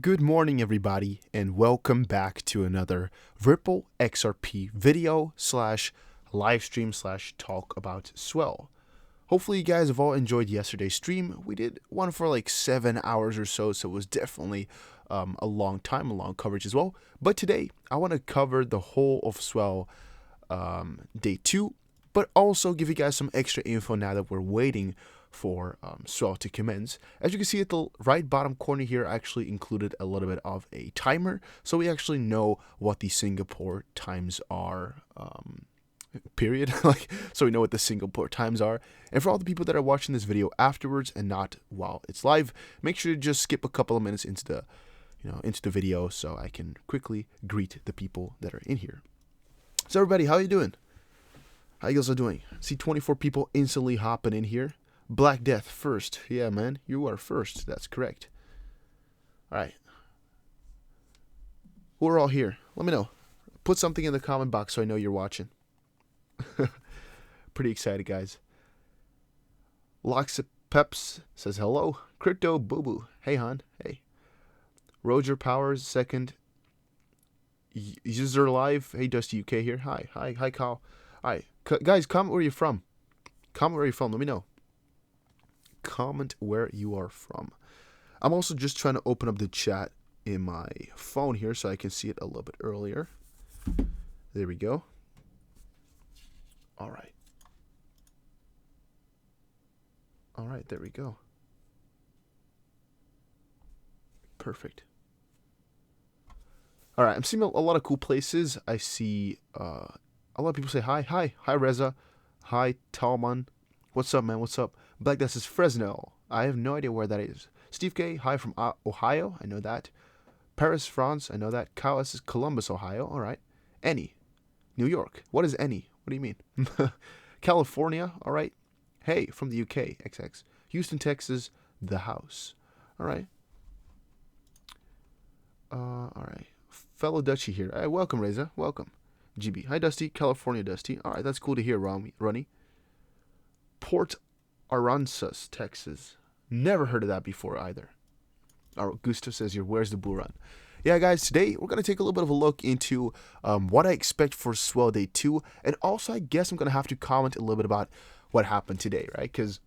Good morning, everybody, and welcome back to another Ripple XRP video slash live stream slash talk about Swell. Hopefully, you guys have all enjoyed yesterday's stream. We did one for like 7 hours or so, so it was definitely a long time, a long coverage as well. But today, I want to cover the whole of Swell day 2, but also give you guys some extra info now that we're waiting for Swell to commence. As you can see at the right bottom corner here, I actually included a little bit of a timer, so we actually know what the Singapore times are, period. So we know what the Singapore times are. And for all the people that are watching this video afterwards and not while it's live, make sure to just skip a couple of minutes into the video so I can quickly greet the people that are in here. So everybody, how you doing? How you guys are doing? See 24 people instantly hopping in here. Black Death first. Yeah, man, you are first. That's correct. All right. Who are all here? Let me know. Put something in the comment box so I know you're watching. Pretty excited, guys. Loxa Peps says hello. Crypto Boo Boo. Hey, hon. Hey. Roger Powers, second. User Live. Hey, Dusty UK here. Hi. Hi, Kyle. All right. Guys, comment where you're from. Comment where you're from. Let me know. Comment where you are from. I'm also just trying to open up the chat in my phone here so I can see it a little bit earlier. There we go. All right. All right, there we go. Perfect. All right, I'm seeing a lot of cool places. I see a lot of people say hi. Hi, Reza. Hi, Talman. What's up, man? What's up? Black Death is Fresno. I have no idea where that is. Steve K, hi from Ohio. I know that. Paris, France. I know that. Kyle S is Columbus, Ohio. All right. Annie, New York. What is Annie? What do you mean? California. All right. Hey, from the UK. XX. Houston, Texas. The house. All right. All right. Fellow Dutchie here. Hey, welcome, Reza. Welcome. GB. Hi, Dusty. California, Dusty. All right. That's cool to hear, Ronnie. Port Aransas, Texas. Never heard of that before either. Gustav says here, where's the bull run? Yeah, guys, today we're going to take a little bit of a look into what I expect for Swell Day 2. And also, I guess I'm going to have to comment a little bit about what happened today, right? Because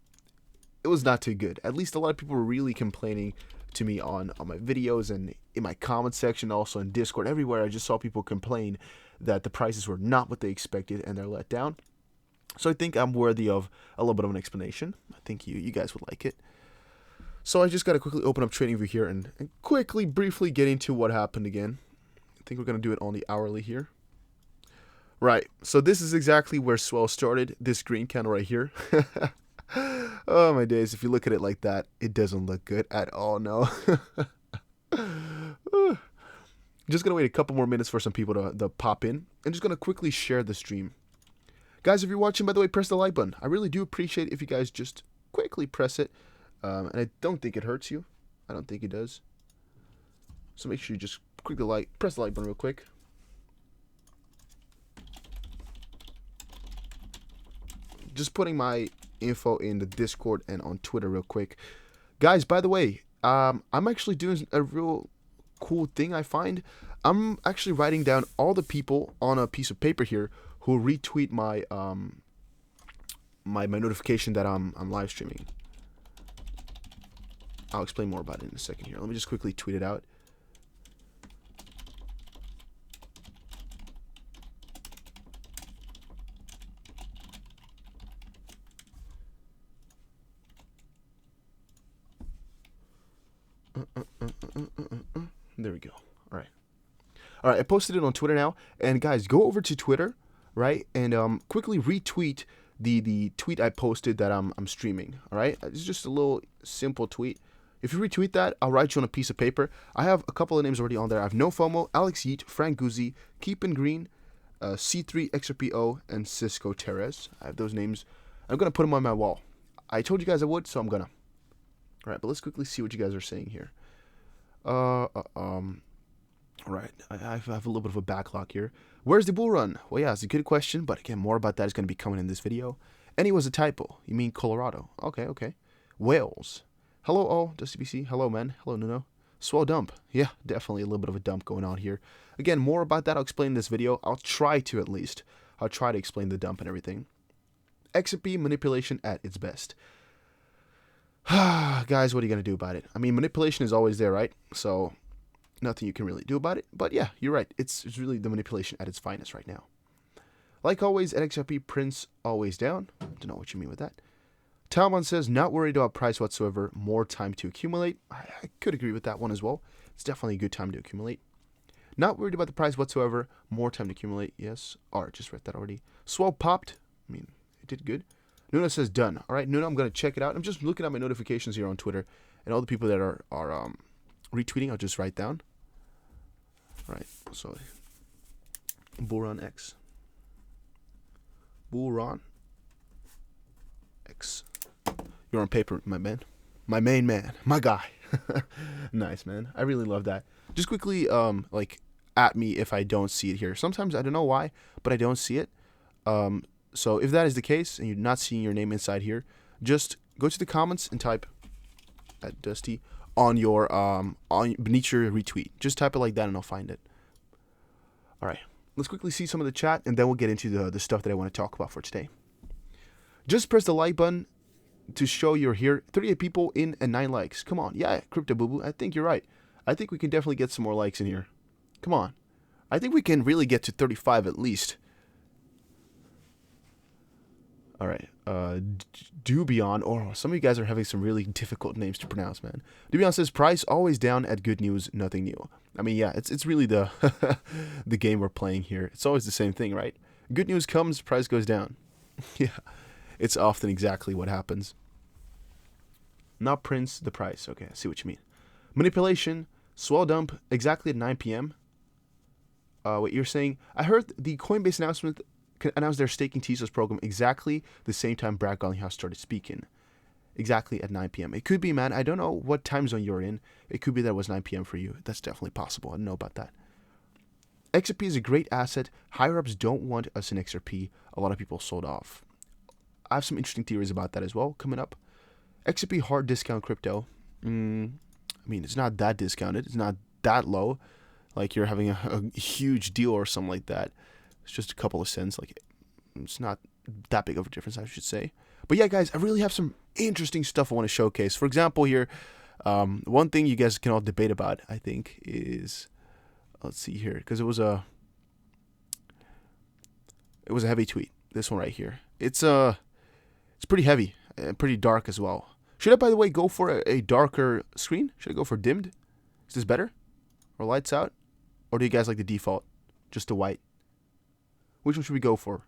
it was not too good. At least a lot of people were really complaining to me on my videos and in my comment section, also in Discord, everywhere. I just saw people complain that the prices were not what they expected and they're let down. So I think I'm worthy of a little bit of an explanation. I think you guys would like it. So I just got to quickly open up TradingView here and quickly, briefly get into what happened again. I think we're going to do it on the hourly here. Right, so this is exactly where Swell started, this green candle right here. Oh my days, if you look at it like that, it doesn't look good at all, no. Just going to wait a couple more minutes for some people to pop in. I'm just going to quickly share the stream. Guys, if you're watching, by the way, press the like button. I really do appreciate it if you guys just quickly press it. And I don't think it hurts you. I don't think it does. So make sure you just quickly press the like button real quick. Just putting my info in the Discord and on Twitter real quick. Guys, by the way, I'm actually doing a real cool thing I find. I'm actually writing down all the people on a piece of paper here who retweet my my notification that I'm live streaming. I'll explain more about it in a second here. Let me just quickly tweet it out. There we go. All right, I posted it on Twitter now. And guys, go over to Twitter, right, and quickly retweet the tweet I posted that I'm streaming. All right, it's just a little simple tweet. If you retweet that, I'll write you on a piece of paper. I have a couple of names already on there. I have No FOMO, Alex Yeet, Frank Guzzi, Keepin' Green, C3 XRPO, and Cisco Terez. I have those names. I'm gonna put them on my wall. I told you guys I would, so I'm gonna. All right, but let's quickly see what you guys are saying here. All right, I have a little bit of a backlog here. Where's the bull run? Well, yeah, it's a good question, but again, more about that is going to be coming in this video. And it was a typo. You mean Colorado? Okay. Wales. Hello all, WBC. Hello, man. Hello, Nuno. Swell dump. Yeah, definitely a little bit of a dump going on here. Again, more about that I'll explain in this video. I'll try to at least. I'll try to explain the dump and everything. XRP manipulation at its best. Guys, what are you going to do about it? I mean, manipulation is always there, right? So, nothing you can really do about it. But yeah, you're right. It's really the manipulation at its finest right now. Like always, at XRP, prints always down. Don't know what you mean with that. Talmon says, not worried about price whatsoever. More time to accumulate. I could agree with that one as well. It's definitely a good time to accumulate. Not worried about the price whatsoever. More time to accumulate. Yes. Alright, just read that already. Swell popped. I mean, it did good. Nuna says done. All right, Nuna, I'm going to check it out. I'm just looking at my notifications here on Twitter. And all the people that are retweeting, I'll just write down. All right, so Bullrun X. Bullrun X. You're on paper, my man. My main man. My guy. Nice, man. I really love that. Just quickly, like, at me if I don't see it here. Sometimes, I don't know why, but I don't see it. So if that is the case and you're not seeing your name inside here, just go to the comments and type at Dusty on your beneath your retweet. Just type it like that and I'll find it. All right, let's quickly see some of the chat and then we'll get into the stuff that I want to talk about for today. Just press the like button to show you're here. 38 people in and 9 likes. Come on, yeah, Crypto Boo Boo. I think you're right. I think we can definitely get some more likes in here. Come on, I think we can really get to 35 at least. All right, Dubion, or some of you guys are having some really difficult names to pronounce, man. Dubion says, price always down at good news, nothing new. I mean, yeah, it's really the the game we're playing here. It's always the same thing, right? Good news comes, price goes down. Yeah, it's often exactly what happens. Not prints, the price. Okay, I see what you mean. Manipulation, swell dump, exactly at 9 p.m. What you're saying, I heard the Coinbase announcement announced their staking Tesla's program exactly the same time Brad Garlinghouse started speaking. Exactly at 9 p.m. It could be, man. I don't know what time zone you're in. It could be that it was 9 p.m. for you. That's definitely possible. I don't know about that. XRP is a great asset. Higher-ups don't want us in XRP. A lot of people sold off. I have some interesting theories about that as well coming up. XRP hard discount crypto. I mean, it's not that discounted. It's not that low. Like you're having a huge deal or something like that. It's just a couple of cents. Like, it's not that big of a difference, I should say. But yeah, guys, I really have some interesting stuff I want to showcase. For example, here, one thing you guys can all debate about, I think, is, let's see here, because it was a heavy tweet. This one right here. It's pretty heavy and pretty dark as well. Should I, by the way, go for a darker screen? Should I go for dimmed? Is this better? Or lights out? Or do you guys like the default, just the white? Which one should we go for?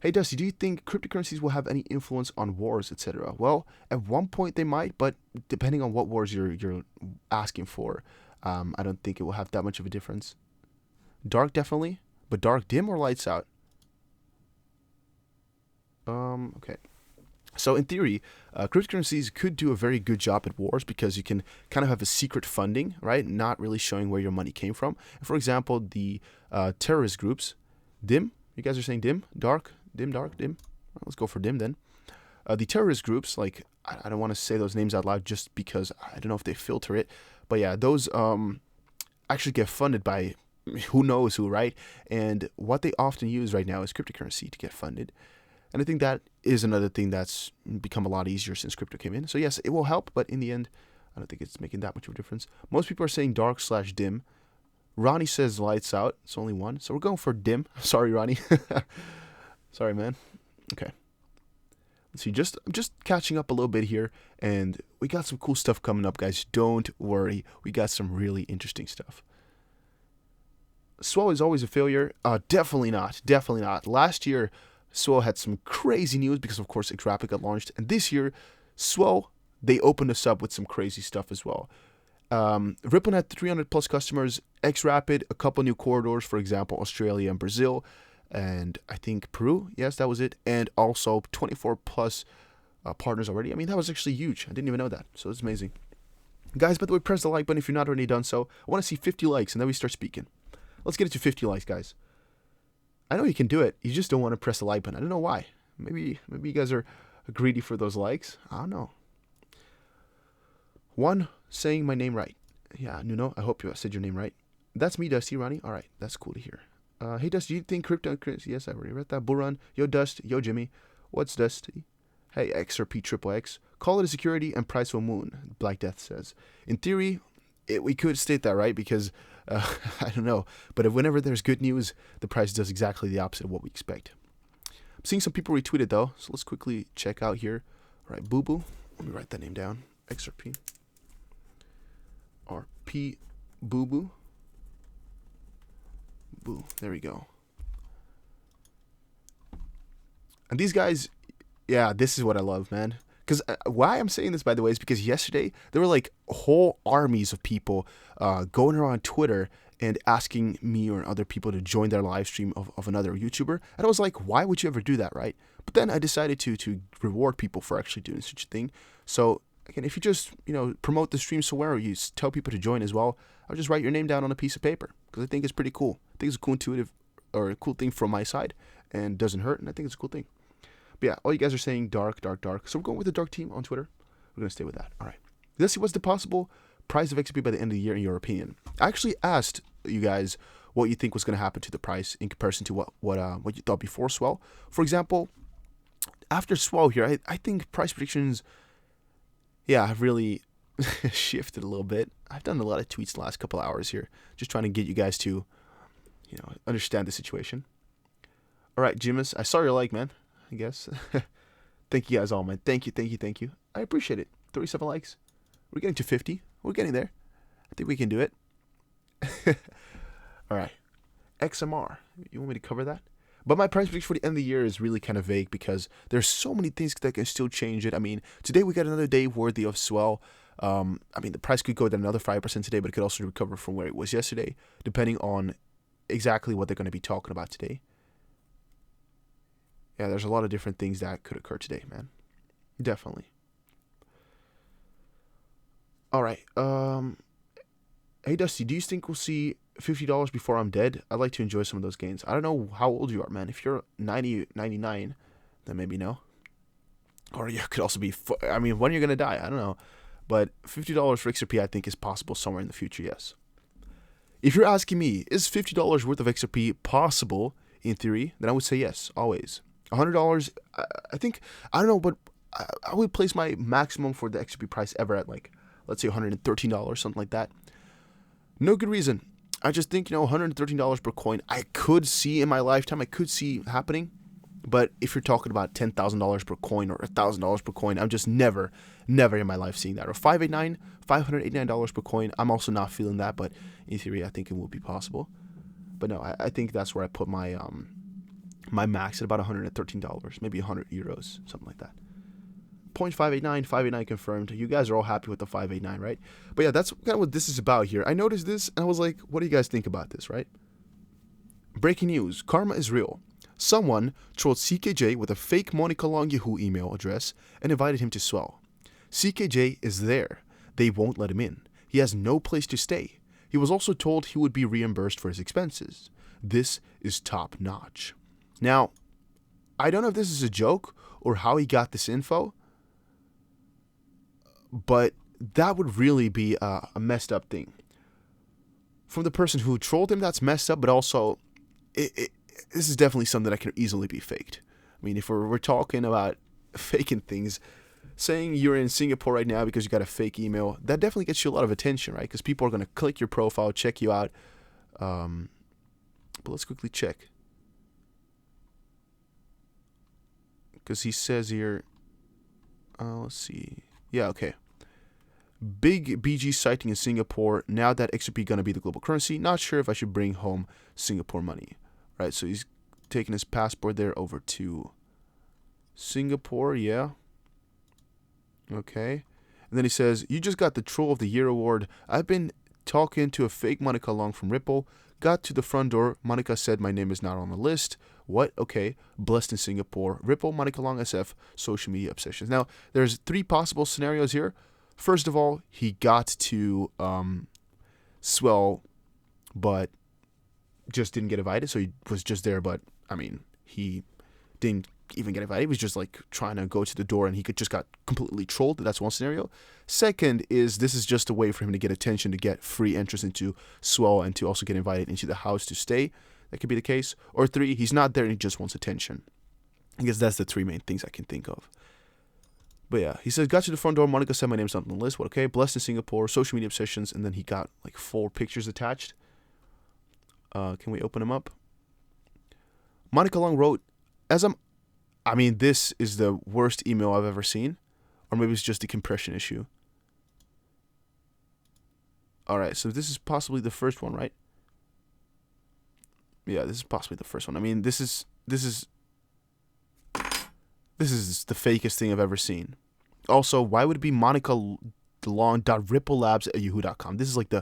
Hey Dusty, do you think cryptocurrencies will have any influence on wars, etc.? Well, at one point they might, but depending on what wars you're asking for, I don't think it will have that much of a difference. Dark definitely, but dark dim or lights out? Okay. So in theory, cryptocurrencies could do a very good job at wars because you can kind of have a secret funding, right? Not really showing where your money came from. For example, the terrorist groups, dim. You guys are saying dim, dark, dim, dark, dim. Well, let's go for dim then. The terrorist groups, like I don't want to say those names out loud just because I don't know if they filter it, but yeah, those actually get funded by who knows who, right? And what they often use right now is cryptocurrency to get funded. And I think that is another thing that's become a lot easier since crypto came in. So yes, it will help, but in the end, I don't think it's making that much of a difference. Most people are saying dark/dim. Ronnie says lights out. It's only one. So we're going for dim. Sorry, Ronnie. Sorry, man. Okay. Let's see. I'm just catching up a little bit here. And we got some cool stuff coming up, guys. Don't worry. We got some really interesting stuff. Swell is always a failure. Definitely not. Definitely not. Last year, Swell had some crazy news because, of course, Xrapid got launched. And this year, Swell, they opened us up with some crazy stuff as well. Ripple had 300 plus customers. Xrapid, a couple new corridors, for example, Australia and Brazil. And I think Peru. Yes, that was it. And also 24 plus partners already. I mean, that was actually huge. I didn't even know that. So it's amazing. Guys, by the way, press the like button if you're not already done so. I want to see 50 likes and then we start speaking. Let's get it to 50 likes, guys. I know you can do it. You just don't want to press the like button. I don't know why. Maybe you guys are greedy for those likes. I don't know. One saying my name right. Yeah, Nuno, I hope you said your name right. That's me, Dusty, Ronnie. All right, that's cool to hear. Hey, Dusty, do you think crypto... Yes, I already read that. Bull Run. Yo, Dust. Yo, Jimmy. What's Dusty? Hey, XRP Triple X. Call it a security and price will moon, Black Death says. In theory, we could state that, right? Because, I don't know. But whenever there's good news, the price does exactly the opposite of what we expect. I'm seeing some people retweet it, though. So let's quickly check out here. All right, Boo Boo. Let me write that name down. XRP. RP Boo Boo. Boo. There we go. And these guys, yeah, this is what I love, man. Because why I'm saying this, by the way, is because yesterday there were like whole armies of people going around Twitter and asking me or other people to join their live stream of another YouTuber. And I was like, why would you ever do that, right? But then I decided to reward people for actually doing such a thing. So again, if you just, promote the stream somewhere or you tell people to join as well, I'll just write your name down on a piece of paper because I think it's pretty cool. I think it's a cool intuitive or a cool thing from my side and doesn't hurt. And I think it's a cool thing. But yeah, all you guys are saying dark, dark, dark. So we're going with the dark team on Twitter. We're going to stay with that. All right. Let's see what's the possible price of XRP by the end of the year in your opinion. I actually asked you guys what you think was going to happen to the price in comparison to what you thought before Swell. For example, after Swell here, I think price predictions, have really shifted a little bit. I've done a lot of tweets the last couple of hours here, just trying to get you guys to, understand the situation. All right, Jimus, I saw your like, man. I guess. Thank you guys all, man. Thank you. I appreciate it. 37 likes. We're getting to 50. We're getting there. I think we can do it. All right. XMR. You want me to cover that? But my price prediction for the end of the year is really kind of vague because there's so many things that can still change it. I mean, today we got another day worthy of Swell. The price could go down another 5% today, but it could also recover from where it was yesterday, depending on exactly what they're going to be talking about today. Yeah, there's a lot of different things that could occur today, man. Definitely. All right. Hey, Dusty, do you think we'll see $50 before I'm dead? I'd like to enjoy some of those gains. I don't know how old you are, man. If you're 90, 99, then maybe no. Or you could also be... when you're going to die, I don't know. But $50 for XRP, I think, is possible somewhere in the future, yes. If you're asking me, is $50 worth of XRP possible in theory, then I would say yes, always. $100, I think, I don't know, but I would place my maximum for the XRP price ever at let's say $113, something like that. No good reason. I just think, $113 per coin, I could see in my lifetime, I could see happening. But if you're talking about $10,000 per coin or $1,000 per coin, I'm just never in my life seeing that. Or $589 per coin, I'm also not feeling that. But in theory, I think it will be possible. But no, I think that's where I put my my max at about $113, maybe 100 euros, something like that. 0.589, 589 confirmed. You guys are all happy with the 589, right? But yeah, that's kind of what this is about here. I noticed this and I was like, what do you guys think about this, right? Breaking news. Karma is real. Someone trolled CKJ with a fake Monica Long Yahoo email address and invited him to Swell. CKJ is there. They won't let him in. He has no place to stay. He was also told he would be reimbursed for his expenses. This is top notch. Now, I don't know if this is a joke or how he got this info, but that would really be a messed up thing. From the person who trolled him, that's messed up, but also, this is definitely something that can easily be faked. I mean, if we're talking about faking things, saying you're in Singapore right now because you got a fake email, that definitely gets you a lot of attention, right? Because people are going to click your profile, check you out. But let's quickly check. Because he says here, let's see. Yeah, okay. Big BG sighting in Singapore. Now that XRP going to be the global currency. Not sure if I should bring home Singapore money. Right, so he's taking his passport there over to Singapore, yeah. Okay. And then he says, you just got the Troll of the Year award. I've been talking to a fake Monica Long from Ripple. Got to the front door. Monica said my name is not on the list. What? Okay. Blessed in Singapore. Ripple, Monica Long SF, social media obsessions. Now, there's 3 possible scenarios here. First of all, he got to Swell, but just didn't get invited. So he was just there, but, he didn't even get invited. He was just like trying to go to the door and he just got completely trolled. That's one scenario. Second is this is just a way for him to get attention, to get free entrance into Swell, and to also get invited into the house to stay. That could be the case. Or 3, he's not there and he just wants attention. I guess that's the 3 main things I can think of. But yeah, he says, got to the front door. Monica said my name's not on the list. What, okay. Blessed in Singapore. Social media obsessions. And then he got like 4 pictures attached. Can we open them up? Monica Long wrote, I mean, this is the worst email I've ever seen. Or maybe it's just a compression issue. Alright, so this is possibly the first one, right? Yeah, this is possibly the first one. I mean, this is the fakest thing I've ever seen. Also, why would it be monicalong.ripplelabs@yahoo.com? This is like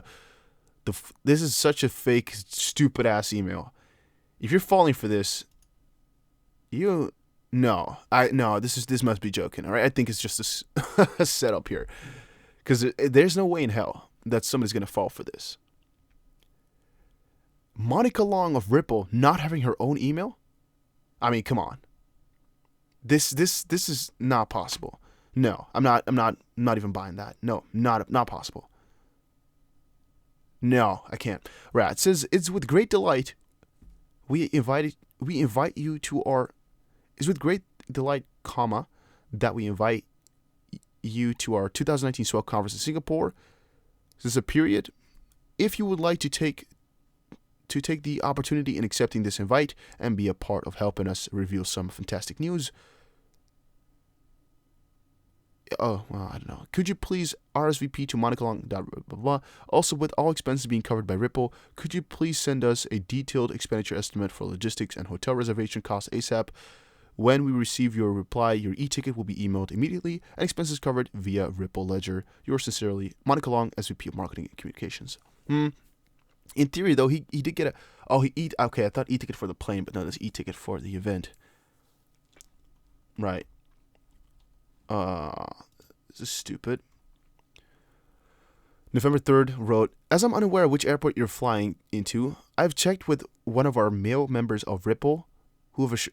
this is such a fake, stupid ass email. If you're falling for this, this must be joking. All right, I think it's just a setup here, because there's no way in hell that somebody's gonna fall for this. Monica Long of Ripple not having her own email? I mean, come on. This is not possible. No, I'm not even buying that. No, not possible. No, I can't. Right, it says it's with great delight we invite you to our. It's with great delight, that we invite you to our 2019 Swell Conference in Singapore. This is a period. If you would like to take the opportunity in accepting this invite and be a part of helping us reveal some fantastic news. Oh, well, I don't know. Could you please RSVP to monicalong.blah. Also, with all expenses being covered by Ripple, could you please send us a detailed expenditure estimate for logistics and hotel reservation costs ASAP? When we receive your reply, your e-ticket will be emailed immediately and expenses covered via Ripple Ledger. Yours sincerely, Monica Long, SVP of Marketing and Communications. In theory, though, he did get okay, I thought e-ticket for the plane, but no, that's e-ticket for the event. Right. This is stupid. November 3rd wrote, as I'm unaware of which airport you're flying into, I've checked with one of our male members of Ripple who have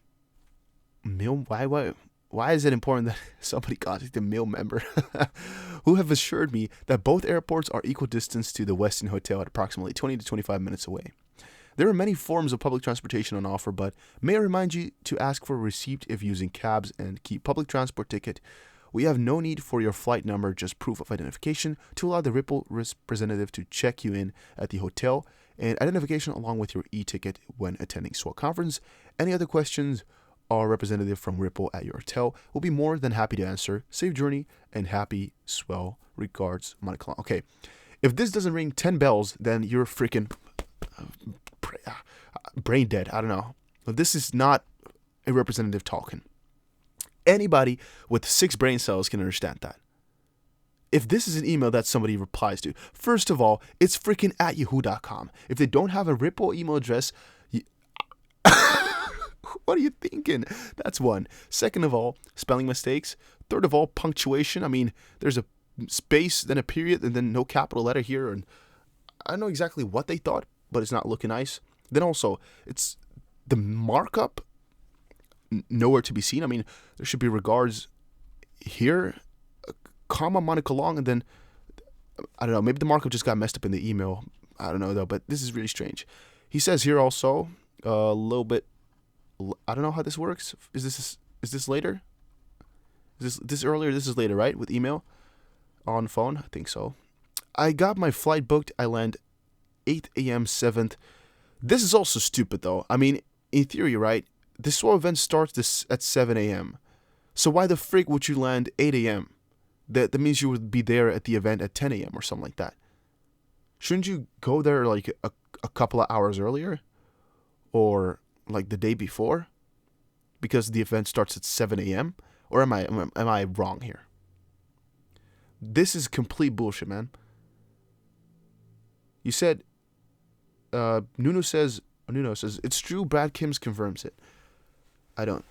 why is it important that somebody contacted a male member who have assured me that both airports are equal distance to the Westin Hotel at approximately 20 to 25 minutes away. There are many forms of public transportation on offer, but may I remind you to ask for a receipt if using cabs and keep public transport ticket. We have no need for your flight number, just proof of identification to allow the Ripple representative to check you in at the hotel, and identification along with your e-ticket when attending Swell Conference. Any other questions? Our representative from Ripple at your hotel will be more than happy to answer. Safe journey and happy Swell. Regards, Monica Long. Okay, if this doesn't ring 10 bells, then you're freaking brain dead. I don't know. But this is not a representative talking. Anybody with 6 brain cells can understand that. If this is an email that somebody replies to, first of all, it's freaking at yahoo.com. If they don't have a Ripple email address, what are you thinking? That's one. Second of all, spelling mistakes. Third of all, punctuation. I mean, there's a space, then a period, and then no capital letter here. And I don't know exactly what they thought, but it's not looking nice. Then also, it's the markup, nowhere to be seen. I mean, there should be regards here, comma, Monica Long, and then, I don't know, maybe the markup just got messed up in the email. I don't know, though, but this is really strange. He says here also, a little bit, I don't know how this works. Is this later? Is this earlier? This is later, right? With email on phone? I think so. I got my flight booked. I land 8 a.m. 7th. This is also stupid, though. I mean, in theory, right? This Swell event starts at 7 a.m. So why the frig would you land 8 a.m.? That means you would be there at the event at 10 a.m. or something like that. Shouldn't you go there like a couple of hours earlier? Or like the day before, because the event starts at 7 a.m. Or am I wrong here? This is complete bullshit, man. You said Nuno says it's true. Brad Kim's confirms it. I don't.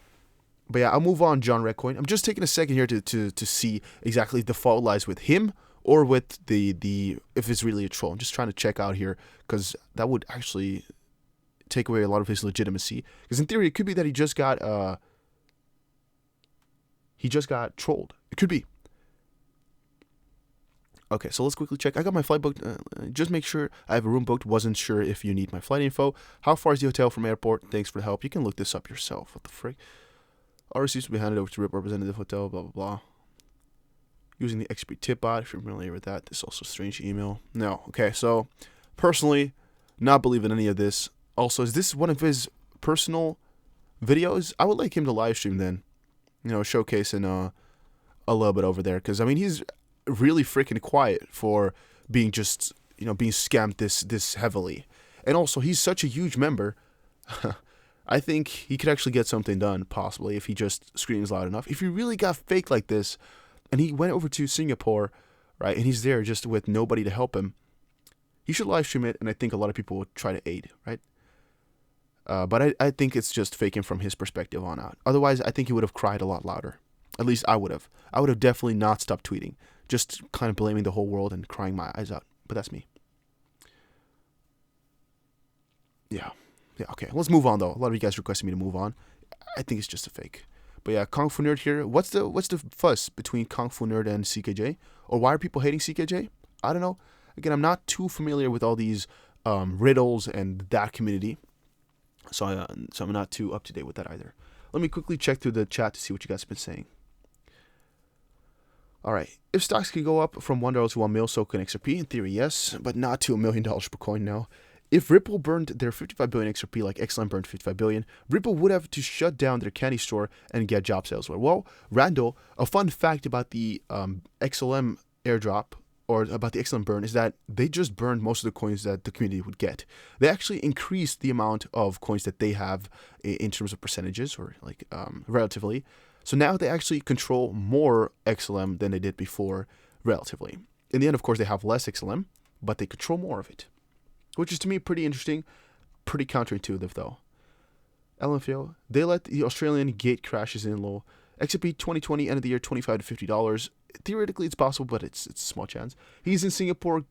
But yeah, I'll move on. John Redcoin. I'm just taking a second here to see exactly if the fault lies with him or with the if it's really a troll. I'm just trying to check out here, because that would actually take away a lot of his legitimacy. Because in theory, it could be that he just got he just got trolled. It could be. Okay, so let's quickly check. I got my flight booked. Just make sure I have a room booked. Wasn't sure if you need my flight info. How far is the hotel from airport? Thanks for the help. You can look this up yourself. What the frick? Our receipts will be handed over to Ripple representative hotel, blah, blah, blah. Using the XP tip bot, if you're familiar with that. This is also a strange email. No. Okay, so personally, not believe in any of this. Also, is this one of his personal videos? I would like him to live stream then. You know, showcasing a little bit over there. Because, I mean, he's really freaking quiet for being just, you know, being scammed this heavily. And also, he's such a huge member. I think he could actually get something done, possibly, if he just screams loud enough. If he really got fake like this, and he went over to Singapore, right, and he's there just with nobody to help him, he should live stream it, and I think a lot of people would try to aid, right? But I think it's just faking from his perspective on out. Otherwise, I think he would have cried a lot louder. At least I would have. I would have definitely not stopped tweeting. Just kind of blaming the whole world and crying my eyes out. But that's me. Yeah, okay. Let's move on, though. A lot of you guys requested me to move on. I think it's just a fake. But yeah, Kung Fu Nerd here. What's the fuss between Kung Fu Nerd and CKJ? Or why are people hating CKJ? I don't know. Again, I'm not too familiar with all these riddles and that community. So I'm not too up to date with that either. Let me quickly check through the chat to see what you guys have been saying. All right. If stocks can go up from $1 to $1 million, so can XRP. In theory, yes, but not to $1 million per coin now. If Ripple burned their 55 billion XRP like XLM burned 55 billion, Ripple would have to shut down their candy store and get jobs elsewhere. Well, Randall, a fun fact about the XLM airdrop, or about the XLM burn, is that they just burned most of the coins that the community would get. They actually increased the amount of coins that they have in terms of percentages, or like relatively. So now they actually control more XLM than they did before, relatively. In the end, of course, they have less XLM, but they control more of it, which is to me pretty interesting, pretty counterintuitive though. LMFO, they let the Australian gate crashes in low. XRP 2020 end of the year $25 to $50. Theoretically, it's possible, but it's a small chance. He's in Singapore.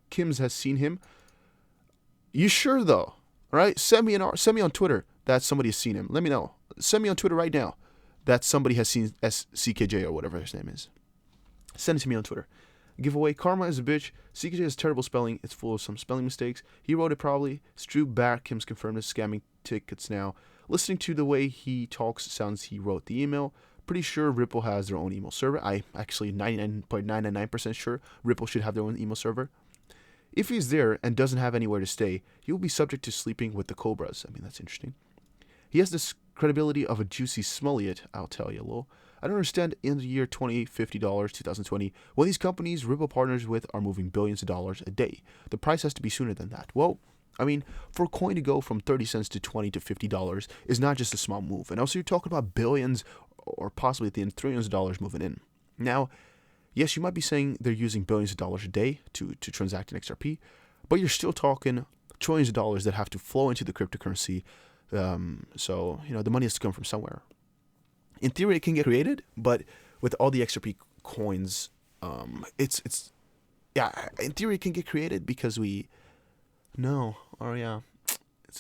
Kim's has seen him. You sure though? All right, send me on Twitter that somebody has seen him. Let me know. Send me on Twitter right now that somebody has seen CKJ or whatever his name is. Send it to me on Twitter. Giveaway. Karma is a bitch. CKJ has terrible spelling. It's full of some spelling mistakes. He wrote it probably. Stu back. Kim's confirmed his scamming tickets now. Listening to the way he talks sounds he wrote the email. Pretty sure Ripple has their own email server. I actually 99.999% sure Ripple should have their own email server. If he's there and doesn't have anywhere to stay, he will be subject to sleeping with the Cobras. I mean, that's interesting. He has this credibility of a juicy Smollett, I'll tell you, lol. I don't understand in the year $50, 2020, when these companies Ripple partners with are moving billions of dollars a day. The price has to be sooner than that. Well, I mean, for a coin to go from 30 cents to $20 to $50 is not just a small move. And also you're talking about billions or possibly at the end trillions of dollars moving in. Now, yes, you might be saying they're using billions of dollars a day to transact in XRP, but you're still talking trillions of dollars that have to flow into the cryptocurrency. So, you know, the money has to come from somewhere. In theory, it can get created, but with all the XRP coins, it's in theory, it can get created because it's a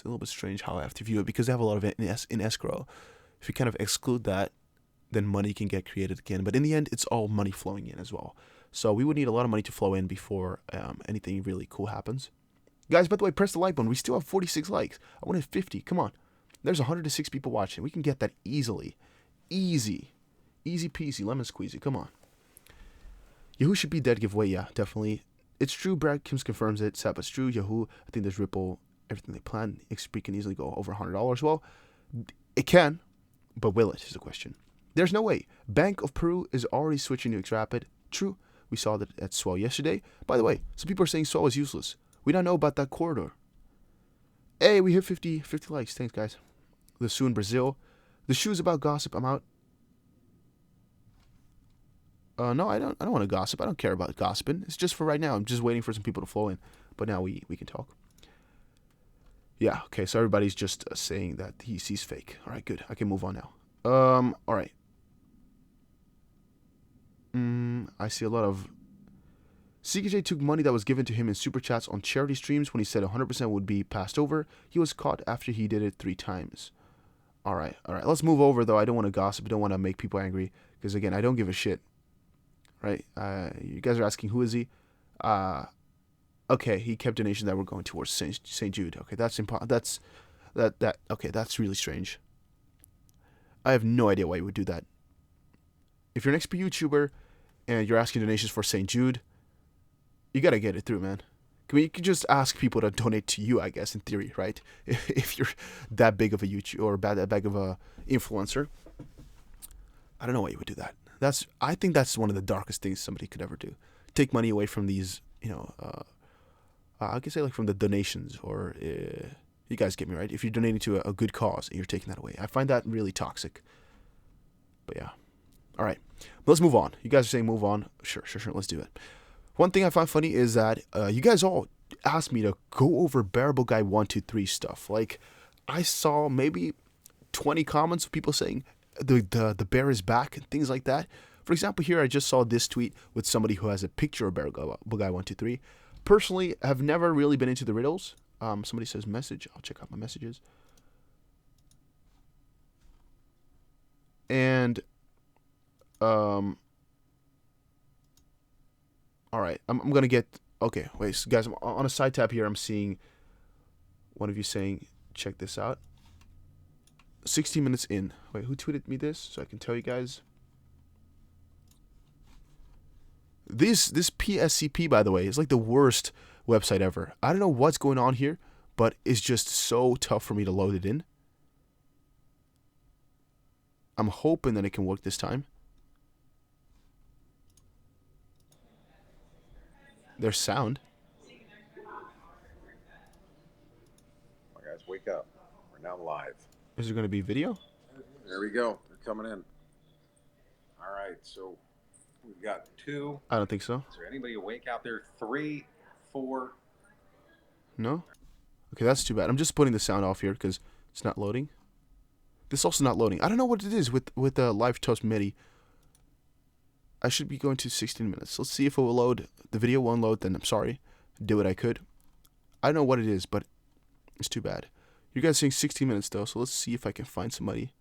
little bit strange how I have to view it because they have a lot of it in escrow. If you kind of exclude that, then money can get created again. But in the end, it's all money flowing in as well. So we would need a lot of money to flow in before anything really cool happens. Guys, by the way, press the like button. We still have 46 likes. I wanted 50. Come on. There's 106 people watching. We can get that easily. Easy peasy, lemon squeezy. Come on. Yahoo should be dead giveaway. Yeah, definitely. It's true. Brad Kims confirms it. Sap, it's true. Yahoo, I think there's Ripple. Everything they plan. XP can easily go over $100. Well, it can, but will it is the question. There's no way. Bank of Peru is already switching to XRapid. True. We saw that at Swell yesterday. By the way, some people are saying Swell is useless. We don't know about that corridor. Hey, we hit 50 likes. Thanks, guys. The Sue in Brazil. The shoe's about gossip. I'm out. No, I don't want to gossip. I don't care about gossiping. It's just for right now. I'm just waiting for some people to flow in. But now we can talk. Yeah, okay. So everybody's just saying that he sees fake. All right, good. I can move on now. All right. I see a lot of... CKJ took money that was given to him in super chats on charity streams when he said 100% would be passed over. He was caught after he did it 3 times. All right. Let's move over, though. I don't want to gossip. I don't want to make people angry. Because, again, I don't give a shit. Right? You guys are asking, who is he? Okay, he kept donations that were going towards St. Jude. Okay, that's really strange. I have no idea why you would do that. If you're an XP YouTuber and you're asking donations for St. Jude, you gotta get it through, man. I mean, you can just ask people to donate to you, I guess, in theory, right? If you're that big of a YouTuber or that big of a influencer, I don't know why you would do that. I think that's one of the darkest things somebody could ever do. Take money away from these, I could say like from the donations, or you guys get me, right? If you're donating to a good cause and you're taking that away, I find that really toxic. But yeah, all right, let's move on. You guys are saying move on. Sure. Let's do it. One thing I find funny is that you guys all asked me to go over Bearable Guy 123 stuff. Like, I saw maybe 20 comments of people saying the bear is back and things like that. For example, here I just saw this tweet with somebody who has a picture of Bearable Guy 123. Personally, I've never really been into the riddles. Somebody says message. I'll check out my messages. And all right, I'm gonna get. Okay, wait, so guys, I'm on a side tab here. I'm seeing one of you saying, check this out. 16 minutes in. Wait, who tweeted me this so I can tell you guys? This PSCP, by the way, is like the worst website ever. I don't know what's going on here, but it's just so tough for me to load it in. I'm hoping that it can work this time. There's sound. Oh, guys, wake up. We're now live. Is there going to be video? There we go. They're coming in. All right, so we've got 2. I don't think so. Is there anybody awake out there? 3, 4. No? Okay, that's too bad. I'm just putting the sound off here because it's not loading. This is also not loading. I don't know what it is with the Live Toast MIDI. I should be going to 16 minutes. Let's see if it will load. The video won't load, then I'm sorry. Did what I could. I don't know what it is, but it's too bad. You guys saying 16 minutes though, so let's see if I can find somebody.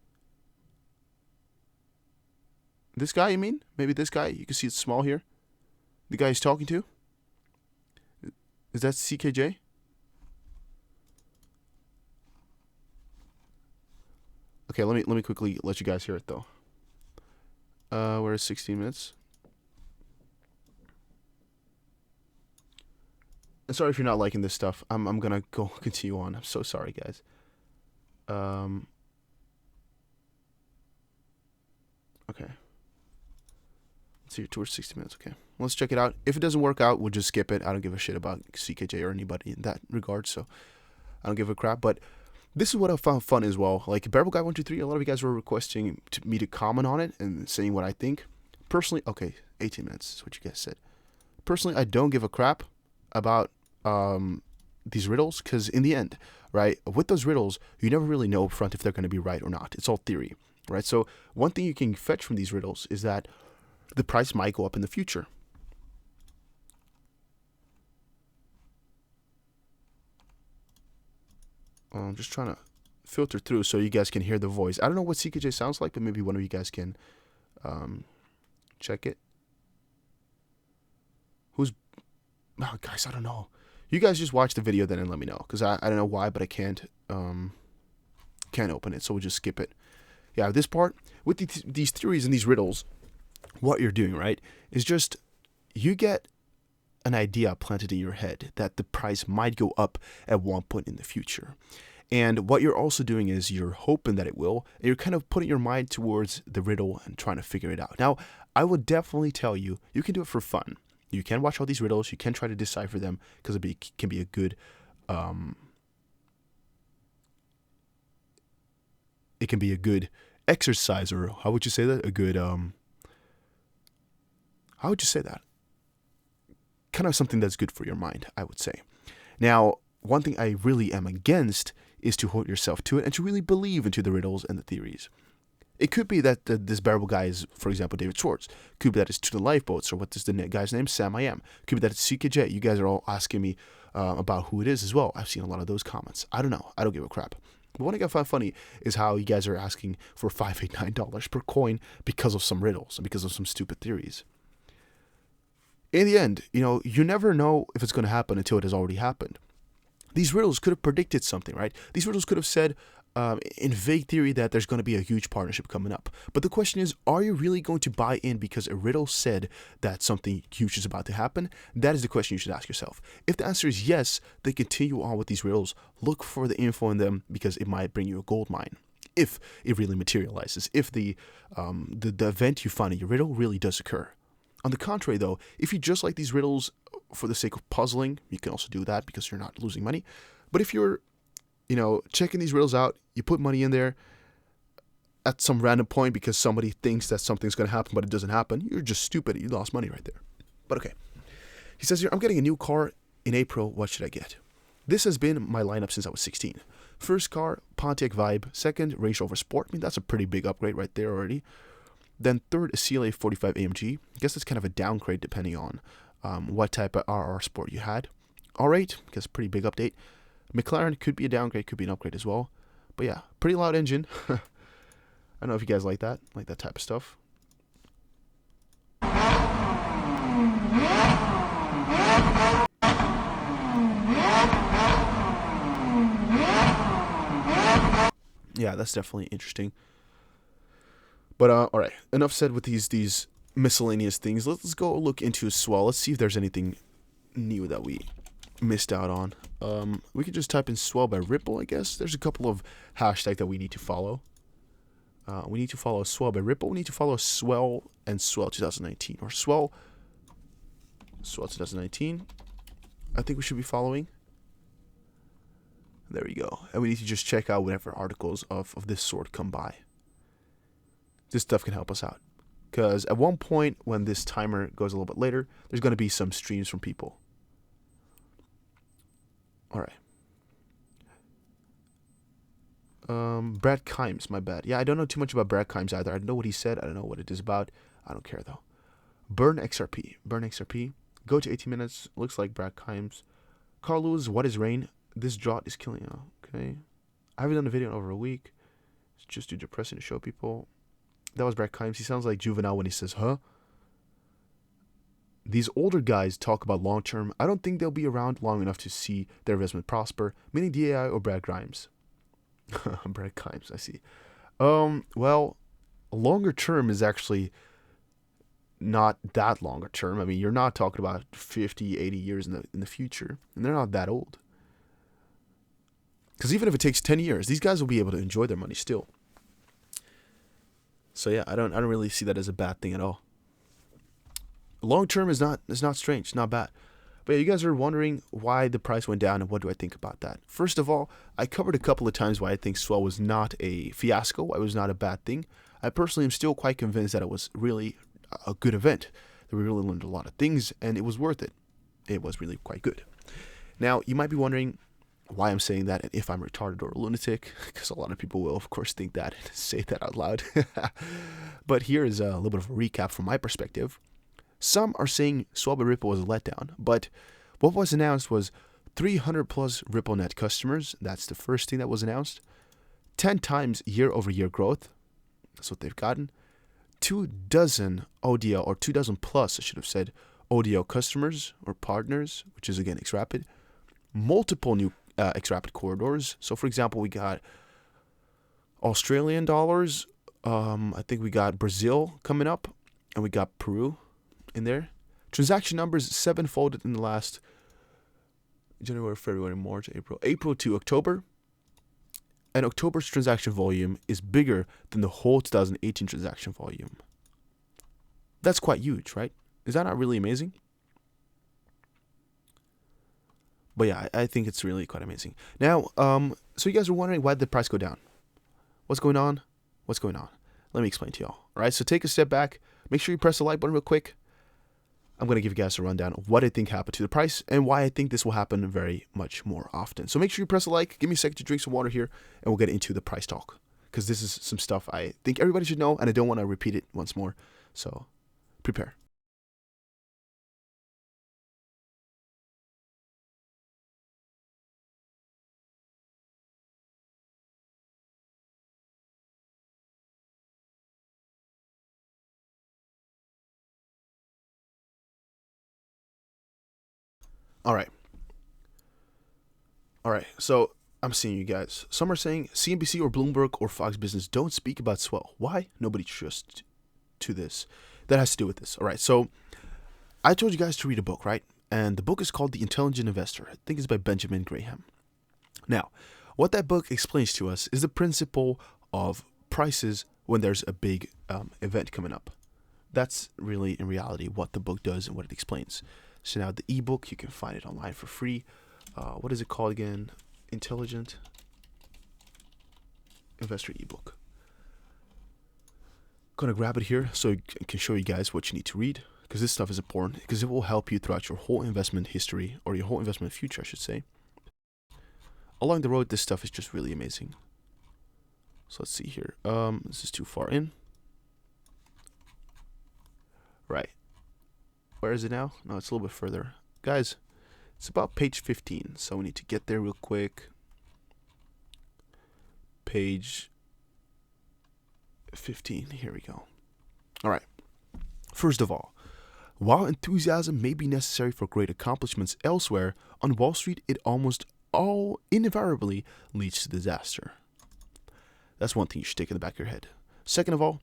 This guy, you mean? Maybe this guy? You can see it's small here. The guy he's talking to? Is that CKJ? Okay, let me quickly let you guys hear it though. Where is 16 minutes? And sorry if you're not liking this stuff. I'm gonna go continue on. I'm so sorry, guys. Okay. Let's see, towards 60 minutes. Okay, let's check it out. If it doesn't work out, we'll just skip it. I don't give a shit about CKJ or anybody in that regard, so I don't give a crap. But this is what I found fun as well. Like Bearable Guy 123, a lot of you guys were requesting me to comment on it and saying what I think. Personally, okay, 18 minutes is what you guys said. Personally, I don't give a crap about these riddles, because in the end, right, with those riddles, you never really know up front if they're going to be right or not. It's all theory, right? So one thing you can fetch from these riddles is that the price might go up in the future. I'm just trying to filter through so you guys can hear the voice. I don't know what CKJ sounds like, but maybe one of you guys can check it. Guys, I don't know. You guys just watch the video then and let me know, because I don't know why, but I can't open it, so we'll just skip it. Yeah, this part with these theories and these riddles, what you're doing, right, is just you get an idea planted in your head that the price might go up at one point in the future. And what you're also doing is you're hoping that it will, and you're kind of putting your mind towards the riddle and trying to figure it out. Now, I would definitely tell you, you can do it for fun. You can watch all these riddles, you can try to decipher them, because it can be a good, it can be a good exercise, or how would you say that? A good, how would you say that? Kind of something that's good for your mind, I would say. Now, one thing I really am against is to hold yourself to it and to really believe into the riddles and the theories. It could be that this Bearable Guy is, for example, David Schwartz. Could be that it's To the Lifeboats, or what is the guy's name? Sam I Am. Could be that it's CKJ. You guys are all asking me about who it is as well. I've seen a lot of those comments. I don't know. I don't give a crap. But one thing I find funny is how you guys are asking for $589 per coin because of some riddles and because of some stupid theories. In the end, you never know if it's going to happen until it has already happened. These riddles could have predicted something, right? These riddles could have said in vague theory that there's going to be a huge partnership coming up. But the question is, are you really going to buy in because a riddle said that something huge is about to happen? That is the question you should ask yourself. If the answer is yes, then continue on with these riddles. Look for the info in them because it might bring you a gold mine. If it really materializes, if the event you find in your riddle really does occur. On the contrary, though, if you just like these riddles for the sake of puzzling, you can also do that because you're not losing money. But if you're checking these riddles out, you put money in there at some random point because somebody thinks that something's going to happen, but it doesn't happen, you're just stupid. You lost money right there. But okay. He says here, I'm getting a new car in April. What should I get? This has been my lineup since I was 16. First car, Pontiac Vibe. Second, Range Rover Sport. I mean, that's a pretty big upgrade right there already. Then third, a CLA 45 AMG. I guess that's kind of a downgrade depending on what type of RR Sport you had. R8, I guess pretty big update. McLaren could be a downgrade, could be an upgrade as well. But yeah, pretty loud engine. I don't know if you guys like that type of stuff. Yeah, that's definitely interesting. But all right, enough said with these miscellaneous things. Let's go look into Swell. Let's see if there's anything new that we missed out on. We could just type in Swell by Ripple, I guess. There's a couple of hashtags that we need to follow. We need to follow Swell by Ripple. We need to follow Swell and Swell 2019. Or Swell 2019. I think we should be following. There we go. And we need to just check out whatever articles of this sort come by. This stuff can help us out. Because at one point, when this timer goes a little bit later, there's going to be some streams from people. All right. Brad Kimes, my bad. Yeah, I don't know too much about Brad Kimes either. I don't know what he said. I don't know what it is about. I don't care, though. Burn XRP. Burn XRP. Go to 18 minutes. Looks like Brad Kimes. Carl Lewis, what is rain? This drought is killing you. Okay. I haven't done a video in over a week. It's just too depressing to show people. That was Brad Kimes. He sounds like Juvenile when he says, huh? These older guys talk about long term. I don't think they'll be around long enough to see their investment prosper. Meaning DAI or Brad Grimes. Brad Kimes, I see. Well, longer term is actually not that longer term. I mean, you're not talking about 50, 80 years in the future. And they're not that old. Because even if it takes 10 years, these guys will be able to enjoy their money still. So yeah, I don't really see that as a bad thing at all. Long term is not strange, it's not bad. But yeah, you guys are wondering why the price went down and what do I think about that. First of all, I covered a couple of times why I think Swell was not a fiasco, why it was not a bad thing. I personally am still quite convinced that it was really a good event. That we really learned a lot of things and it was worth it. It was really quite good. Now, you might be wondering why I'm saying that and if I'm retarded or a lunatic, because a lot of people will, of course, think that and say that out loud. But here is a little bit of a recap from my perspective. Some are saying Swell by Ripple was a letdown, but what was announced was 300 plus Ripple net customers. That's the first thing that was announced. 10 times year-over-year growth. That's what they've gotten. 24 ODL, or 24 plus, I should have said, ODL customers or partners, which is again XRapid. Multiple new XRapid corridors. So, for example, we got Australian dollars. I think we got Brazil coming up, and we got Peru in there. Transaction numbers 7-folded in the last January, February, March, April to October. And October's transaction volume is bigger than the whole 2018 transaction volume. That's quite huge, right? Is that not really amazing? But yeah, I think it's really quite amazing. Now, so you guys are wondering why did the price go down? What's going on? What's going on? Let me explain to y'all. All right, so take a step back. Make sure you press the like button real quick. I'm going to give you guys a rundown of what I think happened to the price and why I think this will happen very much more often. So make sure you press a like. Give me a second to drink some water here, and we'll get into the price talk. Because this is some stuff I think everybody should know, and I don't want to repeat it once more. So prepare. All right. All right. So I'm seeing you guys. Some are saying CNBC or Bloomberg or Fox Business don't speak about swell. Why? Nobody trusts to this. That has to do with this. All right. So I told you guys to read a book, right? And the book is called The Intelligent Investor. I think it's by Benjamin Graham. Now, what that book explains to us is the principle of prices when there's a big event coming up. That's really, in reality, what the book does and what it explains. So now the ebook, you can find it online for free. What is it called again? Intelligent Investor ebook. Gonna grab it here so I can show you guys what you need to read, because this stuff is important, because it will help you throughout your whole investment history, or your whole investment future, I should say. Along the road, this stuff is just really amazing. So let's see here. This is too far in. Right. Where is it now? No, it's a little bit further. Guys, it's about page 15, so we need to get there real quick. Page 15. Here we go. All right. First of all, while enthusiasm may be necessary for great accomplishments elsewhere, on Wall Street it almost all invariably leads to disaster. That's one thing you should take in the back of your head. Second of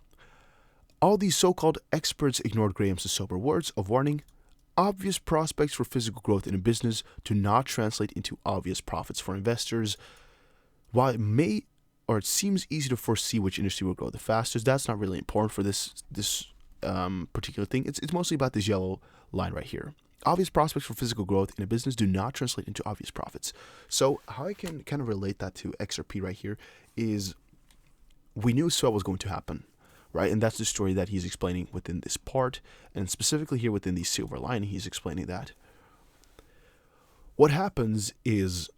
all these so-called experts ignored Graham's sober words of warning. Obvious prospects for physical growth in a business do not translate into obvious profits for investors. While it seems easy to foresee which industry will grow the fastest, that's not really important for this particular thing. It's mostly about this yellow line right here. Obvious prospects for physical growth in a business do not translate into obvious profits. So how I can kind of relate that to XRP right here is we knew swell was going to happen, right? And that's the story that he's explaining within this part, and specifically here within the silver lining, he's explaining that. What happens is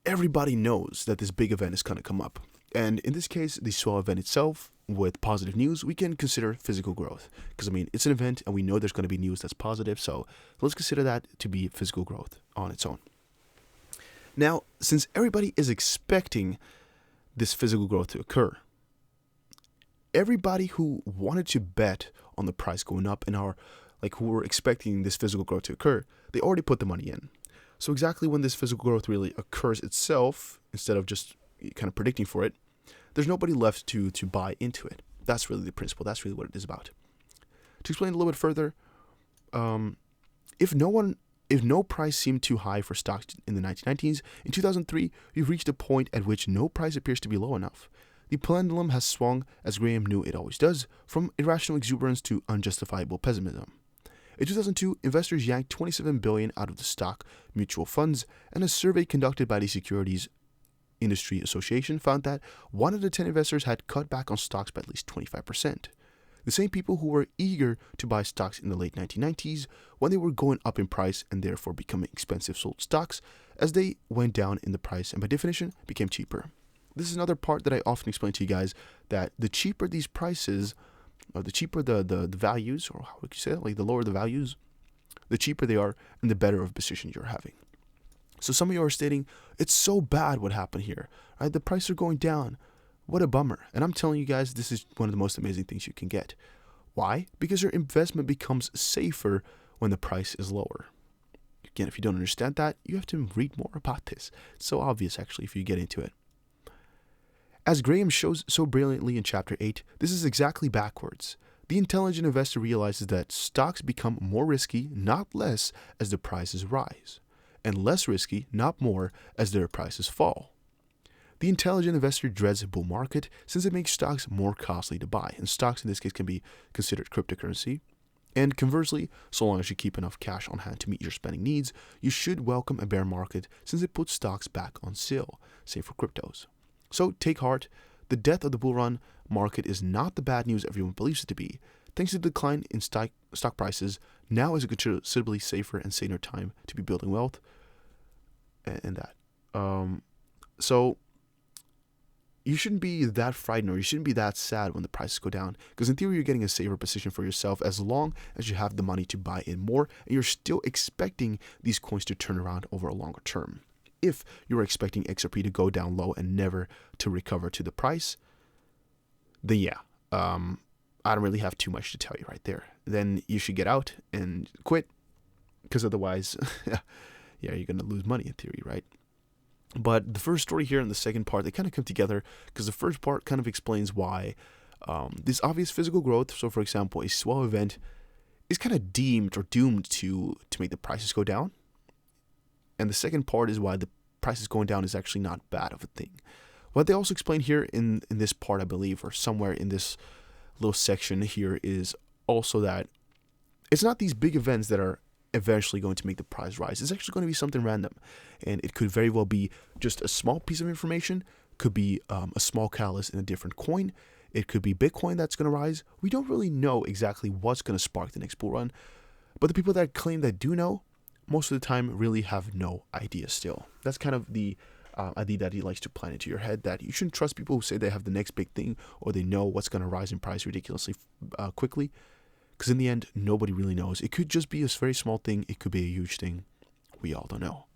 everybody knows that this big event is going to come up. And in this case, the swell event itself, with positive news, we can consider physical growth. Because, I mean, it's an event and we know there's going to be news that's positive. So let's consider that to be physical growth on its own. Now, since everybody is expecting this physical growth to occur, everybody who wanted to bet on the price going up and who were expecting this physical growth to occur, they already put the money in. So exactly when this physical growth really occurs itself, instead of just kind of predicting for it, there's nobody left to buy into it. That's really the principle. That's really what it is about. To explain a little bit further, if no price seemed too high for stocks in the 1990s, in 2003, we've reached a point at which no price appears to be low enough. The pendulum has swung, as Graham knew it always does, from irrational exuberance to unjustifiable pessimism. In 2002, investors yanked $27 billion out of the stock mutual funds, and a survey conducted by the Securities Industry Association found that 1 out of 10 investors had cut back on stocks by at least 25%. The same people who were eager to buy stocks in the late 1990s when they were going up in price and therefore becoming expensive sold stocks as they went down in the price and by definition became cheaper. This is another part that I often explain to you guys, that the cheaper these prices, or the cheaper the values, or how would you say that? Like the lower the values, the cheaper they are and the better of a position you're having. So some of you are stating, it's so bad what happened here, right? The prices are going down. What a bummer. And I'm telling you guys, this is one of the most amazing things you can get. Why? Because your investment becomes safer when the price is lower. Again, if you don't understand that, you have to read more about this. It's so obvious, actually, if you get into it. As Graham shows so brilliantly in Chapter 8, this is exactly backwards. The intelligent investor realizes that stocks become more risky, not less, as the prices rise, and less risky, not more, as their prices fall. The intelligent investor dreads a bull market since it makes stocks more costly to buy, and stocks in this case can be considered cryptocurrency. And conversely, so long as you keep enough cash on hand to meet your spending needs, you should welcome a bear market since it puts stocks back on sale, same for cryptos. So take heart, the death of the bull run market is not the bad news everyone believes it to be. Thanks to the decline in stock prices, now is a considerably safer and saner time to be building wealth and that. So you shouldn't be that frightened, or you shouldn't be that sad when the prices go down, because in theory you're getting a safer position for yourself as long as you have the money to buy in more and you're still expecting these coins to turn around over a longer term. If you're expecting XRP to go down low and never to recover to the price, then yeah, I don't really have too much to tell you right there. Then you should get out and quit, because otherwise yeah, you're going to lose money in theory, right? But the first story here and the second part, they kind of come together because the first part kind of explains why this obvious physical growth, so for example, a swell event is kind of deemed or doomed to make the prices go down. And the second part is why the prices going down is actually not bad of a thing. What they also explain here in this part, I believe, or somewhere in this little section here, is also that it's not these big events that are eventually going to make the price rise. It's actually going to be something random. And it could very well be just a small piece of information, could be a small catalyst in a different coin. It could be Bitcoin that's going to rise. We don't really know exactly what's going to spark the next bull run. But the people that claim that do know, most of the time really have no idea still. That's kind of the idea that he likes to plant into your head, that you shouldn't trust people who say they have the next big thing or they know what's going to rise in price ridiculously quickly. Because in the end, nobody really knows. It could just be a very small thing. It could be a huge thing. We all don't know.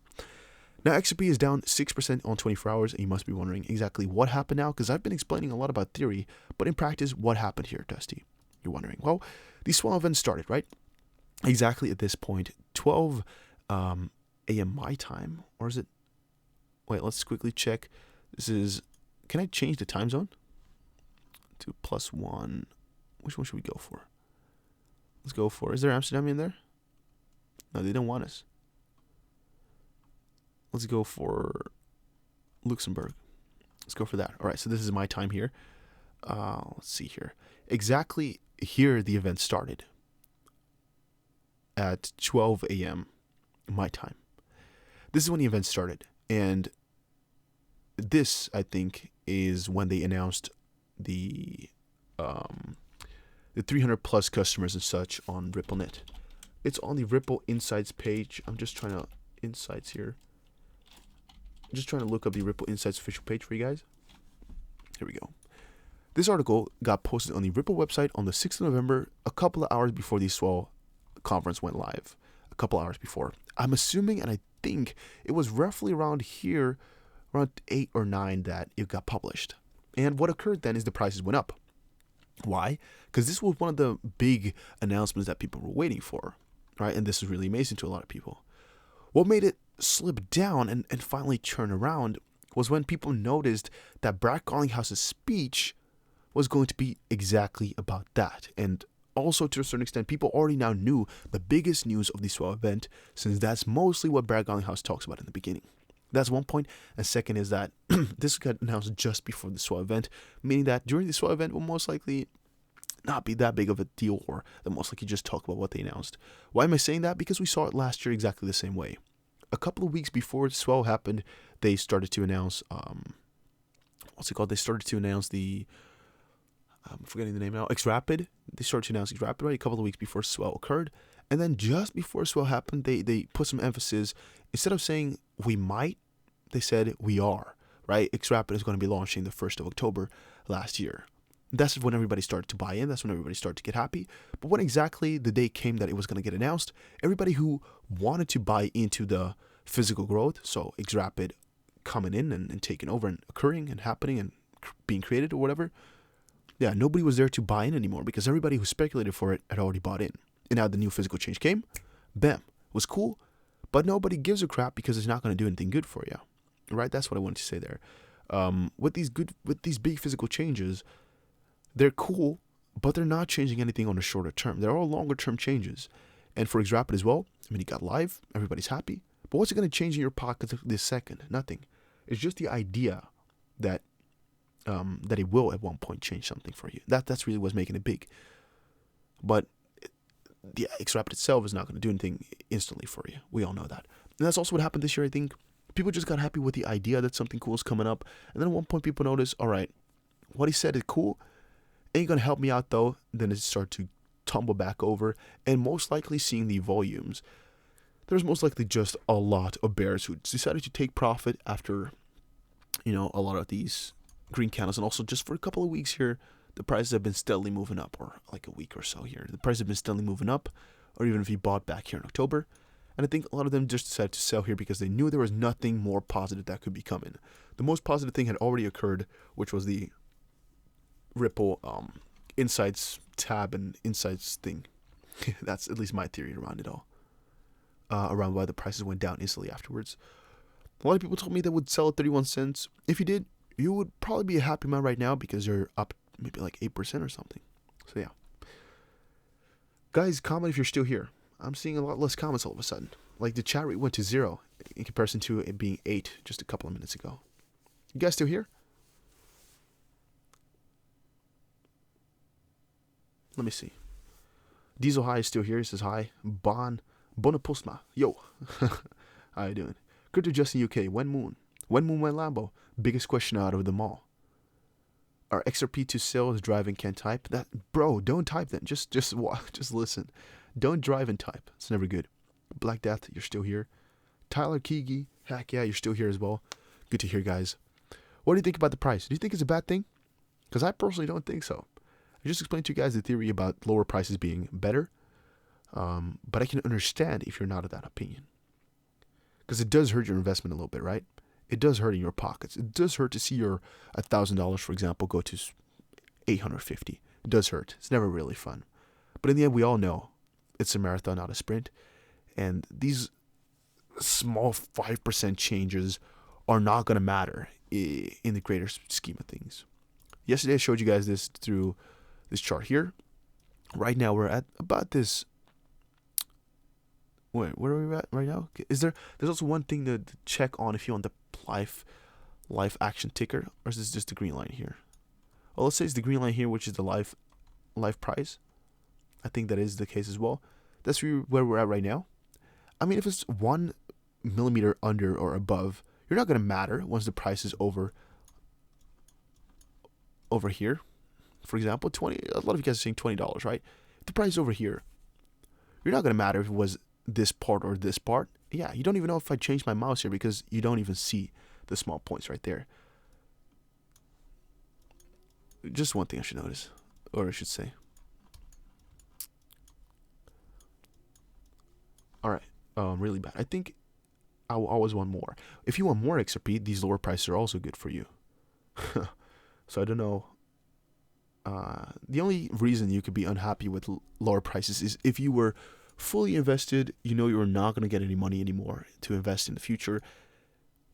Now, XRP is down 6% on 24 hours, and you must be wondering exactly what happened now, because I've been explaining a lot about theory, but in practice, what happened here, Dusty? You're wondering. Well, these swell events started, right? Exactly at this point, 12 a.m. my time, or is it? Wait, let's quickly check. This is, can I change the time zone to +1? Which one should we go for? Let's go for, is there Amsterdam in there? No, they don't want us. Let's go for Luxembourg. Let's go for that. All right, so this is my time here. Let's see here. Exactly here the event started at 12 a.m. my time. This is when the event started. And this, I think, is when they announced the 300 plus customers and such on RippleNet. It's on the Ripple Insights page. I'm just trying to insights here. I'm just trying to look up the Ripple Insights official page for you guys. Here we go. This article got posted on the Ripple website on the 6th of November, a couple of hours before the Swell conference went live. A couple hours before. I'm assuming, and I think it was roughly around here, around 8 or 9 that it got published. And what occurred then is the prices went up. Why? Because this was one of the big announcements that people were waiting for, right? And this is really amazing to a lot of people. What made it slip down and finally turn around was when people noticed that Brad Garlinghouse's speech was going to be exactly about that. And also, to a certain extent, people already now knew the biggest news of the Swell event, since that's mostly what Brad Garlinghouse talks about in the beginning. That's one point. And second is that this got announced just before the Swell event, meaning that during the Swell event will most likely not be that big of a deal, or they'll most likely just talk about what they announced. Why am I saying that? Because we saw it last year exactly the same way. A couple of weeks before Swell happened, they started to announce, They started to announce the, I'm forgetting the name now, XRapid. They started to announce XRapid, right, a couple of weeks before Swell occurred. And then just before Swell happened, they put some emphasis. Instead of saying we might, they said we are, right? XRapid is going to be launching the 1st of October last year. That's when everybody started to buy in. That's when everybody started to get happy. But when exactly the day came that it was going to get announced, everybody who wanted to buy into the physical growth, so XRapid coming in and taking over and occurring and happening and being created or whatever, yeah, nobody was there to buy in anymore because everybody who speculated for it had already bought in. And now the new physical change came, bam, was cool, but nobody gives a crap because it's not going to do anything good for you, right? That's what I wanted to say there. With these big physical changes, they're cool, but they're not changing anything on the shorter term. They're all longer term changes. And for XRapid as well, I mean, it got live, everybody's happy, but what's it going to change in your pocket this second? Nothing. It's just the idea that it will at one point change something for you. That's really what's making it big. But the XRapid itself is not going to do anything instantly for you. We all know that. And that's also what happened this year, I think. People just got happy with the idea that something cool is coming up. And then at one point people notice, all right, what he said is cool. Ain't going to help me out though. Then it started to tumble back over. And most likely seeing the volumes, there's most likely just a lot of bears who decided to take profit after, a lot of these green candles. And also just for a couple of weeks here, the prices have been steadily moving up, or like a week or so here. The prices have been steadily moving up, or even if you bought back here in October. And I think a lot of them just decided to sell here because they knew there was nothing more positive that could be coming. The most positive thing had already occurred, which was the Ripple Insights tab and Insights thing. That's at least my theory around it all. around why the prices went down instantly afterwards. A lot of people told me they would sell at 31 cents. If you did, you would probably be a happy man right now because you're up maybe like 8% or something. So yeah. Guys, comment if you're still here. I'm seeing a lot less comments all of a sudden. Like the chat rate went to 0 in comparison to it being 8 just a couple of minutes ago. You guys still here? Let me see. Diesel High is still here. He says hi. Bonapusma. Yo. How you doing? Crypto Justin UK. When Moon, when Lambo. Biggest question out of them all. Are XRP to sales driving can't type? That bro, don't type then. Just listen. Don't drive and type. It's never good. Black Death, you're still here. Tyler Keegi, heck yeah, you're still here as well. Good to hear, guys. What do you think about the price? Do you think it's a bad thing? Because I personally don't think so. I just explained to you guys the theory about lower prices being better. But I can understand if you're not of that opinion. Because it does hurt your investment a little bit, right? It does hurt in your pockets. It does hurt to see your $1,000, for example, go to $850. It does hurt. It's never really fun. But in the end, we all know it's a marathon, not a sprint. And these small 5% changes are not going to matter in the greater scheme of things. Yesterday, I showed you guys this through this chart here. Right now, we're at about this. Wait, where are we at right now? There's also one thing to check on if you want the life action ticker, or is this just the green line here? Well, let's say it's the green line here, which is the life price. I think that is the case as well. That's where we're at right now. I mean, if it's 1 millimeter under or above, you're not going to matter once the price is over here. For example, 20. A lot of you guys are saying $20, right? If the price is over here, you're not going to matter if it was this part or this part. Yeah, you don't even know if I change my mouse here because you don't even see the small points right there. Just one thing I should notice, or I should say. All right, really bad. I think I will always want more. If you want more XRP, these lower prices are also good for you. So I don't know. The only reason you could be unhappy with lower prices is if you were fully invested, you know you're not going to get any money anymore to invest in the future.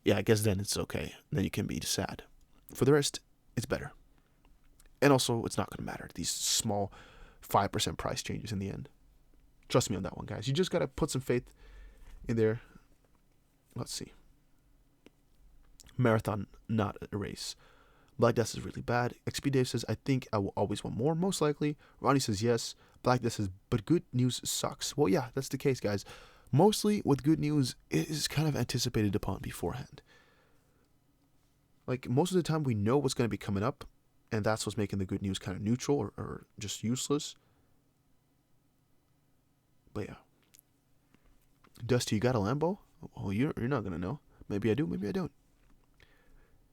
Yeah, I guess then it's okay. Then you can be sad. For the rest, it's better. And also, it's not going to matter. These small 5% price changes in the end. Trust me on that one, guys. You just got to put some faith in there. Let's see. Marathon, not a race. Black Death is really bad. XP Dave says, I think I will always want more, most likely. Ronnie says, yes. Black Death says, but good news sucks. Well, yeah, that's the case, guys. Mostly with good news, it is kind of anticipated upon beforehand. Like, most of the time, we know what's going to be coming up, and that's what's making the good news kind of neutral or just useless. But yeah. Dusty, you got a Lambo? Well, you're not going to know. Maybe I do, maybe I don't.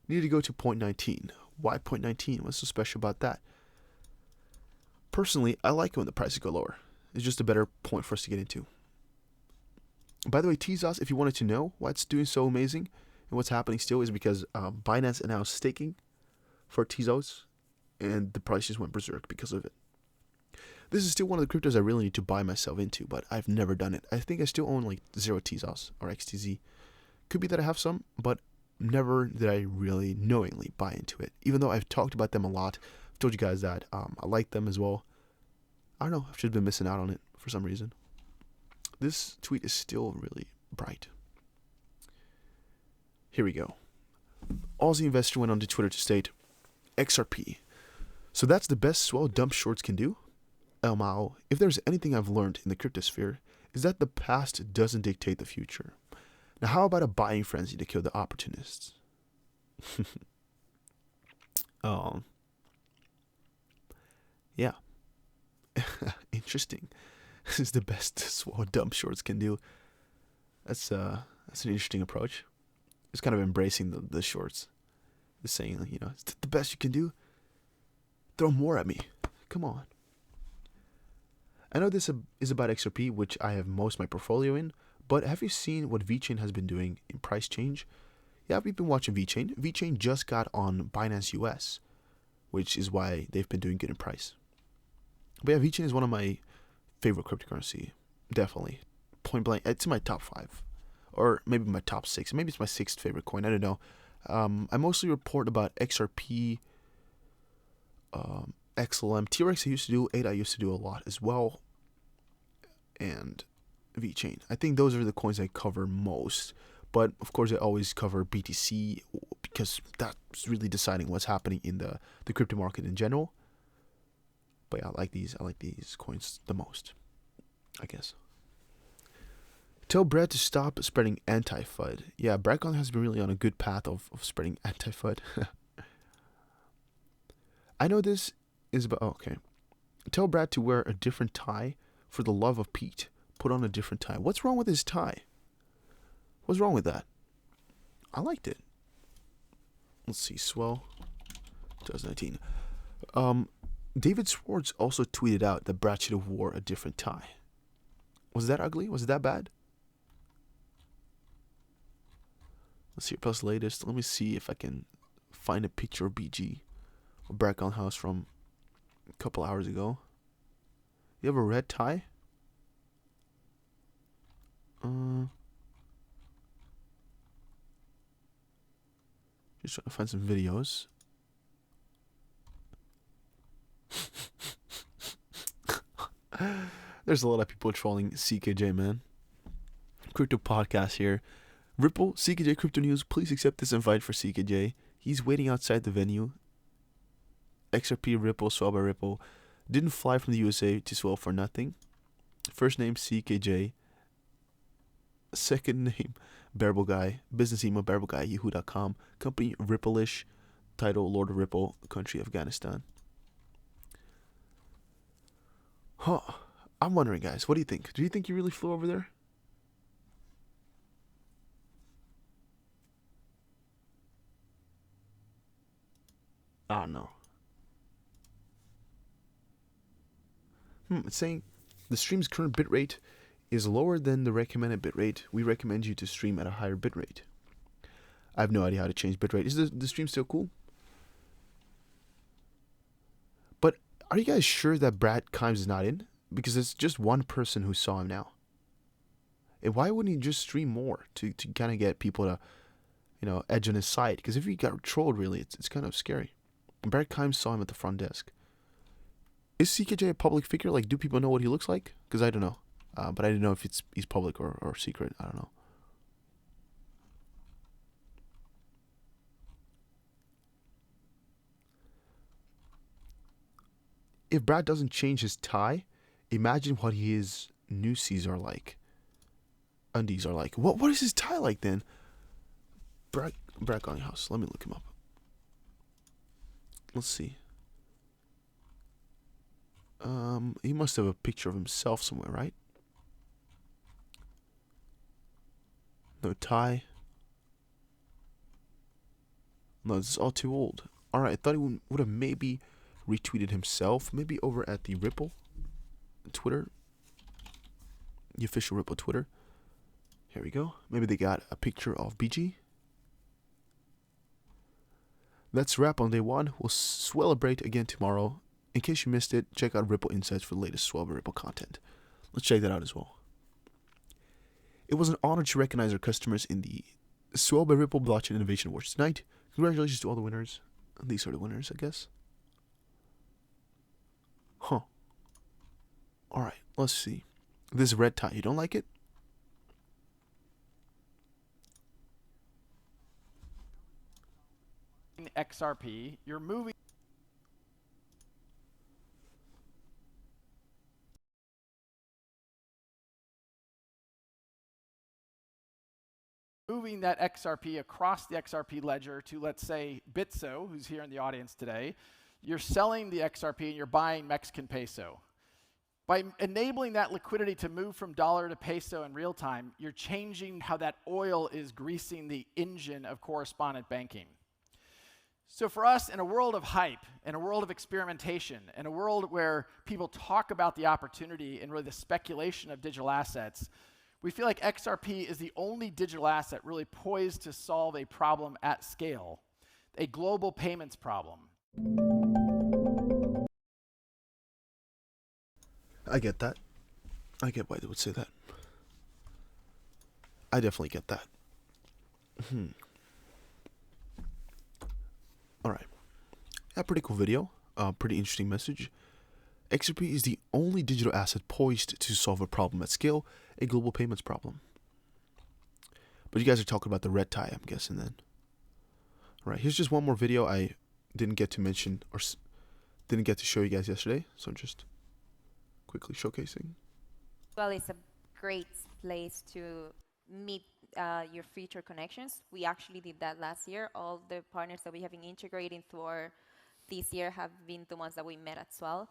Need to go to 0.19. Why 0.19? What's so special about that? Personally, I like it when the prices go lower. It's just a better point for us to get into. By the way, Tezos, if you wanted to know why it's doing so amazing and what's happening still, is because Binance announced staking for Tezos, and the price just went berserk because of it. This is still one of the cryptos I really need to buy myself into, but I've never done it. I think I still own like 0 Tezos or XTZ. Could be that I have some, but never did I really knowingly buy into it. Even though I've talked about them a lot. I've told you guys that I like them as well. I don't know. I've just been missing out on it for some reason. This tweet is still really bright. Here we go. Aussie investor went onto Twitter to state, XRP. So that's the best swell dump shorts can do? Mao, if there's anything I've learned in the cryptosphere, is that the past doesn't dictate the future. Now, how about a buying frenzy to kill the opportunists? Yeah. Interesting. This is the best swell dump shorts can do. That's an interesting approach. It's kind of embracing the shorts. It's saying, you know, it's the best you can do. Throw more at me. Come on. I know this is about XRP, which I have most of my portfolio in, but have you seen what Vechain has been doing in price change? Yeah, we've been watching Vechain. Vechain just got on Binance US, which is why they've been doing good in price. But yeah, Vechain is one of my favorite cryptocurrency, definitely. point blank. It's in my top 5, or maybe my top 6. Maybe it's my 6th favorite coin. I don't know. I mostly report about XRP, XLM, TRX. I used to do 8. I used to do a lot as well, and Vechain. I think those are the coins I cover most. But of course, I always cover BTC because that's really deciding what's happening in the crypto market in general. But yeah, I like these coins the most, I guess. Tell Brad to stop spreading anti-FUD. Yeah, Bradcon has been really on a good path of spreading anti-FUD. I know this is about... okay. Tell Brad to wear a different tie for the love of Pete. Put on a different tie. What's wrong with his tie? What's wrong with that? I liked it. Let's see. Swell 2019. David Swartz also tweeted out that Brad should have wore a different tie. Was that ugly? Was it that bad? Let's see. Plus latest. Let me see if I can find a picture of BG or Bradcon House from a couple hours ago. You have a red tie? Just trying to find some videos. There's a lot of people trolling CKJ, man. Crypto podcast here. Ripple, CKJ Crypto News, please accept this invite for CKJ. He's waiting outside the venue. XRP Ripple, Swell by Ripple. Didn't fly from the USA to Swell for nothing. First name CKJ. Second name Bearable Guy. Business email Bearable Guy, yahoo.com. Company Ripple-ish. Title Lord of Ripple. Country Afghanistan. Huh. I'm wondering, guys, what do you think? Do you think he really flew over there? I don't know. It's saying the stream's current bitrate is lower than the recommended bitrate. We recommend you to stream at a higher bitrate. I have no idea how to change bitrate. Is the stream still cool? But are you guys sure that Brad Kimes is not in? Because it's just one person who saw him now. And why wouldn't he just stream more to kind of get people to, edge on his side? Because if he got trolled, really, it's kind of scary. And Brad Kimes saw him at the front desk. Is CKJ a public figure? Like, do people know what he looks like? Because I don't know. But I didn't know if he's public or secret. I don't know. If Brad doesn't change his tie, imagine what his nooses are like. Undies are like. What is his tie like then? Brad Gong House. Let me look him up. Let's see. He must have a picture of himself somewhere, right? No tie. No, this is all too old. Alright, I thought he would have maybe retweeted himself. Maybe over at the Ripple Twitter. The official Ripple Twitter. Here we go. Maybe they got a picture of BG. That's a wrap on day 1. We'll celebrate again tomorrow. In case you missed it, check out Ripple Insights for the latest Swell by Ripple content. Let's check that out as well. It was an honor to recognize our customers in the Swell by Ripple Blockchain Innovation Awards tonight. Congratulations to all the winners. These are the winners, I guess. Huh. Alright, let's see. This red tie, you don't like it? XRP, you're moving that XRP across the XRP ledger to, let's say, Bitso, who's here in the audience today. You're selling the XRP and you're buying Mexican peso. By enabling that liquidity to move from dollar to peso in real time, you're changing how that oil is greasing the engine of correspondent banking. So for us, in a world of hype, in a world of experimentation, in a world where people talk about the opportunity and really the speculation of digital assets, we feel like XRP is the only digital asset really poised to solve a problem at scale, a global payments problem. I get that. I get why they would say that. I definitely get that. All right. Yeah, pretty cool video. Pretty interesting message. XRP is the only digital asset poised to solve a problem at scale, a global payments problem. But you guys are talking about the red tie, I'm guessing then. All right, here's just one more video I didn't get to mention or didn't get to show you guys yesterday, so I'm just quickly showcasing. Well, it's a great place to meet your future connections. We actually did that last year. All the partners that we have been integrating for this year have been the ones that we met at Swell.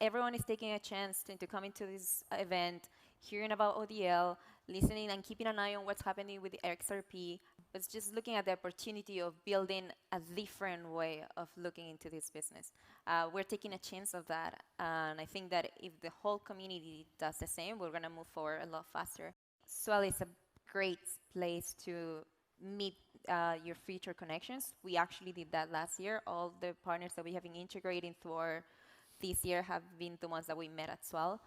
Everyone is taking a chance to come into this event, hearing about ODL, listening and keeping an eye on what's happening with the XRP. It's just looking at the opportunity of building a different way of looking into this business. We're taking a chance of that, and I think that if the whole community does the same, we're going to move forward a lot faster. Swell is a great place to meet your future connections. We actually did that last year. All the partners that we have been integrating for this year have been the ones that we met at Swell.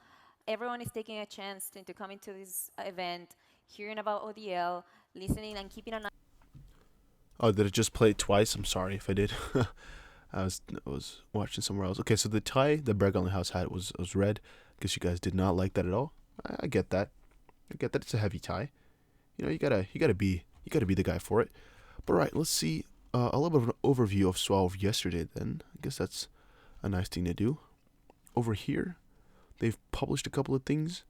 Everyone is taking a chance to come into this event, hearing about ODL, listening and keeping an eye. Oh, did it just play it twice? I'm sorry if I did. I was watching somewhere else. Okay, so the tie the Berg Only House had was red. Guess you guys did not like that at all. I get that. I get that it's a heavy tie. You know, you gotta be the guy for it. But right, let's see a little bit of an overview of Swell of yesterday. Then I guess that's a nice thing to do. Over here, they've published a couple of things.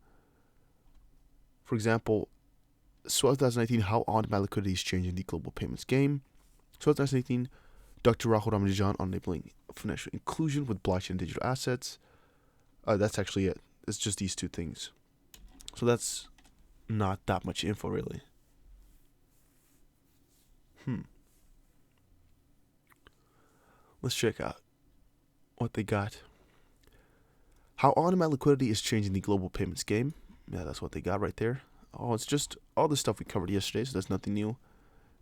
For example, Swell 2019, how on-demand liquidity is changing the global payments game. Swell 2018, Dr. Rahul Ramanujan on enabling financial inclusion with blockchain and digital assets. That's actually it. It's just these two things. So that's not that much info, really. Let's check out what they got. How on-demand liquidity is changing the global payments game. Yeah, that's what they got right there. Oh, it's just all the stuff we covered yesterday, so that's nothing new.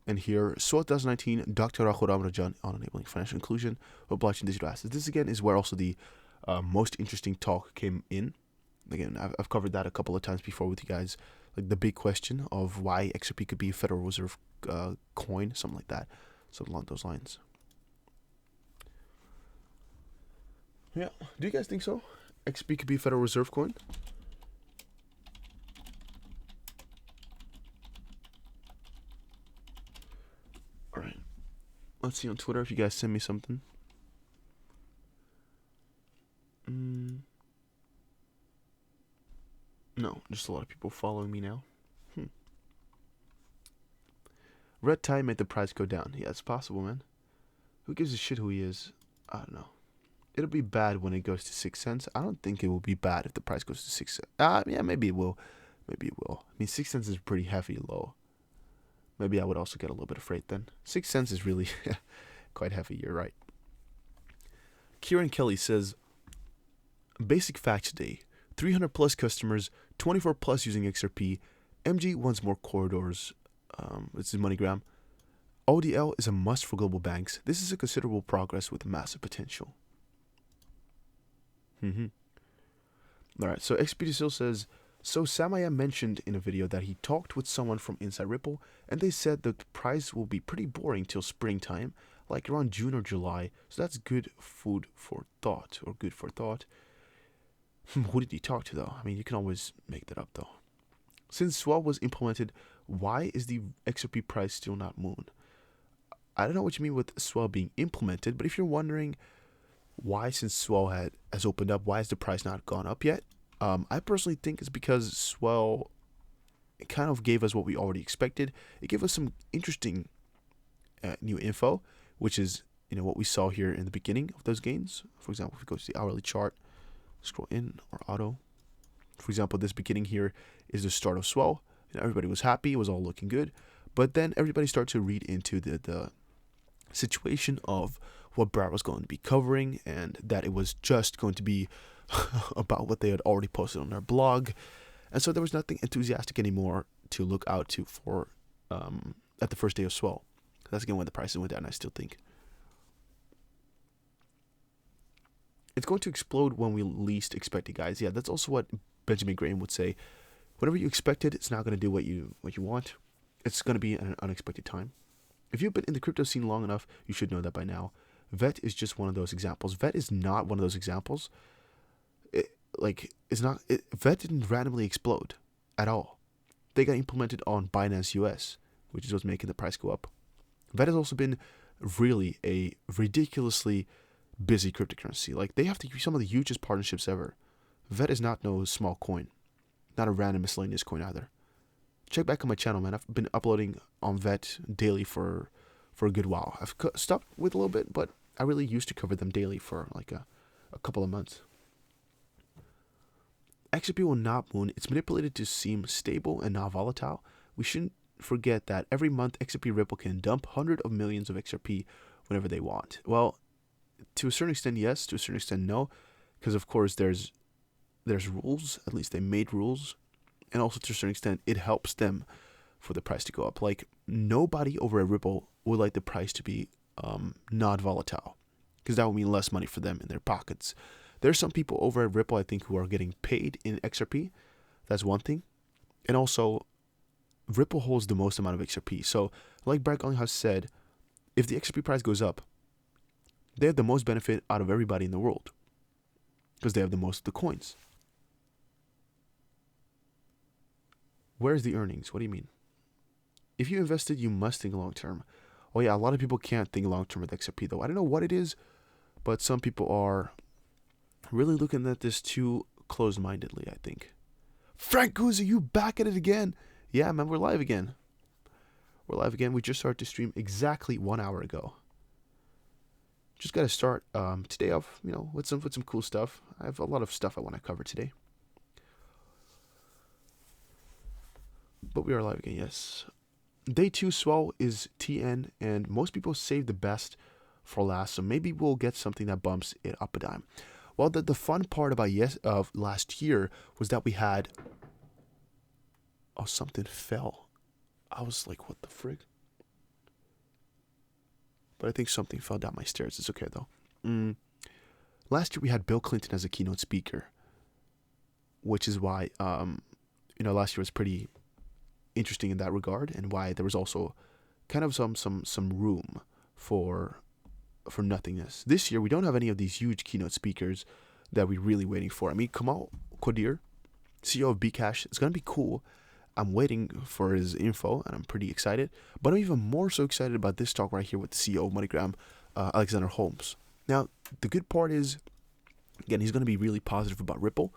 And here, Swell 2019, Dr. Rahul Ramanujan on enabling financial inclusion with blockchain digital assets. This, again, is where also the most interesting talk came in. Again, I've covered that a couple of times before with you guys. Like the big question of why XRP could be a Federal Reserve coin, something like that. So along those lines. Yeah, do you guys think so? XRP could be a Federal Reserve coin? Alright. Let's see on Twitter if you guys send me something. No, just a lot of people following me now. Red tie made the price go down. Yeah, it's possible, man. Who gives a shit who he is? I don't know. It'll be bad when it goes to 6 cents. I don't think it will be bad if the price goes to 6 cents. Yeah, maybe it will. Maybe it will. I mean, 6 cents is pretty heavy low. Maybe I would also get a little bit afraid then. 6 cents is really quite heavy. You're right. Kieran Kelly says, basic fact today. 300 plus customers, 24 plus using XRP. MG wants more corridors. This is MoneyGram. ODL is a must for global banks. This is a considerable progress with massive potential. Alright, so XP still says, so Samaya mentioned in a video that he talked with someone from inside Ripple, and they said that the price will be pretty boring till springtime, like around June or July. So that's good food for thought, or good for thought. Who did he talk to though? I mean, you can always make that up though. Since Swell was implemented, why is the XRP price still not moving? I don't know what you mean with Swell being implemented, but if you're wondering why, since Swell has opened up, why has the price not gone up yet? I personally think it's because Swell kind of gave us what we already expected. It gave us some interesting new info, which is what we saw here in the beginning of those gains. For example, if we go to the hourly chart, scroll in or auto. For example, this beginning here is the start of Swell. Everybody was happy. It was all looking good. But then everybody started to read into the situation of what Brad was going to be covering, and that it was just going to be about what they had already posted on their blog. And so there was nothing enthusiastic anymore to look out to for at the first day of Swell. That's again when the prices went down, I still think. It's going to explode when we least expect it, guys. Yeah, that's also what Benjamin Graham would say Whenever you expect it, it's not going to do what you want. It's going to be an unexpected time. If you've been in the crypto scene long enough, you should know that by now. VET is just one of those examples. VET is not one of those examples. VET didn't randomly explode at all. They got implemented on Binance US, which is what's making the price go up. VET has also been really a ridiculously busy cryptocurrency. Like, they have some of the hugest partnerships ever. VET is not no small coin. Not a random miscellaneous coin either. Check back on my channel, man. I've been uploading on VET daily for a good while. I've stopped with a little bit, but I really used to cover them daily for like a couple of months. XRP will not moon. It's manipulated to seem stable and not volatile. We shouldn't forget that every month XRP Ripple can dump hundreds of millions of XRP whenever they want. Well, to a certain extent, yes. To a certain extent, no. Because, of course, there's rules. At least they made rules. And also, to a certain extent, it helps them for the price to go up. Like, nobody over at Ripple would like the price to be not volatile. Because that would mean less money for them in their pockets. There's some people over at Ripple, I think, who are getting paid in XRP. That's one thing. And also, Ripple holds the most amount of XRP. So, like Brad Gallinghouse said, if the XRP price goes up, they have the most benefit out of everybody in the world. Because they have the most of the coins. Where's the earnings? What do you mean? If you invested, you must think long term. Oh yeah, a lot of people can't think long term with XRP though. I don't know what it is, but some people are really looking at this too closed-mindedly, I think. Frank Guzzi, you back at it again? Yeah, man, we're live again. We're live again. We just started to stream exactly 1 hour ago. Just got to start today off, with some cool stuff. I have a lot of stuff I want to cover today. But we are live again, yes. Day 2 swell is TN, and most people save the best for last, so maybe we'll get something that bumps it up a dime. Well, the fun part about last year was that we had... Oh, something fell. I was like, what the frig? But I think something fell down my stairs. It's okay, though. Last year, we had Bill Clinton as a keynote speaker, which is why, last year was pretty interesting in that regard, and why there was also kind of some room for nothingness. This year, we don't have any of these huge keynote speakers that we're really waiting for. I mean, Kamal Qadir, CEO of Bcash, it's going to be cool. I'm waiting for his info, and I'm pretty excited. But I'm even more so excited about this talk right here with the CEO of MoneyGram, Alexander Holmes. Now, the good part is, again, he's going to be really positive about Ripple.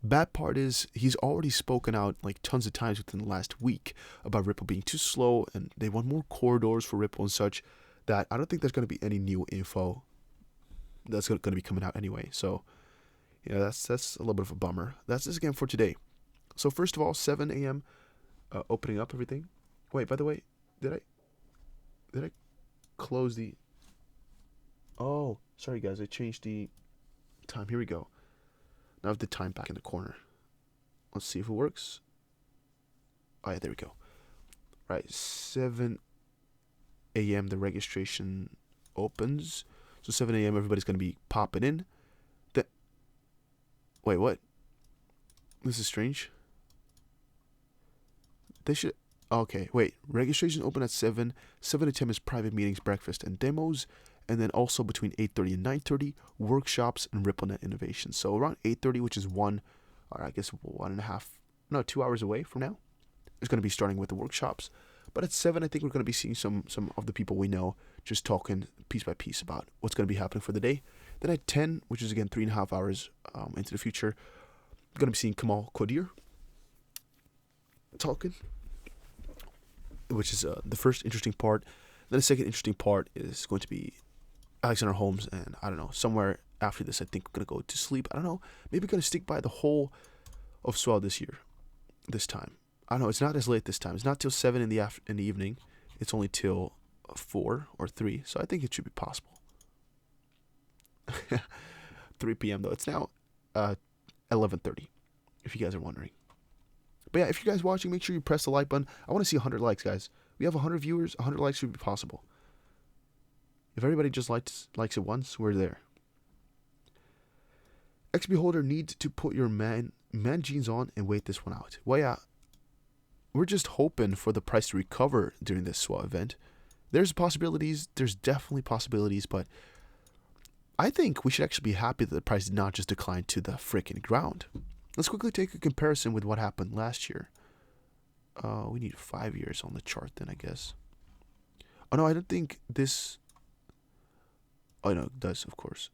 Bad part is he's already spoken out like tons of times within the last week about Ripple being too slow, and they want more corridors for Ripple and such, that I don't think there's going to be any new info that's going to be coming out anyway. So, that's a little bit of a bummer. That's this again for today. So first of all, 7 a.m. Opening up everything. Wait, by the way, did I close the... Oh, sorry guys, I changed the time. Here we go. Now I have the time back in the corner. Let's see if it works. Oh yeah, there we go. Right, 7 a.m. the registration opens. So 7 a.m. everybody's going to be popping in. Wait, what? This is strange. They should... Okay, wait. Registration open at 7. 7 to 10 is private meetings, breakfast, and demos. And then also between 8:30 and 9:30, workshops and RippleNet innovation. So around 8:30, which is 2 hours away from now, is going to be starting with the workshops. But at 7, I think we're going to be seeing some of the people we know just talking piece by piece about what's going to be happening for the day. Then at 10, which is again 3.5 hours into the future, we're going to be seeing Kamal Qadir talking, which is the first interesting part. Then the second interesting part is going to be Alexander Holmes, and I don't know, somewhere after this I think we're going to go to sleep. I don't know, maybe we're going to stick by the whole of Swell this time. I don't know, it's not as late this time. It's not till 7 in the evening. It's only till 4 or 3, so I think it should be possible. 3 p.m. though. It's now 11:30, if you guys are wondering. But yeah, if you guys watching, make sure you press the like button. I want to see 100 likes, guys. We have 100 viewers. 100 likes should be possible. If everybody just likes it once, we're there. XP holder needs to put your main man jeans on and wait this one out. Well, yeah, we're just hoping for the price to recover during this swell event. There's possibilities. There's definitely possibilities, but I think we should actually be happy that the price did not just decline to the freaking ground. Let's quickly take a comparison with what happened last year. We need 5 years on the chart then, I guess. Oh, no, I don't think this... Oh, no, it does, of course.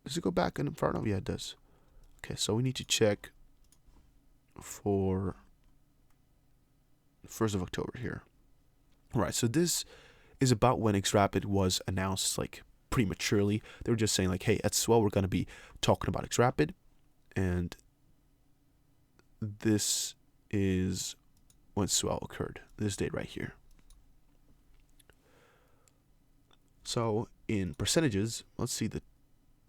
Does it go back in front of? Yeah, it does. Okay, so we need to check for 1st of October here. All right, so this is about when XRapid was announced, like, prematurely. They were just saying, like, hey, at Swell, we're going to be talking about XRapid. And this is when Swell occurred. This date right here. So, in percentages, let's see the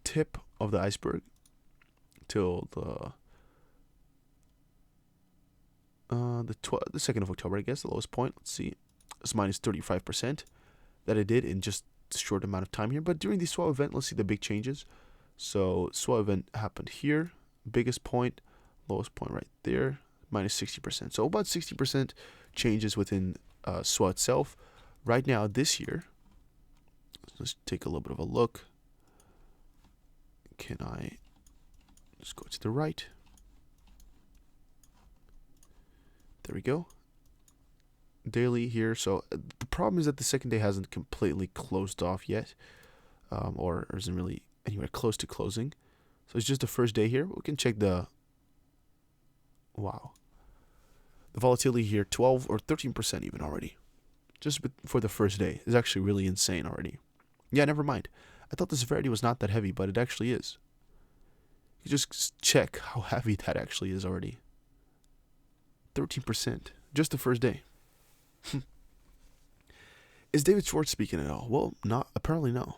tip of the iceberg till the 2nd of October, I guess, the lowest point. Let's see, it's minus 35% that it did in just a short amount of time here. But during the Swell event, let's see the big changes. So Swell event happened here, biggest point, lowest point right there, minus 60%. So about 60% changes within Swell itself. Right now, this year, let's take a little bit of a look. Can I just go to the right? There we go. Daily here. So the problem is that the second day hasn't completely closed off yet, or isn't really anywhere close to closing. So it's just the first day here. We can check the the volatility here, 12 or 13% even already, just for the first day. Is actually really insane already. Yeah, never mind. I thought the severity was not that heavy, but it actually is. You just check how heavy that actually is already. 13%, just the first day. Is David Schwartz speaking at all? Well, apparently no.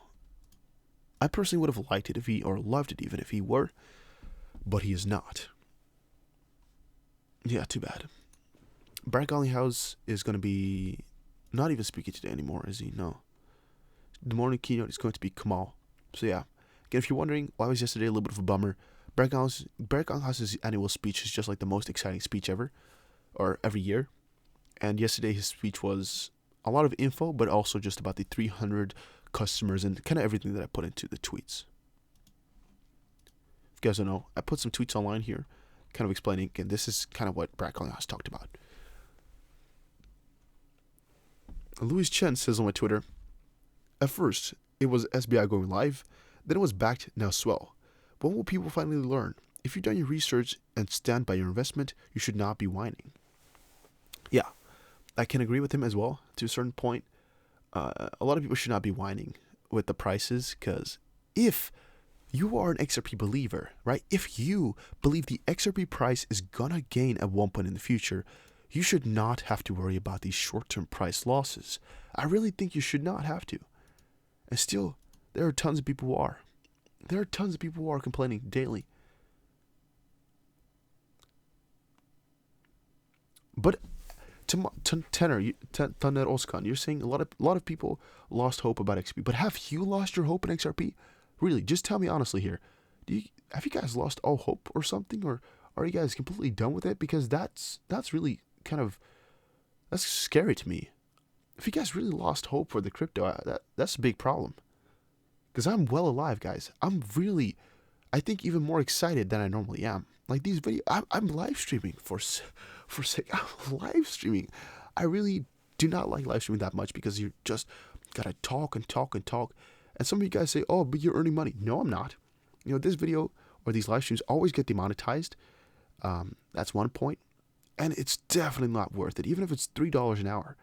I personally would have liked it if he, or loved it even if he were, but he is not. Yeah, too bad. Brad Garlinghouse is going to be not even speaking today anymore, is he? No. The morning keynote is going to be Kamal. So yeah, again, if you're wondering why was yesterday a little bit of a bummer, Brad Garlinghouse's annual speech is just like the most exciting speech ever, or every year. And yesterday his speech was a lot of info, but also just about the 300 customers and kind of everything that I put into the tweets. If you guys don't know, I put some tweets online here, kind of explaining, and this is kind of what Brad Garlinghouse talked about. Louis Chen says on my Twitter, at first, it was SBI going live, then it was backed, now Swell. When will people finally learn? If you've done your research and stand by your investment, you should not be whining. Yeah, I can agree with him as well, to a certain point. A lot of people should not be whining with the prices, because if you are an XRP believer, right? If you believe the XRP price is gonna gain at one point in the future, you should not have to worry about these short-term price losses. I really think you should not have to. And still, there are tons of people who are. There are tons of people who are complaining daily. But Tanner Oskan, you're saying a lot of people lost hope about XRP. But have you lost your hope in XRP? Really, just tell me honestly here. Have you guys lost all hope or something, or are you guys completely done with it? Because that's really that's scary to me. If you guys really lost hope for the crypto, that's a big problem. Because I'm well alive, guys. I'm really, I think, even more excited than I normally am. Like these videos, I'm live streaming for sake. I'm live streaming. I really do not like live streaming that much because you just gotta talk and talk and talk. And some of you guys say, "Oh, but you're earning money." No, I'm not. You know, this video or these live streams always get demonetized. That's one point, and it's definitely not worth it. Even if it's $3 an hour,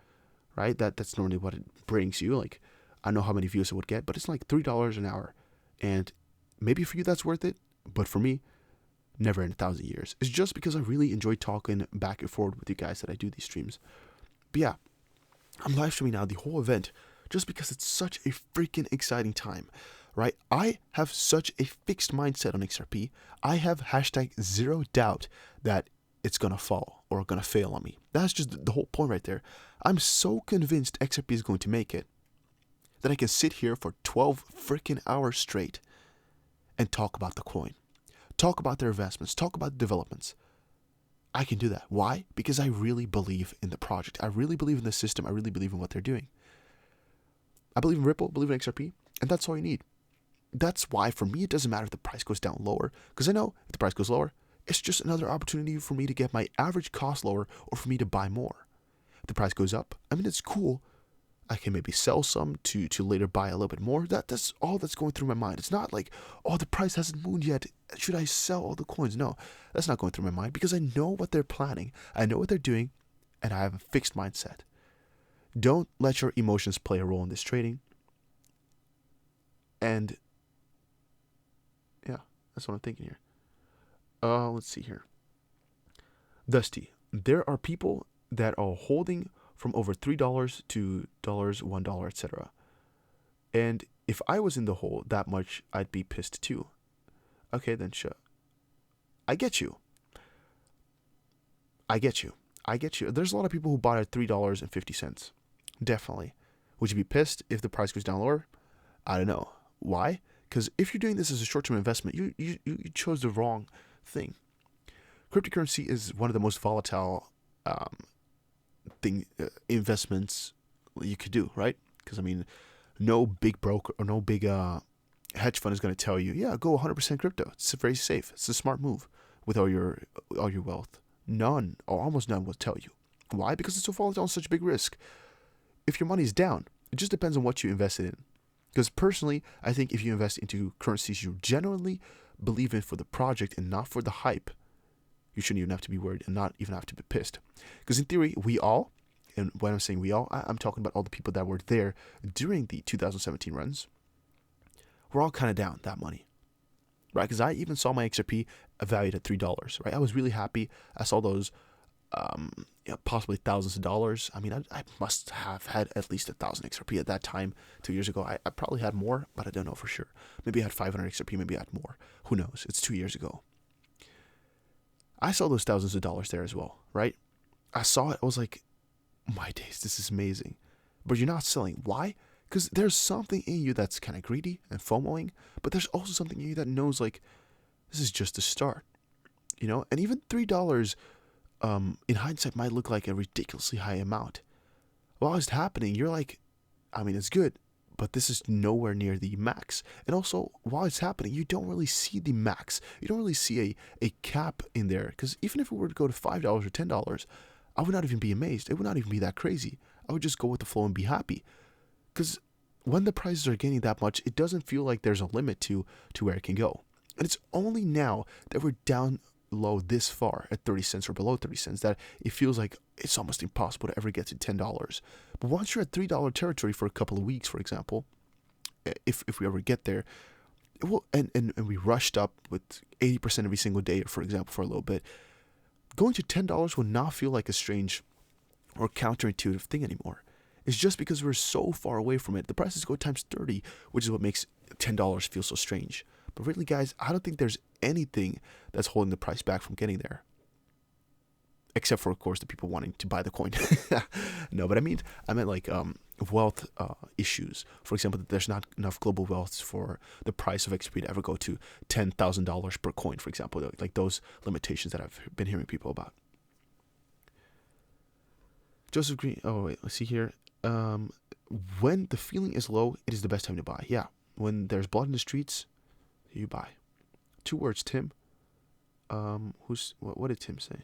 right? That's normally what it brings you. Like, I don't know how many views it would get, but it's like $3 an hour, and maybe for you that's worth it, but for me, never in 1,000 years. It's just because I really enjoy talking back and forth with you guys that I do these streams. But yeah, I'm live streaming now the whole event just because it's such a freaking exciting time, right? I have such a fixed mindset on XRP. I have #0 doubt that it's gonna fall or gonna fail on me. That's just the whole point right there. I'm so convinced XRP is going to make it that I can sit here for 12 freaking hours straight and talk about the coin. Talk about their investments, talk about the developments. I can do that. Why? Because I really believe in the project. I really believe in the system. I really believe in what they're doing. I believe in Ripple, believe in XRP, and that's all you need. That's why for me it doesn't matter if the price goes down lower, because I know if the price goes lower, it's just another opportunity for me to get my average cost lower or for me to buy more. If the price goes up, I mean, it's cool. I can maybe sell some to later buy a little bit more. That's all that's going through my mind. It's not like, oh, the price hasn't moved yet. Should I sell all the coins? No, that's not going through my mind because I know what they're planning. I know what they're doing, and I have a fixed mindset. Don't let your emotions play a role in this trading. And yeah, that's what I'm thinking here. Let's see here. Dusty, there are people that are holding from over $3 to $1, etc. And if I was in the hole that much, I'd be pissed too. Okay, then sure. I get you. There's a lot of people who bought at $3.50. Definitely. Would you be pissed if the price goes down lower? I don't know. Why? Because if you're doing this as a short-term investment, you chose the wrong thing. Cryptocurrency is one of the most volatile investments you could do, right? Because I mean, no big broker or no big hedge fund is going to tell you, yeah, go 100% crypto. It's very safe. It's a smart move with all your wealth. None or almost none will tell you. Why? Because it's so volatile and such a big risk. If your money's down, it just depends on what you invested in. Because personally, I think if you invest into currencies you genuinely believe in for the project and not for the hype, you shouldn't even have to be worried and not even have to be pissed. Because in theory, we all, and when I'm saying we all, I'm talking about all the people that were there during the 2017 runs, we're all kind of down that money, right? Because I even saw my XRP valued at $3, right? I was really happy. I saw those possibly thousands of dollars. I mean, I must have had at least 1,000 XRP at that time 2 years ago. I probably had more, but I don't know for sure. Maybe I had 500 XRP, maybe I had more. Who knows? It's 2 years ago. I saw those thousands of dollars there as well, right? I saw it. I was like, my days, this is amazing. But you're not selling. Why? Because there's something in you that's kind of greedy and FOMOing, but there's also something in you that knows, like, this is just the start, you know? And even $3, in hindsight, might look like a ridiculously high amount. While it's happening, you're like, I mean, it's good, but this is nowhere near the max. And also, while it's happening, you don't really see the max. You don't really see a cap in there. Because even if it were to go to $5 or $10, I would not even be amazed. It would not even be that crazy. I would just go with the flow and be happy. Because when the prices are gaining that much, it doesn't feel like there's a limit to where it can go. And it's only now that we're down low this far at 30 cents or below 30 cents that it feels like it's almost impossible to ever get to $10. But once you're at $3 territory for a couple of weeks, for example, if we ever get there, it will, and we rushed up with 80% every single day, for example, for a little bit, going to $10 will not feel like a strange or counterintuitive thing anymore. It's just because we're so far away from it. The prices go times 30, which is what makes $10 feel so strange. But really, guys, I don't think there's anything that's holding the price back from getting there. Except for, of course, the people wanting to buy the coin. No, but I meant like wealth issues. For example, that there's not enough global wealth for the price of XP to ever go to $10,000 per coin, for example. Like those limitations that I've been hearing people about. Joseph Green. Oh, wait, let's see here. When the feeling is low, it is the best time to buy. Yeah. When there's blood in the streets, you buy. 2 words, Tim. What did Tim say?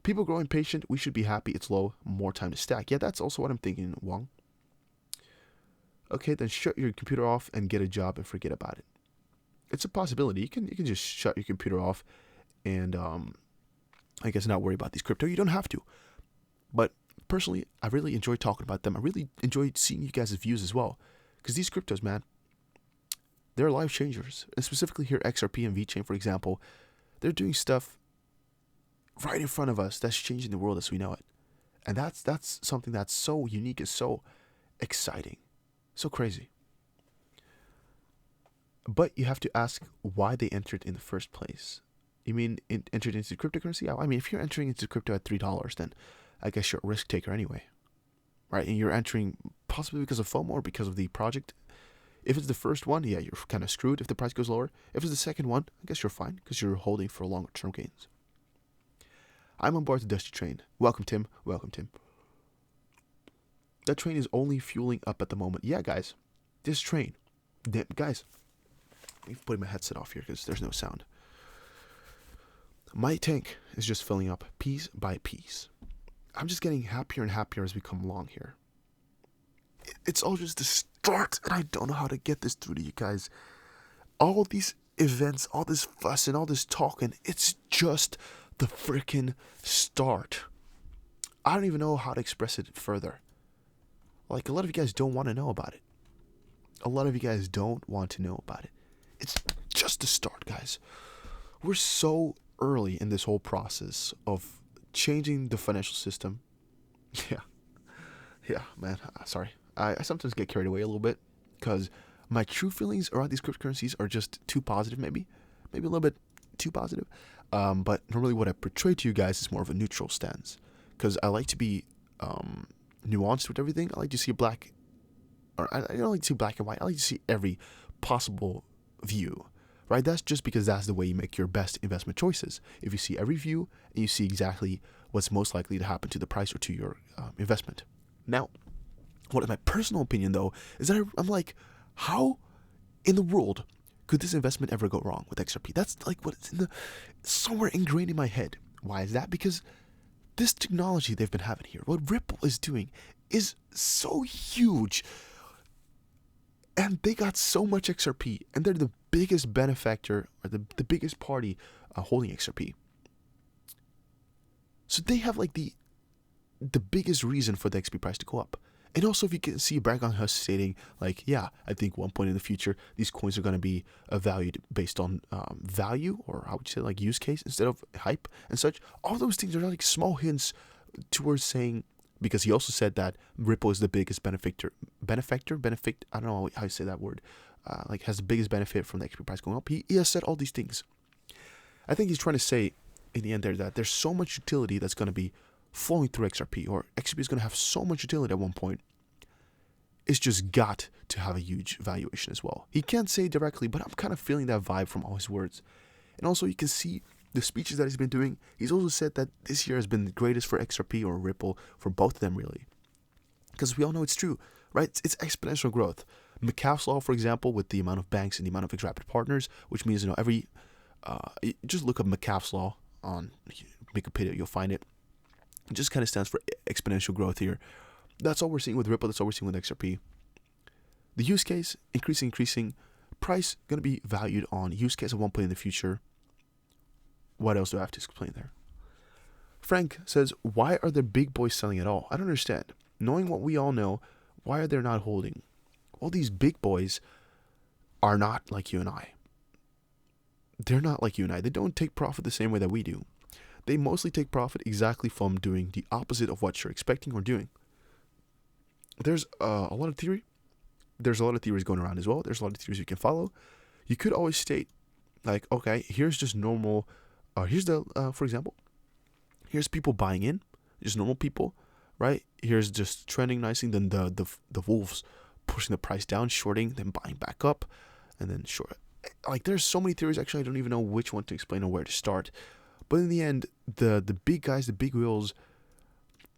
People grow impatient. We should be happy it's low. More time to stack. Yeah, that's also what I'm thinking, Wong. Okay, then shut your computer off and get a job and forget about it. It's a possibility. You can just shut your computer off and I guess not worry about these crypto. You don't have to. But personally, I really enjoy talking about them. I really enjoy seeing you guys' views as well. Because these cryptos, man, they're life changers. And specifically here, XRP and Vechain, for example, they're doing stuff right in front of us that's changing the world as we know it. And that's something that's so unique and so exciting. So crazy. But you have to ask why they entered in the first place. You mean entered into cryptocurrency? I mean, if you're entering into crypto at $3, then I guess you're a risk taker anyway. Right? And you're entering possibly because of FOMO or because of the project. If it's the first one, yeah, you're kind of screwed if the price goes lower. If it's the second one, I guess you're fine because you're holding for longer term gains. I'm on board the Dusty train. Welcome, Tim. Welcome, Tim. That train is only fueling up at the moment. Yeah, guys. This train. Guys. I'm putting my headset off here because there's no sound. My tank is just filling up piece by piece. I'm just getting happier and happier as we come along here. It's all just the start, and I don't know how to get this through to you guys. All these events, all this fuss, and all this talking, it's just the freaking start. I don't even know how to express it further. Like, a lot of you guys don't want to know about it. A lot of you guys don't want to know about it. It's just the start, guys. We're so early in this whole process of changing the financial system. Yeah, man. Sorry. I sometimes get carried away a little bit because my true feelings around these cryptocurrencies are just too positive, maybe a little bit too positive. But normally what I portray to you guys is more of a neutral stance because I like to be nuanced with everything. I like to see I don't like to see black and white. I like to see every possible view, right? That's just because that's the way you make your best investment choices. If you see every view and you see exactly what's most likely to happen to the price or to your investment. Now, what is my personal opinion though is that I'm like, how in the world could this investment ever go wrong with XRP? That's like what's somewhere ingrained in my head. Why is that? Because this technology they've been having here, what Ripple is doing, is so huge. And they got so much XRP, and they're the biggest benefactor, or the biggest party holding XRP. So they have like the biggest reason for the XP price to go up. And also, if you can see Bragon Huss stating, like, yeah, I think one point in the future, these coins are going to be valued based on value, or how would you say, like, use case instead of hype and such. All those things are like small hints towards saying, because he also said that Ripple is the biggest benefit, I don't know how you say that word, like has the biggest benefit from the XP price going up. He has said all these things. I think he's trying to say in the end there that there's so much utility that's going to be flowing through XRP, or XRP is going to have so much utility at one point. It's just got to have a huge valuation as well. He can't say it directly, but I'm kind of feeling that vibe from all his words. And also you can see the speeches that he's been doing. He's also said that this year has been the greatest for XRP or Ripple, for both of them really. Because we all know it's true, right? It's exponential growth. McCaff's law, for example, with the amount of banks and the amount of rapid partners, which means, just look up McCaff's law on Wikipedia, you'll find it. It just kind of stands for exponential growth here. That's all we're seeing with Ripple. That's all we're seeing with XRP. The use case, increasing. Price, going to be valued on use case at one point in the future. What else do I have to explain there? Frank says, why are the big boys selling at all? I don't understand. Knowing what we all know, why are they not holding? Well, these big boys are not like you and I. They're not like you and I. They don't take profit the same way that we do. They mostly take profit exactly from doing the opposite of what you're expecting or doing. There's a lot of theory. There's a lot of theories going around as well. There's a lot of theories you can follow. You could always state, like, okay, here's just normal. For example, here's people buying in, just normal people, right? Here's just trending nicely. Then the wolves pushing the price down, shorting, then buying back up, and then short. Like, there's so many theories. Actually, I don't even know which one to explain or where to start. But in the end, the big guys, the big wheels,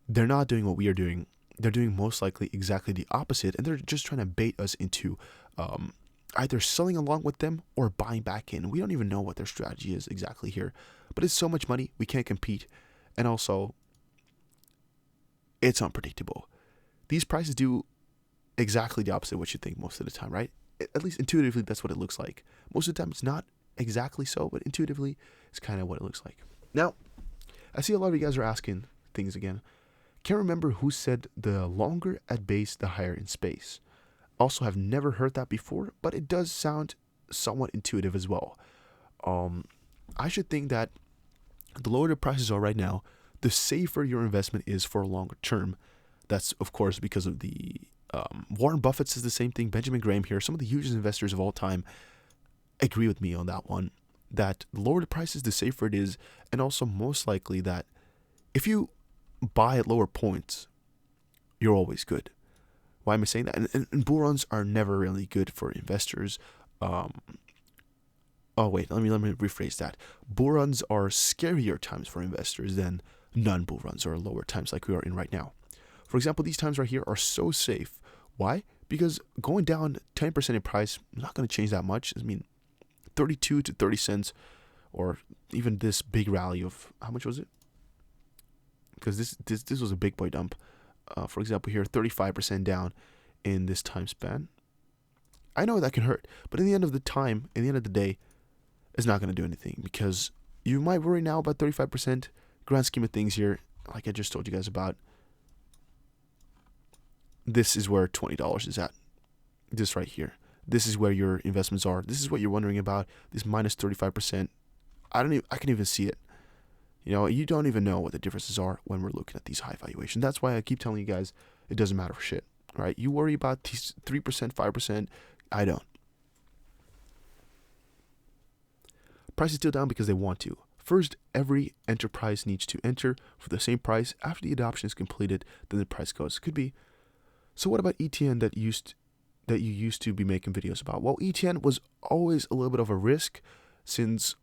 they're not doing what we are doing. They're doing most likely exactly the opposite, and they're just trying to bait us into either selling along with them or buying back in. We don't even know what their strategy is exactly here, but it's so much money, we can't compete, and also, it's unpredictable. These prices do exactly the opposite of what you think most of the time, right? At least intuitively, that's what it looks like. Most of the time, it's not exactly so, but intuitively, it's kind of what it looks like. Now, I see a lot of you guys are asking things again. Can't remember who said the longer at base, the higher in space. Also, have never heard that before, but it does sound somewhat intuitive as well. I should think that the lower the prices are right now, the safer your investment is for a longer term. That's, of course, because of the Warren Buffett says the same thing. Benjamin Graham here, some of the hugest investors of all time, agree with me on that one. That the lower the prices, the safer it is, and also most likely that if you buy at lower points, you're always good. Why am I saying that? And bull runs are never really good for investors. Oh wait, let me rephrase that. Bull runs are scarier times for investors than non-bull runs or lower times like we are in right now. For example, these times right here are so safe. Why? Because going down 10% in price is not going to change that much. I mean, 32 to 30 cents, or even this big rally of, how much was it? Because this was a big boy dump. For example, here 35% down in this time span. I know that can hurt, but in the end of the day, it's not going to do anything, because you might worry now about 35%. Grand scheme of things here, like I just told you guys about, this is where $20 is at. This right here. This is where your investments are. This is what you're wondering about. This minus 35%. I can even see it. You don't even know what the differences are when we're looking at these high valuations. That's why I keep telling you guys it doesn't matter for shit. Right? You worry about these 3%, 5%. I don't. Price is still down because they want to. First, every enterprise needs to enter for the same price. After the adoption is completed, then the price goes. Could be. So what about ETN that you used to be making videos about? Well, ETN was always a little bit of a risk, since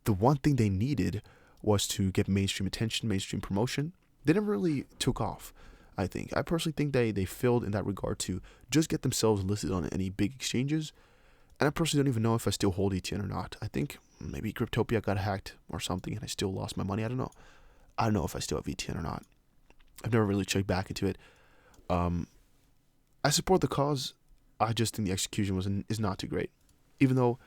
the one thing they needed was to get mainstream attention, mainstream promotion. They never really took off, I think. I personally think they failed in that regard to just get themselves listed on any big exchanges. And I personally don't even know if I still hold ETN or not. I think maybe Cryptopia got hacked or something and I still lost my money. I don't know. I don't know if I still have ETN or not. I've never really checked back into it. I support the cause. I just think the execution is not too great. Even though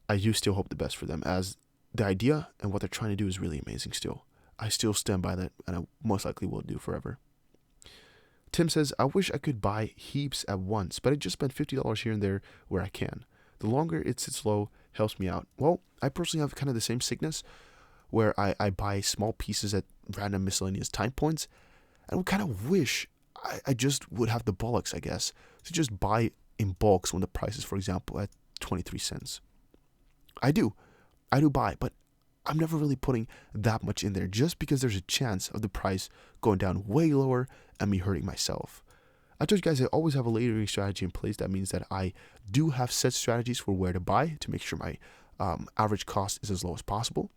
I do still hope the best for them, as the idea and what they're trying to do is really amazing still. I still stand by that, and I most likely will do forever. Tim says, I wish I could buy heaps at once, but I just spent $50 here and there where I can. The longer it sits low helps me out. Well, I personally have kind of the same sickness, where I buy small pieces at random miscellaneous time points, and I kind of wish I just would have the bollocks, I guess, to just buy in bulks when the price is, for example, at 23 cents. I do buy, but I'm never really putting that much in there, just because there's a chance of the price going down way lower and me hurting myself. I told you guys I always have a layering strategy in place. That means that I do have set strategies for where to buy to make sure my average cost is as low as possible.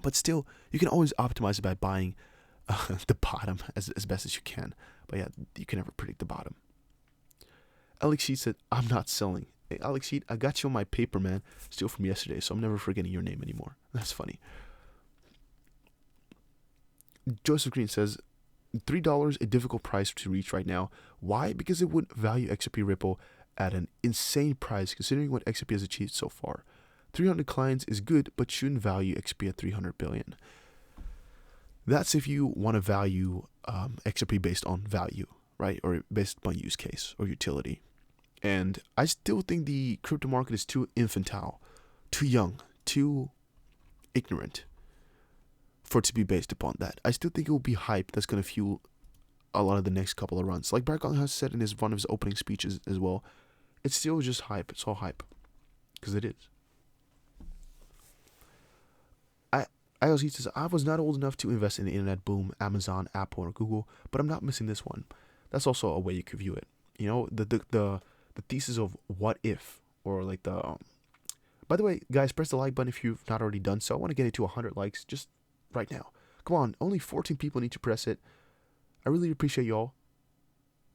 But still, you can always optimize it by buying the bottom as best as you can. But yeah, you can never predict the bottom. Alex Sheet said, I'm not selling. Hey, Alex Sheet, I got you on my paper, man. Still from yesterday, so I'm never forgetting your name anymore. That's funny. Joseph Green says, $3 a difficult price to reach right now. Why? Because it would value XRP Ripple at an insane price considering what XRP has achieved so far. 300 clients is good, but shouldn't value XRP at 300 billion. That's if you want to value XRP based on value, right? Or based on use case or utility. And I still think the crypto market is too infantile, too young, too ignorant for it to be based upon that. I still think it will be hype that's going to fuel a lot of the next couple of runs. Like Barack has said in one of his opening speeches as well, it's still just hype. It's all hype. Because it is. IOZ says, I was not old enough to invest in the internet boom, Amazon, Apple, or Google, but I'm not missing this one. That's also a way you could view it. You know, the thesis of what if, or like the... By the way, guys, press the like button if you've not already done so. I want to get it to 100 likes just right now. Come on, only 14 people need to press it. I really appreciate y'all.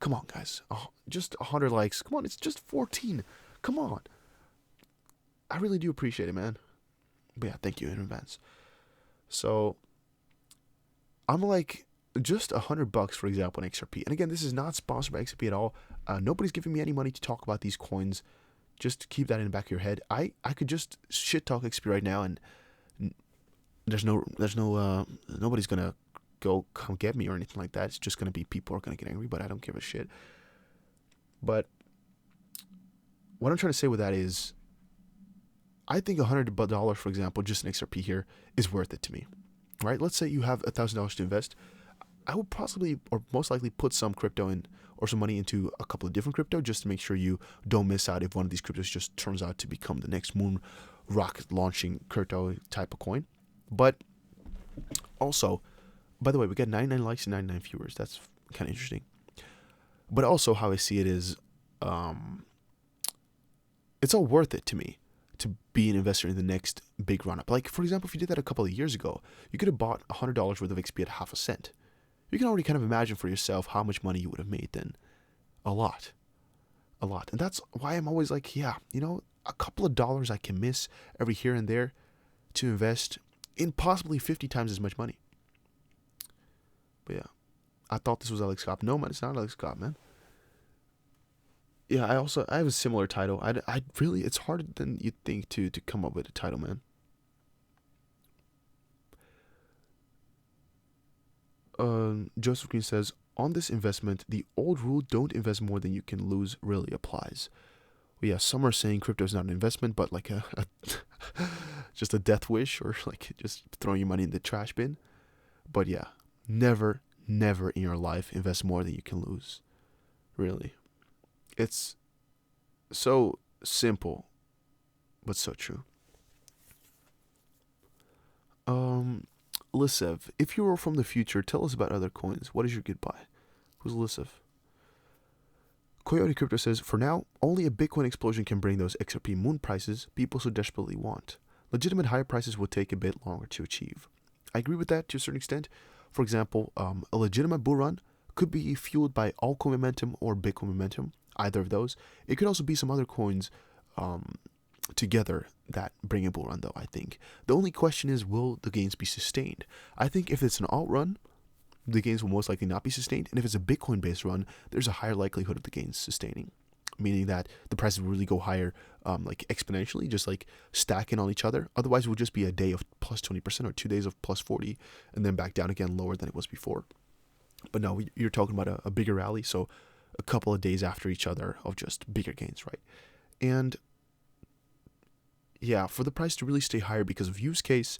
Come on, guys. Oh, just 100 likes. Come on, it's just 14. Come on. I really do appreciate it, man. But yeah, thank you in advance. So, I'm like just $100, for example, on XRP. And again, this is not sponsored by XRP at all. Nobody's giving me any money to talk about these coins. Just keep that in the back of your head. I could just shit talk XRP right now, and nobody's gonna come get me or anything like that. It's just gonna be people are gonna get angry, but I don't give a shit. But what I'm trying to say with that is, I think $100, for example, just an XRP here is worth it to me, right? Let's say you have $1,000 to invest. I would possibly or most likely put some crypto in or some money into a couple of different crypto just to make sure you don't miss out if one of these cryptos just turns out to become the next moon rocket launching crypto type of coin. But also, by the way, we got 99 likes and 99 viewers. That's kind of interesting. But also how I see it is, it's all worth it to me. to be an investor in the next big run-up. Like, for example, if you did that a couple of years ago, you could have bought $100 worth of XP at half a cent. You can already kind of imagine for yourself how much money you would have made then. A lot. A lot. And that's why I'm always like, yeah, you know, a couple of dollars I can miss every here and there to invest in possibly 50 times as much money. But yeah, I thought this was Alex Scott. No, man, it's not Alex Scott, man. Yeah, I have a similar title. I really, it's harder than you'd think to come up with a title, man. Joseph Green says, on this investment, the old rule, don't invest more than you can lose, really applies. Well, yeah, some are saying crypto is not an investment, but like a just a death wish, or like just throwing your money in the trash bin. But yeah, never in your life invest more than you can lose. Really. It's so simple, but so true. Lisev, if you were from the future, tell us about other coins. What is your goodbye? Who's Lisev? Coyote Crypto says, for now, only a Bitcoin explosion can bring those XRP moon prices people so desperately want. Legitimate higher prices will take a bit longer to achieve. I agree with that to a certain extent. For example, a legitimate bull run could be fueled by altcoin momentum or Bitcoin momentum, either of those. It could also be some other coins together that bring a bull run, though, I think. The only question is, will the gains be sustained? I think if it's an alt run, the gains will most likely not be sustained. And if it's a Bitcoin-based run, there's a higher likelihood of the gains sustaining, meaning that the prices will really go higher like exponentially, just like stacking on each other. Otherwise, it will just be a day of plus 20% or 2 days of plus 40 and then back down again lower than it was before. But no, you're talking about a bigger rally, so a couple of days after each other of just bigger gains, right? And yeah, for the price to really stay higher because of use case,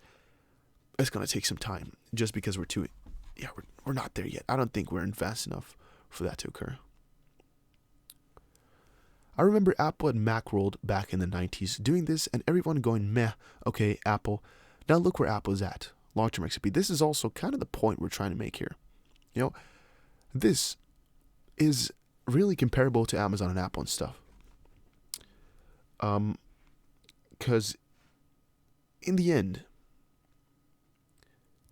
it's going to take some time just because we're not there yet. I don't think we're advanced enough for that to occur. I remember Apple and Macworld back in the 90s doing this and everyone going, meh, okay, Apple. Now look where Apple is at. Long-term XP. This is also kind of the point we're trying to make here. You know, this is really comparable to Amazon and Apple and stuff. Because in the end,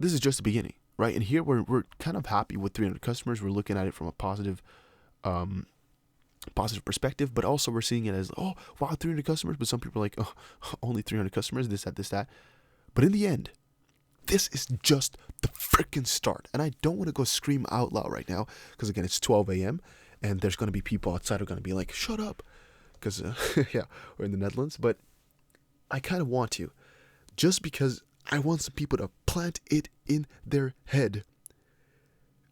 this is just the beginning, right? And here we're kind of happy with 300 customers. We're looking at it from a positive perspective, but also we're seeing it as, oh, wow, 300 customers. But some people are like, oh, only 300 customers, this, that. But in the end, this is just the freaking start. And I don't want to go scream out loud right now because, again, it's 12 a.m. and there's going to be people outside who are going to be like, shut up. Because, yeah, we're in the Netherlands. But I kind of want to, just because I want some people to plant it in their head.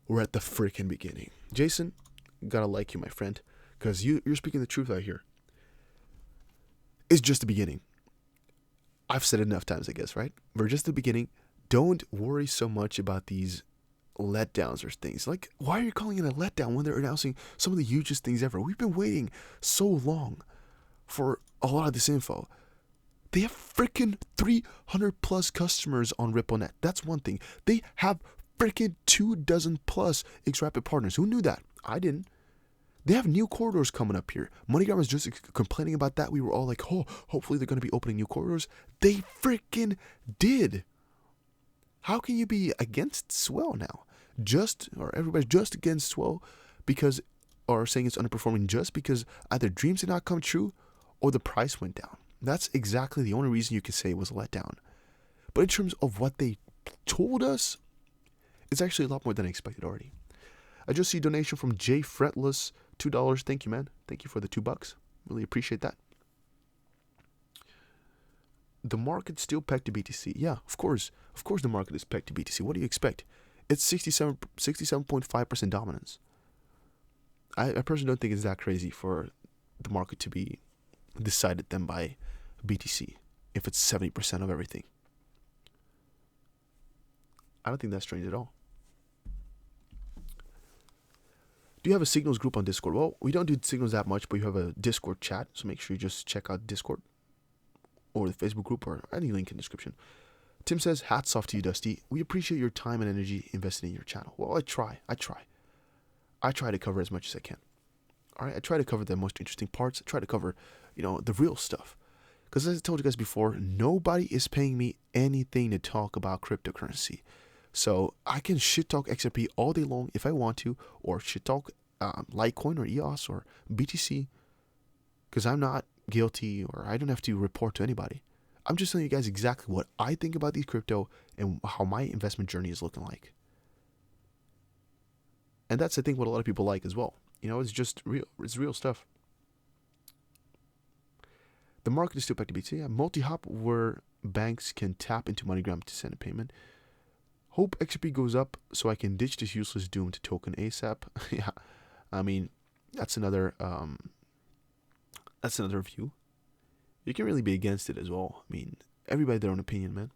We're at the freaking beginning. Jason, gotta like you, my friend, because you're speaking the truth out here. It's just the beginning. I've said it enough times, I guess, right? We're just the beginning. Don't worry so much about these letdowns or things. Like, why are you calling it a letdown when they're announcing some of the hugest things ever? We've been waiting so long for a lot of this info. They have freaking 300 plus customers on RippleNet. That's one thing. They have freaking 24 plus XRapid partners. Who knew that? I didn't. They have new corridors coming up here. MoneyGram was just complaining about that. We were all like, oh, hopefully they're going to be opening new corridors. They freaking did. How can you be against Swell now? Or everybody's just against Swell because, or saying it's underperforming just because either dreams did not come true or the price went down. That's exactly the only reason you could say it was a letdown. But in terms of what they told us, it's actually a lot more than I expected already. I just see a donation from Jay Fretless, $2. Thank you, man. Thank you for the $2. Really appreciate that. The market's still pegged to BTC. Yeah, of course. Of course the market is pegged to BTC. What do you expect? It's 67.5% dominance. I personally don't think it's that crazy for the market to be decided then by BTC if it's 70% of everything. I don't think that's strange at all. Do you have a Signals group on Discord? Well, we don't do Signals that much, but you have a Discord chat, so make sure you just check out Discord or the Facebook group or any link in the description. Tim says, hats off to you, Dusty. We appreciate your time and energy invested in your channel. Well, I try to cover as much as I can. All right, I try to cover the most interesting parts. I try to cover, the real stuff. Because as I told you guys before, nobody is paying me anything to talk about cryptocurrency. So I can shit talk XRP all day long if I want to, or shit talk Litecoin or EOS or BTC, because I'm not guilty or I don't have to report to anybody. I'm just telling you guys exactly what I think about these crypto and how my investment journey is looking like. And that's, I think, what a lot of people like as well. It's just real. It's real stuff. The market is still back to BTC. Yeah, multi-hop where banks can tap into MoneyGram to send a payment. Hope XRP goes up so I can ditch this useless doomed token ASAP. Yeah, I mean, that's another view. You can really be against it as well. I mean, everybody their own opinion, man.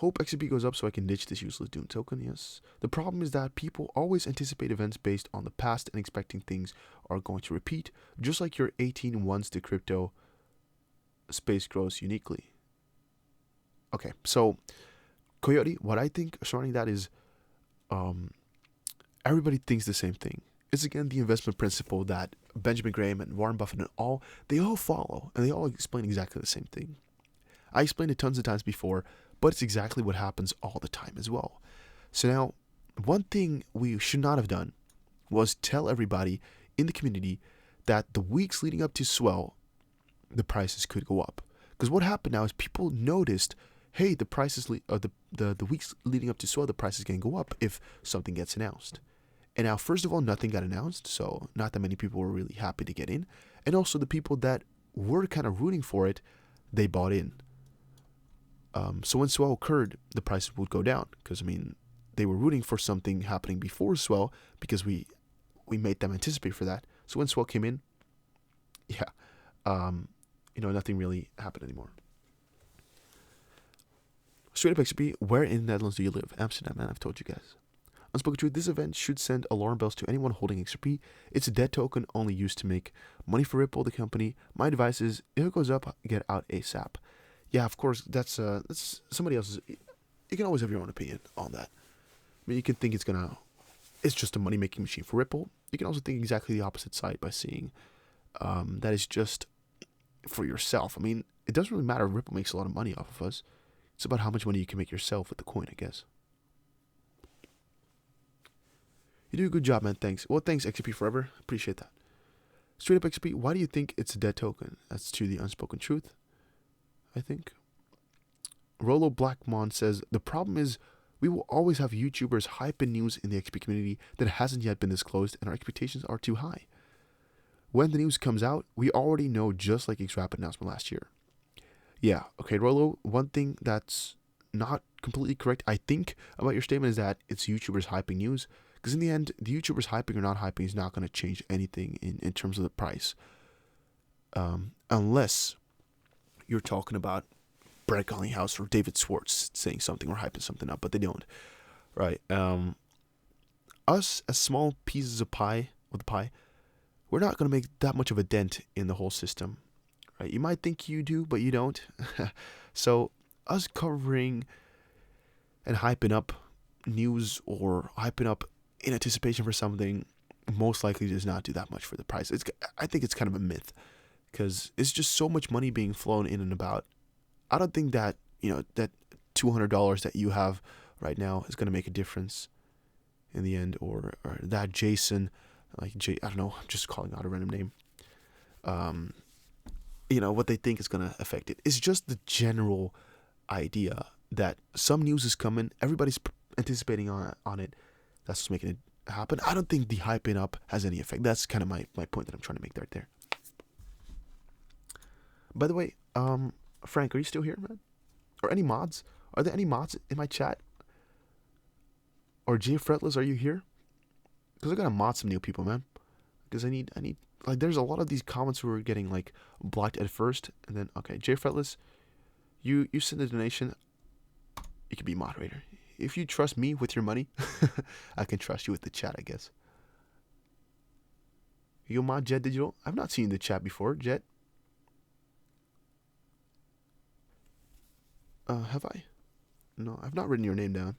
Hope XRP goes up so I can ditch this useless doomed token. Yes. The problem is that people always anticipate events based on the past and expecting things are going to repeat, just like your 18 once the crypto space grows uniquely. Okay, so Coyote, what I think surrounding that is everybody thinks the same thing. It's again the investment principle that Benjamin Graham and Warren Buffett and they all follow, and they all explain exactly the same thing. I explained it tons of times before, but it's exactly what happens all the time as well. So now, one thing we should not have done was tell everybody in the community that the weeks leading up to Swell, the prices could go up. Because what happened now is people noticed, hey, the prices, the weeks leading up to Swell, the prices can go up if something gets announced. And now, first of all, nothing got announced, so not that many people were really happy to get in. And also the people that were kind of rooting for it, they bought in. So when Swell occurred, the prices would go down because, I mean, they were rooting for something happening before Swell because we made them anticipate for that. So when Swell came in, nothing really happened anymore. Straight up XP, where in the Netherlands do you live? Amsterdam, man, I've told you guys. Unspoken truth, this event should send alarm bells to anyone holding XRP. It's a dead token only used to make money for Ripple, the company. My advice is, if it goes up, get out ASAP. Yeah, of course, that's somebody else's. You can always have your own opinion on that. I mean, you can think it's just a money-making machine for Ripple. You can also think exactly the opposite side by seeing that is just for yourself. I mean, it doesn't really matter if Ripple makes a lot of money off of us. It's about how much money you can make yourself with the coin, I guess. You do a good job, man. Thanks. Well, thanks, XP Forever. Appreciate that. Straight up XP, why do you think it's a dead token? That's to the unspoken truth, I think. Rolo Blackmon says, the problem is we will always have YouTubers hyping news in the XP community that hasn't yet been disclosed, and our expectations are too high. When the news comes out, we already know, just like Xrap announcement last year. Yeah, okay, Rolo, one thing that's not completely correct, I think, about your statement is that it's YouTubers hyping news. Because in the end, the YouTubers hyping or not hyping is not going to change anything in terms of the price. Unless you're talking about Brett House or David Schwartz saying something or hyping something up, but they don't. Right. Us, as small pieces of pie, we're not going to make that much of a dent in the whole system. Right? You might think you do, but you don't. So us covering and hyping up news or hyping up in anticipation for something most likely does not do that much for the price. I think it's kind of a myth because it's just so much money being flown in and about. I don't think that, that $200 that you have right now is going to make a difference in the end, or that Jason, I don't know, I'm just calling out a random name. What they think is going to affect it. It's just the general idea that some news is coming, everybody's anticipating on it. That's what's making it happen. I don't think the hyping up has any effect. That's kind of my point that I'm trying to make right there. By the way, Frank, are you still here, man? Or any mods? Are there any mods in my chat? Or Jay Fretless, are you here? Because I gotta mod some new people, man. Because I need like, there's a lot of these comments who are getting like blocked at first, and then okay, Jay Fretless, you send a donation, you can be moderator. If you trust me with your money, I can trust you with the chat, I guess. You mod Jet Digital? I've not seen the chat before, Jet. Have I? No, I've not written your name down.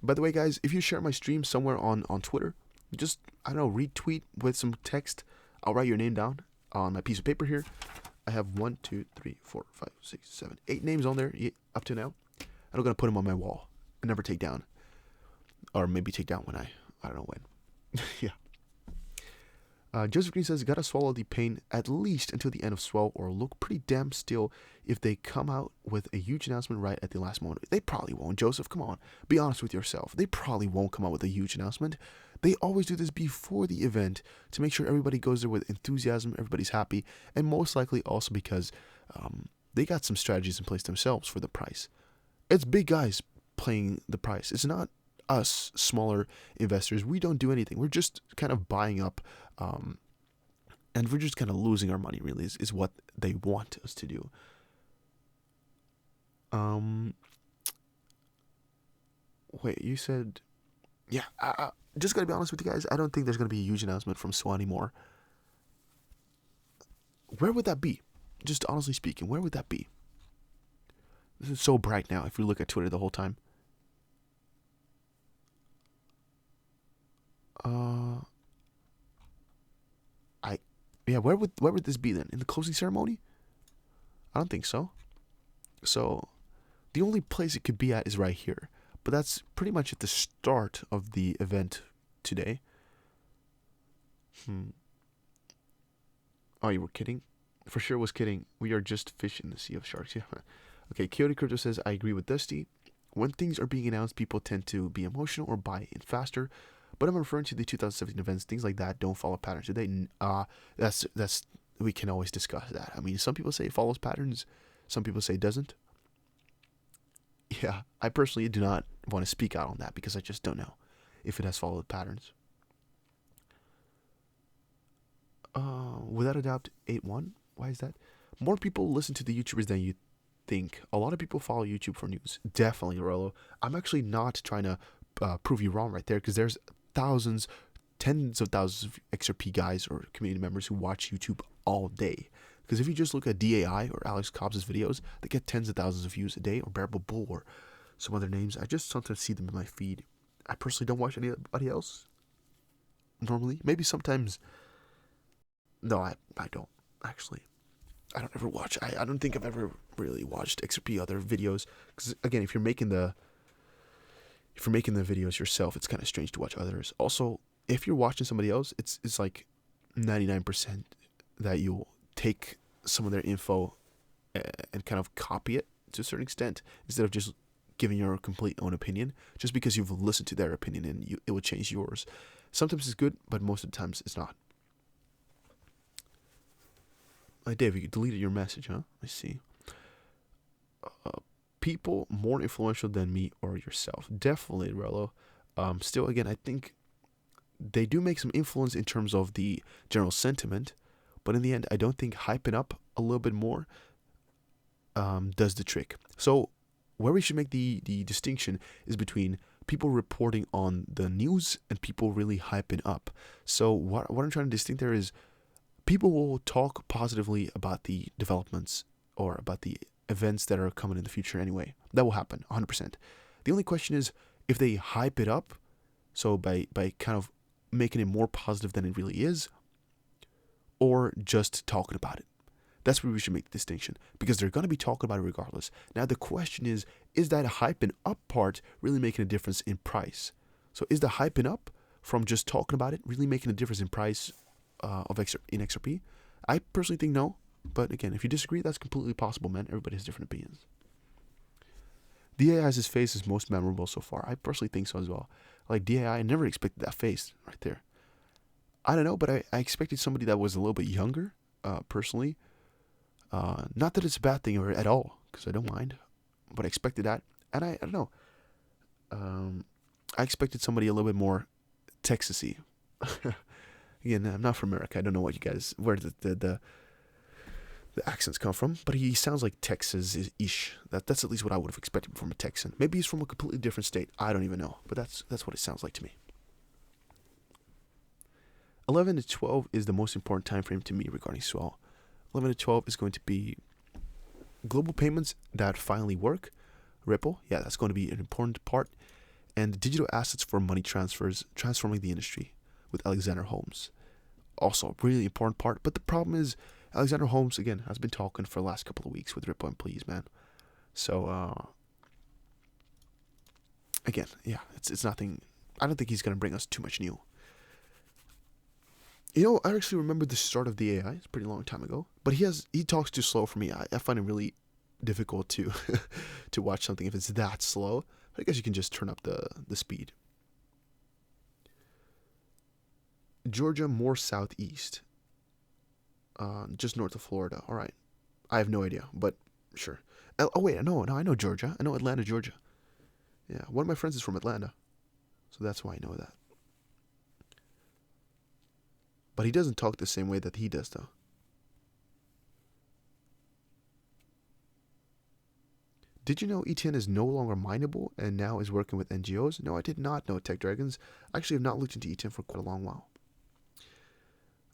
By the way, guys, if you share my stream somewhere on Twitter, just, I don't know, retweet with some text. I'll write your name down on my piece of paper here. I have 1, 2, 3, 4, 5, 6, 7, 8 names on there up to now. I'm gonna put them on my wall and never take down, or maybe take down when I don't know when. Yeah. Joseph Green says, gotta swallow the pain at least until the end of Swell, or look pretty damn still if they come out with a huge announcement right at the last moment. They probably won't, Joseph. Come on. Be honest with yourself. They probably won't come out with a huge announcement. They always do this before the event to make sure everybody goes there with enthusiasm, everybody's happy, and most likely also because they got some strategies in place themselves for the price. It's big guys playing the price. It's not us, smaller investors. We don't do anything. We're just kind of buying up, and we're just kind of losing our money, really, is what they want us to do. Wait, you said... Yeah, just gotta be honest with you guys, I don't think there's gonna be a huge announcement from Swell anymore. Where would that be? Just honestly speaking, where would that be? This is so bright now if we look at Twitter the whole time. Where would this be then? In the closing ceremony? I don't think so. So, the only place it could be at is right here. But that's pretty much at the start of the event today. Oh, you were kidding? For sure was kidding. We are just fish in the sea of sharks. Yeah. Okay, Coyote Crypto says, I agree with Dusty. When things are being announced, people tend to be emotional or buy in faster. But I'm referring to the 2017 events. Things like that don't follow patterns today. That's we can always discuss that. I mean, some people say it follows patterns. Some people say it doesn't. Yeah, I personally do not want to speak out on that because I just don't know if it has followed patterns. Without a doubt, 8-1. Why is that? More people listen to the YouTubers than you think. A lot of people follow YouTube for news. Definitely, Rolo. I'm actually not trying to prove you wrong right there, because there's thousands, tens of thousands of XRP guys or community members who watch YouTube all day. Because if you just look at DAI or Alex Cobbs' videos, they get tens of thousands of views a day, or Bearable Bull or some other names. I just sometimes see them in my feed. I personally don't watch anybody else normally. Maybe sometimes. No, I don't actually. I don't ever watch. I don't think I've ever really watched XRP other videos, because again, if you're making the videos yourself, it's kind of strange to watch others. Also, if you're watching somebody else, it's like 99% that you'll take some of their info and kind of copy it to a certain extent, instead of just giving your complete own opinion, just because you've listened to their opinion and it will change yours. Sometimes it's good, but most of the times it's not. Dave, you deleted your message, huh? I see. People more influential than me or yourself. Definitely, Rello. Still, again, I think they do make some influence in terms of the general sentiment, but in the end, I don't think hyping up a little bit more does the trick. So, where we should make the distinction is between people reporting on the news and people really hyping up. So, what I'm trying to distinct there is, people will talk positively about the developments or about the events that are coming in the future anyway. That will happen, 100%. The only question is, if they hype it up, so by kind of making it more positive than it really is, or just talking about it. That's where we should make the distinction, because they're going to be talking about it regardless. Now the question is that hyping up part really making a difference in price? So is the hyping up from just talking about it really making a difference in price in XRP? I personally think no, but again, if you disagree, that's completely possible, man. Everybody has different opinions. DAI's face is most memorable so far. I personally think so as well. Like DAI, I never expected that face right there. I don't know, but I expected somebody that was a little bit younger, personally. Not that it's a bad thing or at all, because I don't mind, but I expected that. And I don't know. I expected somebody a little bit more Texasy. Again, I'm not from America. I don't know where the accents come from, but he sounds like Texas-ish. That's at least what I would have expected from a Texan. Maybe he's from a completely different state. I don't even know, but that's what it sounds like to me. 11 to 12 is the most important time frame to me regarding Swell. 11 to 12 is going to be global payments that finally work. Ripple, yeah, that's going to be an important part. And digital assets for money transfers, transforming the industry with Alexander Holmes. also a really important part. But the problem is, Alexander Holmes, again, has been talking for the last couple of weeks with Ripple employees, man. So, again, yeah, it's nothing. I don't think he's going to bring us too much new. You know, I actually remember the start of the AI. It's a pretty long time ago. But he talks too slow for me. I find it really difficult to to watch something if it's that slow. I guess you can just turn up the speed. Georgia, more southeast. Just north of Florida. All right. I have no idea, but sure. Oh, wait, no, I know Georgia. I know Atlanta, Georgia. Yeah, one of my friends is from Atlanta. So that's why I know that. But he doesn't talk the same way that he does, though. Did you know ETN is no longer mineable and now is working with NGOs? No, I did not know, Tech Dragons. I actually have not looked into ETN for quite a long while.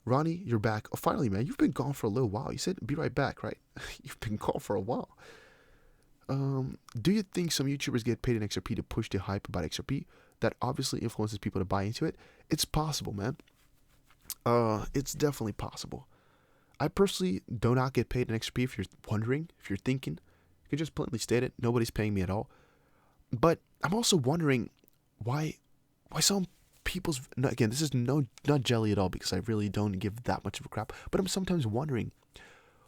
Ronnie, you're back. Oh, finally, man. You've been gone for a little while. You said be right back, right? You've been gone for a while. Do you think some YouTubers get paid in XRP to push the hype about XRP? That obviously influences people to buy into it. It's possible, man. It's definitely possible. I personally do not get paid in XRP. If you're wondering, if you're thinking, you can just bluntly state it. Nobody's paying me at all. But I'm also wondering why some people's, again, this is not jelly at all, because I really don't give that much of a crap. But I'm sometimes wondering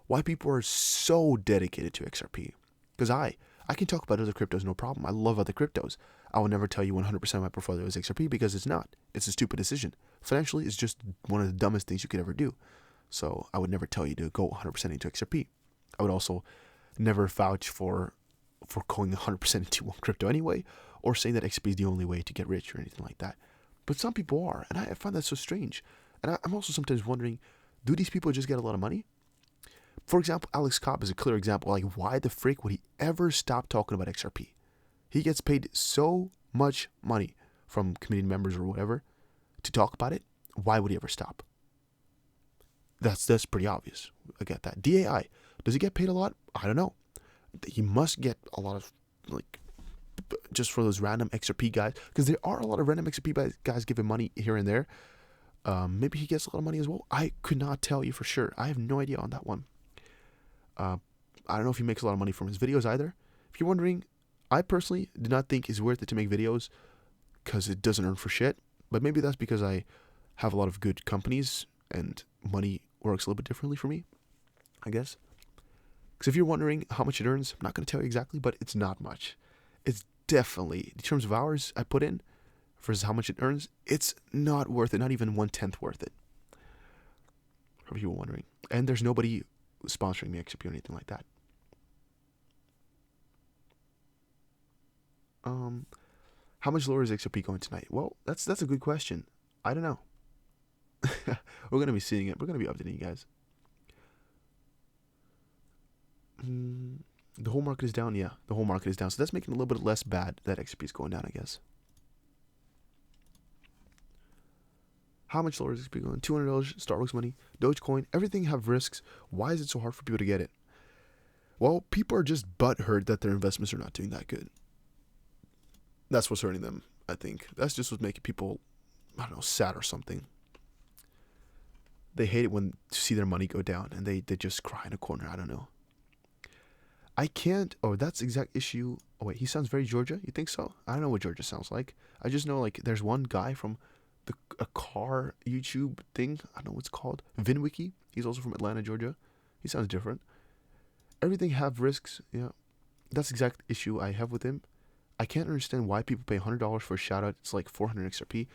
why people are so dedicated to XRP. Because I can talk about other cryptos, no problem. I love other cryptos. I will never tell you 100% of my portfolio is XRP, because it's not. It's a stupid decision. Financially, it's just one of the dumbest things you could ever do. So I would never tell you to go 100% into XRP. I would also never vouch for going 100% into one crypto anyway, or saying that XRP is the only way to get rich or anything like that. But some people are, and I find that so strange. And I'm also sometimes wondering, do these people just get a lot of money? For example, Alex Cobb is a clear example. Like, why the frick would he ever stop talking about XRP? He gets paid so much money from community members or whatever to talk about it. Why would he ever stop? That's pretty obvious. I get that. DAI, does he get paid a lot? I don't know. He must get a lot of, like, just for those random XRP guys, because there are a lot of random XRP guys giving money here and there. Maybe he gets a lot of money as well. I could not tell you for sure. I have no idea on that one. I don't know if he makes a lot of money from his videos either. If you're wondering, I personally do not think it's worth it to make videos because it doesn't earn for shit. But maybe that's because I have a lot of good companies and money works a little bit differently for me, I guess. Because if you're wondering how much it earns, I'm not going to tell you exactly, but it's not much. It's definitely, in terms of hours I put in versus how much it earns, it's not worth it, not even 1/10 worth it. If you were wondering. And there's nobody sponsoring me XRP or anything like that. How much lower is XRP going tonight? Well, that's a good question. I don't know. We're going to be seeing it. We're going to be updating you guys. The whole market is down. Yeah, the whole market is down. So that's making it a little bit less bad that XRP is going down, I guess. How much lower is XRP going? $200, Starbucks money, Dogecoin, everything have risks. Why is it so hard for people to get it? Well, people are just butthurt that their investments are not doing that good. That's what's hurting them, I think. That's just what's making people, I don't know, sad or something. They hate it when to see their money go down, and they just cry in a corner. I don't know. I can't. Oh, that's the exact issue. Oh, wait, he sounds very Georgia? You think so? I don't know what Georgia sounds like. I just know, like, there's one guy from a car YouTube thing. I don't know what it's called. VinWiki. He's also from Atlanta, Georgia. He sounds different. Everything have risks. Yeah. That's the exact issue I have with him. I can't understand why people pay $100 for a shout out. It's like 400 XRP.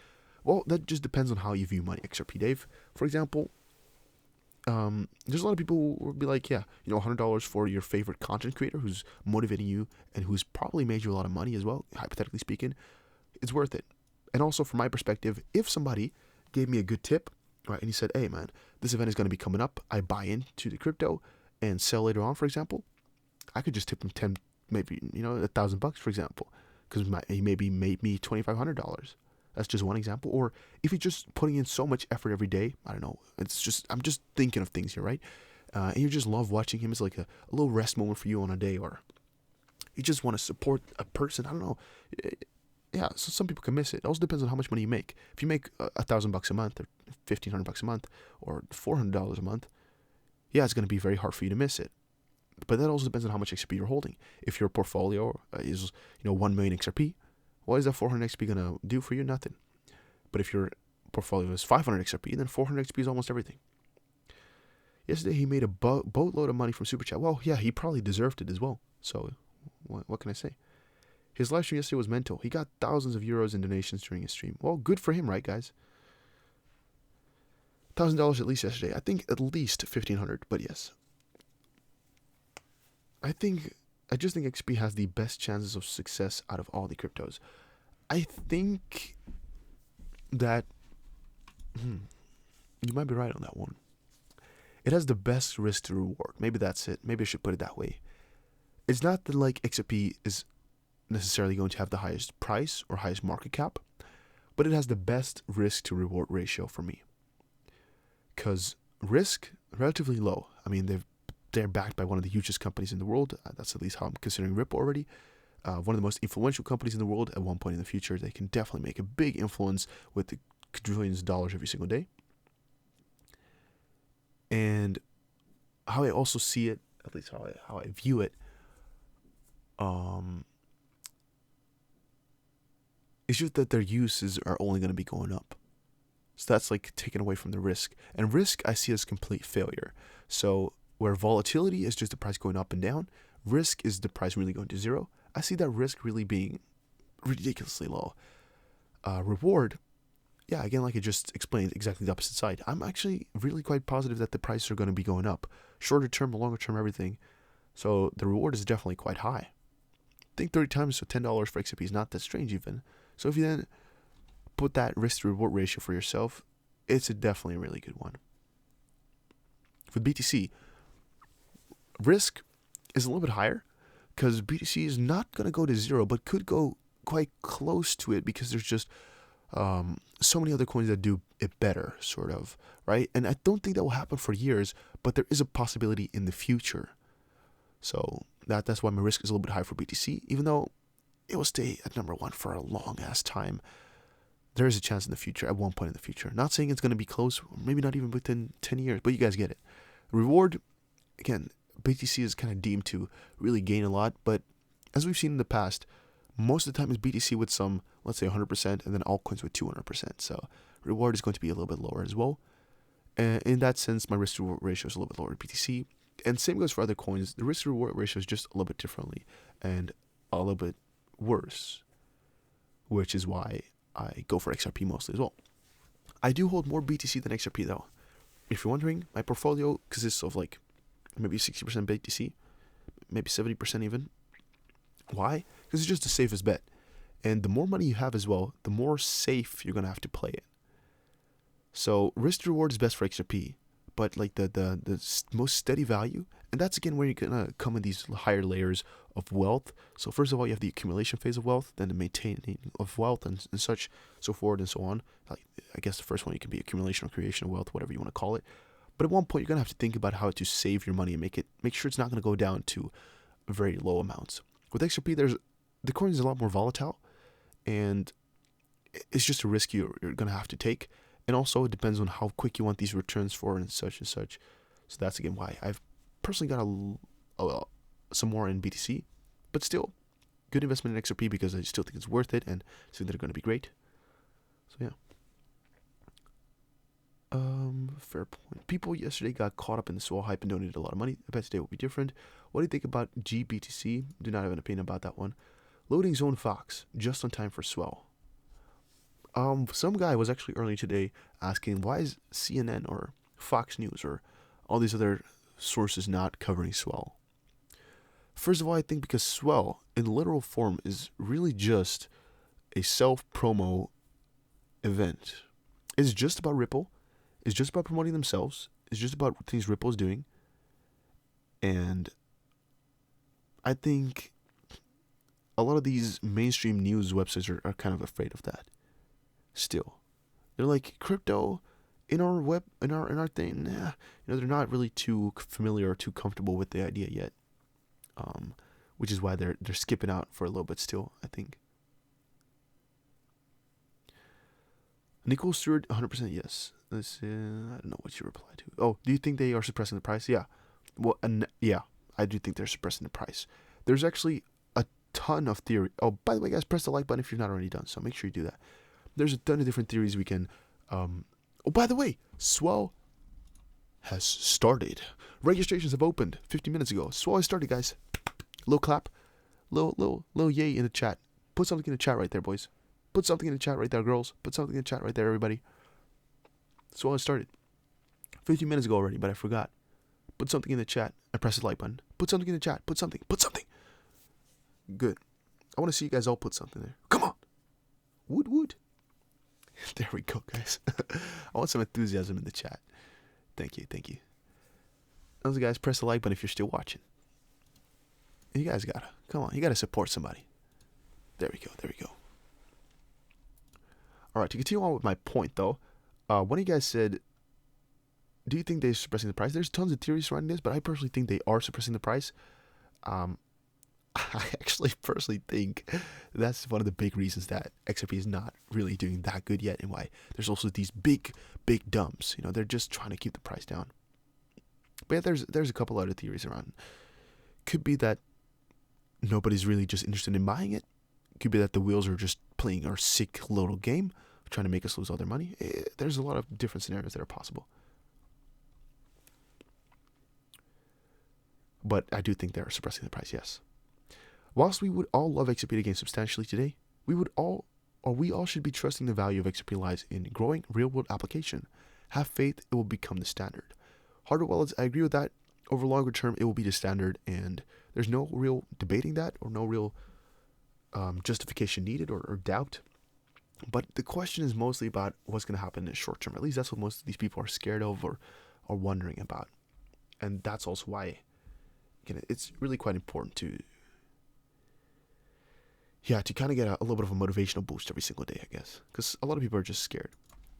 Well, that just depends on how you view money, XRP, Dave. For example, there's a lot of people who will be like, yeah, you know, $100 for your favorite content creator who's motivating you and who's probably made you a lot of money as well, hypothetically speaking. It's worth it. And also, from my perspective, if somebody gave me a good tip, right, and he said, hey, man, this event is going to be coming up, I buy into the crypto and sell later on, for example, I could just tip him 10, maybe, you know, $1,000, for example, because he maybe made me $2,500. That's just one example. Or if he's just putting in so much effort every day, I don't know. I'm just thinking of things here, right? And you just love watching him. It's like a little rest moment for you on a day, or you just want to support a person. I don't know. yeah, so some people can miss it. It also depends on how much money you make. If you make $1,000 a month, or $1,500 a month, or $400 a month, yeah, it's going to be very hard for you to miss it. But that also depends on how much XRP you're holding. If your portfolio is 1 million XRP, what is that 400 XRP going to do for you? Nothing. But if your portfolio is 500 XRP, then 400 XRP is almost everything. Yesterday he made a boatload of money from Super Chat. Well, yeah, he probably deserved it as well. So what can I say? His live stream yesterday was mental. He got thousands of euros in donations during his stream. Well, good for him, right, guys? $1,000 at least yesterday. I think at least 1,500, but yes. I just think XP has the best chances of success out of all the cryptos. I think that you might be right on that one. It has the best risk to reward. Maybe that's it. Maybe I should put it that way. It's not that like XRP is necessarily going to have the highest price or highest market cap, but it has the best risk to reward ratio for me. Because risk, relatively low. I mean, they're backed by one of the hugest companies in the world. That's at least how I'm considering Ripple already. One of the most influential companies in the world. At one point in the future, they can definitely make a big influence with the quadrillions of dollars every single day. And how I also see it, at least how I view it, it's just that their uses are only going to be going up. So that's like taken away from the risk. And risk I see as complete failure. So where volatility is just the price going up and down, risk is the price really going to zero. I see that risk really being ridiculously low. Reward, yeah, again, like I just explained, exactly the opposite side. I'm actually really quite positive that the prices are going to be going up. Shorter term, longer term, everything. So the reward is definitely quite high. I think 30 times, so $10 for XRP is not that strange even. So if you then put that risk to reward ratio for yourself, it's definitely a really good one. With BTC, risk is a little bit higher because BTC is not going to go to zero, but could go quite close to it because there's just so many other coins that do it better, sort of, right? And I don't think that will happen for years, but there is a possibility in the future. So that's why my risk is a little bit high for BTC, even though it will stay at number one for a long ass time. There is a chance in the future, at one point in the future. Not saying it's going to be close, maybe not even within 10 years, but you guys get it. Reward, again, BTC is kind of deemed to really gain a lot, but as we've seen in the past, most of the time is BTC with some, let's say 100%, and then altcoins with 200%. So reward is going to be a little bit lower as well. And in that sense, my risk to reward ratio is a little bit lower in BTC. And same goes for other coins. The risk to reward ratio is just a little bit differently and a little bit worse, which is why I go for XRP mostly as well. I do hold more BTC than XRP though. If you're wondering, my portfolio consists of like maybe 60% BTC, maybe 70% even. Why? Because it's just the safest bet. And the more money you have as well, the more safe you're going to have to play it. So risk to reward is best for XRP, but like the most steady value, and that's again where you're going to come in these higher layers of wealth. So first of all, you have the accumulation phase of wealth, then the maintaining of wealth and such, so forward and so on. Like, I guess the first one, you can be accumulation or creation of wealth, whatever you want to call it. But at one point, you're going to have to think about how to save your money and make sure it's not going to go down to very low amounts. With XRP, the coin is a lot more volatile, and it's just a risk you're going to have to take. And also, it depends on how quick you want these returns for and such and such. So that's, again, why I've personally got some more in BTC. But still, good investment in XRP because I still think it's worth it and I think they're going to be great. So, yeah. Fair point. People yesterday got caught up in the Swell hype and donated a lot of money. I bet today will be different. What do you think about GBTC? Do not have an opinion about that one. Loading Zone Fox, just on time for Swell. Some guy was actually earlier today asking why is CNN or Fox News or all these other sources not covering Swell. First of all, I think because Swell, in literal form, is really just a self-promo event. It's just about Ripple. It's just about promoting themselves. It's just about things Ripple is doing. And I think a lot of these mainstream news websites are kind of afraid of that. Still, they're like, crypto in our thing. Nah. They're not really too familiar or too comfortable with the idea yet. Which is why they're skipping out for a little bit still, I think. Nicole Stewart, 100% yes. This, I don't know what you replied to. Oh, do you think they are suppressing the price? Yeah. Well, yeah, I do think they're suppressing the price. There's actually a ton of theory. Oh, by the way, guys, press the like button if you're not already done. So make sure you do that. There's a ton of different theories we can. Oh, by the way, Swell has started. Registrations have opened 50 minutes ago. Swell has started, guys. Little clap, little yay in the chat. Put something in the chat right there, boys. Put something in the chat right there, girls. Put something in the chat right there, everybody. Swell has started 15 minutes ago already, but I forgot. Put something in the chat and press the like button. Put something in the chat. Put something. Put something. Good. I want to see you guys all put something there. Come on. Wood. There we go, guys. I want some enthusiasm in the chat. Thank you. Those guys, press the like button if you're still watching. You guys gotta. Come on. You gotta support somebody. There we go. All right, to continue on with my point, though, one of you guys said, do you think they're suppressing the price? There's tons of theories surrounding this, but I personally think they are suppressing the price. I actually personally think that's one of the big reasons that XRP is not really doing that good yet, and why there's also these big dumps. You know, they're just trying to keep the price down. But yeah, there's a couple other theories around. Could be that nobody's really just interested in buying it. Could be that the wheels are just playing our sick little game, trying to make us lose all their money. There's a lot of different scenarios that are possible. But I do think they're suppressing the price, yes. Whilst we would all love XRP to gain substantially today, we all should be trusting the value of XRP lies in growing real-world application. Have faith it will become the standard. Hardware wallets, I agree with that. Over longer term, it will be the standard, and there's no real debating that, or no real justification needed or doubt. But the question is mostly about what's going to happen in the short term. At least that's what most of these people are scared of or are wondering about. And that's also why it's really quite important to kind of get a little bit of a motivational boost every single day, I guess. Because a lot of people are just scared.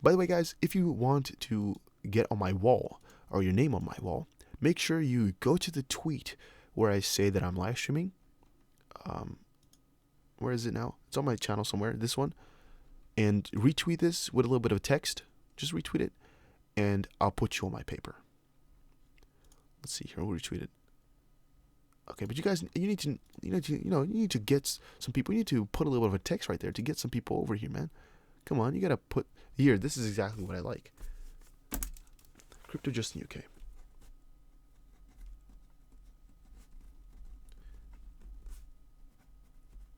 By the way, guys, if you want to get on my wall, or your name on my wall, make sure you go to the tweet where I say that I'm live streaming. Where is it now? It's on my channel somewhere, this one. And retweet this with a little bit of text. Just retweet it, and I'll put you on my paper. Let's see here. We'll retweet it. Okay, but you guys, you need to get some people. You need to put a little bit of a text right there to get some people over here, man. Come on, you gotta put here. This is exactly what I like. Crypto just in UK.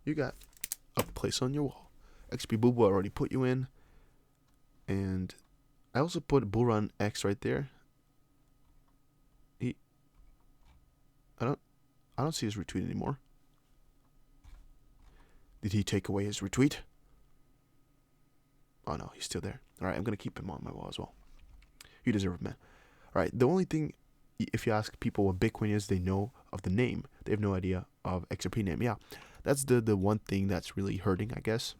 You got a place on your wall. XP Boo Boo already put you in, and I also put Bull Run X right there. I don't see his retweet anymore. Did he take away his retweet? Oh no, he's still there. All right, I'm gonna keep him on my wall as well. You deserve it, man. All right, the only thing, if you ask people what Bitcoin is, they know of the name. They have no idea of XRP name. Yeah, that's the one thing that's really hurting, I guess.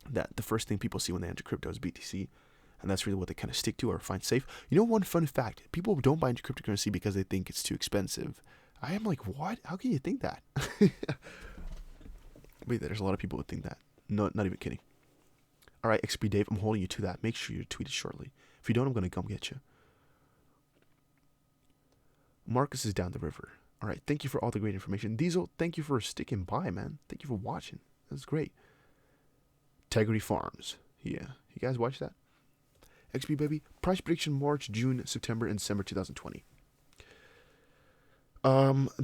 That the first thing people see when they enter crypto is BTC, and that's really what they kind of stick to or find safe. You know, one fun fact: people don't buy into cryptocurrency because they think it's too expensive. I am like, what? How can you think that? Wait, there's a lot of people who think that. No, not even kidding. All right, XP Dave, I'm holding you to that. Make sure you tweet it shortly. If you don't, I'm going to come get you. Marcus is down the river. All right, thank you for all the great information. Diesel, thank you for sticking by, man. Thank you for watching. That's great. Integrity Farms. Yeah, you guys watch that? XP Baby, price prediction March, June, September, and December 2020.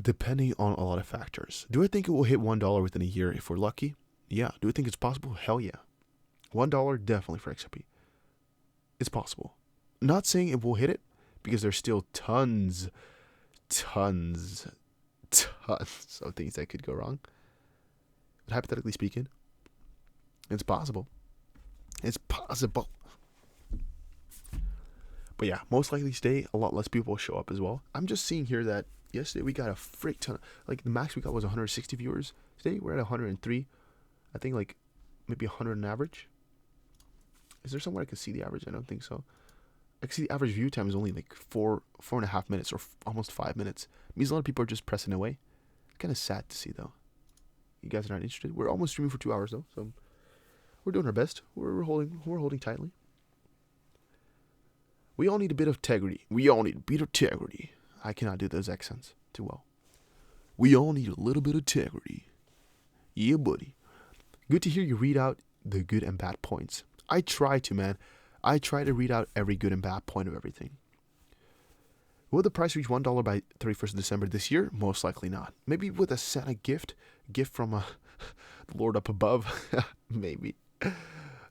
Depending on a lot of factors. Do I think it will hit $1 within a year if we're lucky? Yeah. Do I think it's possible? Hell yeah. $1 definitely for XRP. It's possible. Not saying it will hit it, because there's still tons of things that could go wrong. But hypothetically speaking, it's possible. It's possible. But yeah, most likely today, a lot less people will show up as well. I'm just seeing here that yesterday we got a frick ton. Like the max we got was 160 viewers. Today we're at 103. I think like maybe 100 on average. Is there somewhere I can see the average? I don't think so. I can see the average view time is only like 4.5 minutes or almost 5 minutes. It means a lot of people are just pressing away. Kind of sad to see though. You guys are not interested. We're almost streaming for 2 hours though, so We're doing our best. We're holding tightly. We all need a bit of integrity. We all need a bit of integrity. I cannot do those accents too well. We all need a little bit of integrity. Yeah, buddy. Good to hear you read out the good and bad points. I try to, man. I try to read out every good and bad point of everything. Will the price reach $1 by 31st of December this year? Most likely not. Maybe with a Santa gift from the Lord up above. Maybe.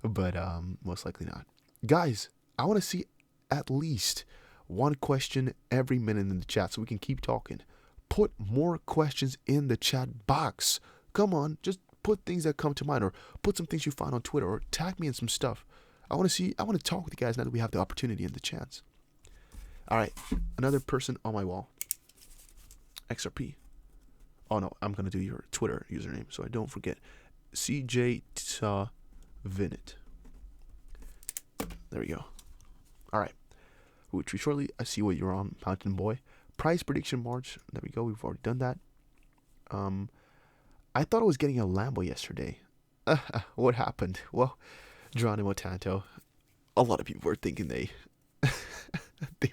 But most likely not. Guys, I want to see at least one question every minute in the chat so we can keep talking. Put more questions in the chat box. Come on, just put things that come to mind, or put some things you find on Twitter, or tag me in some stuff. I want to talk with you guys now that we have the opportunity and the chance. All right, another person on my wall. XRP. Oh no, I'm gonna do your Twitter username so I don't forget. CJ Vinit. There we go. All right. Which we shortly. I see what you're on, Mountain Boy. Price prediction March. There we go. We've already done that. I thought I was getting a Lambo yesterday. What happened? Well, Geronimo Tanto. A lot of people were thinking they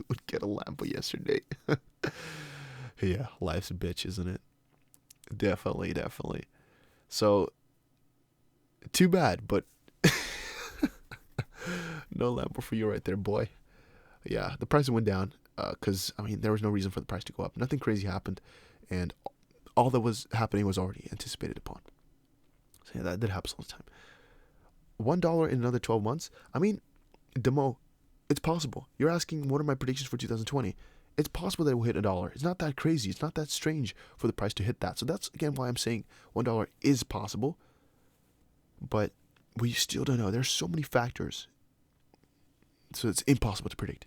would get a Lambo yesterday. Yeah, life's a bitch, isn't it? Definitely. So, too bad, but no Lambo for you right there, boy. Yeah, the price went down because, there was no reason for the price to go up. Nothing crazy happened, and all that was happening was already anticipated upon. So yeah, that happens all the time. $1 in another 12 months? Demo, it's possible. You're asking what are my predictions for 2020? It's possible that it will hit $1. It's not that crazy. It's not that strange for the price to hit that. So that's, again, why I'm saying $1 is possible. But we still don't know. There's so many factors. So it's impossible to predict.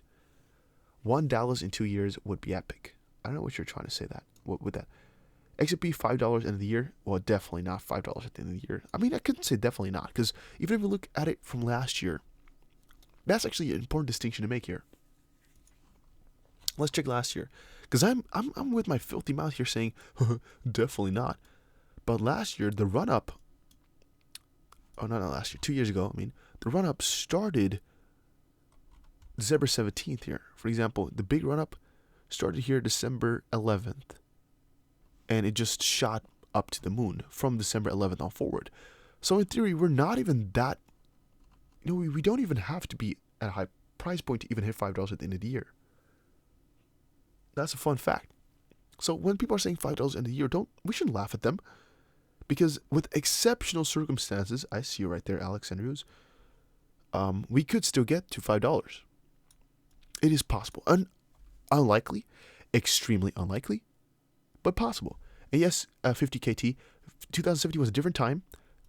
$1 in 2 years would be epic. I don't know what you're trying to say that. What with that? XRP $5 end of the year? Well, definitely not $5 at the end of the year. I couldn't say definitely not, because even if we look at it from last year, that's actually an important distinction to make here. Let's check last year, because I'm with my filthy mouth here saying definitely not. But last year the run up. Oh, not last year. 2 years ago. The run up started December 17th here. For example, the big run up started here December 11th. And it just shot up to the moon from December 11th on forward. So in theory, we're not even that. We don't even have to be at a high price point to even hit $5 at the end of the year. That's a fun fact. So when people are saying $5 at the end of the year, we shouldn't laugh at them. Because with exceptional circumstances, I see you right there, Alex Andrews, we could still get to $5. It is possible. Unlikely, extremely unlikely, but possible. And yes, 50 KT, 2017 was a different time,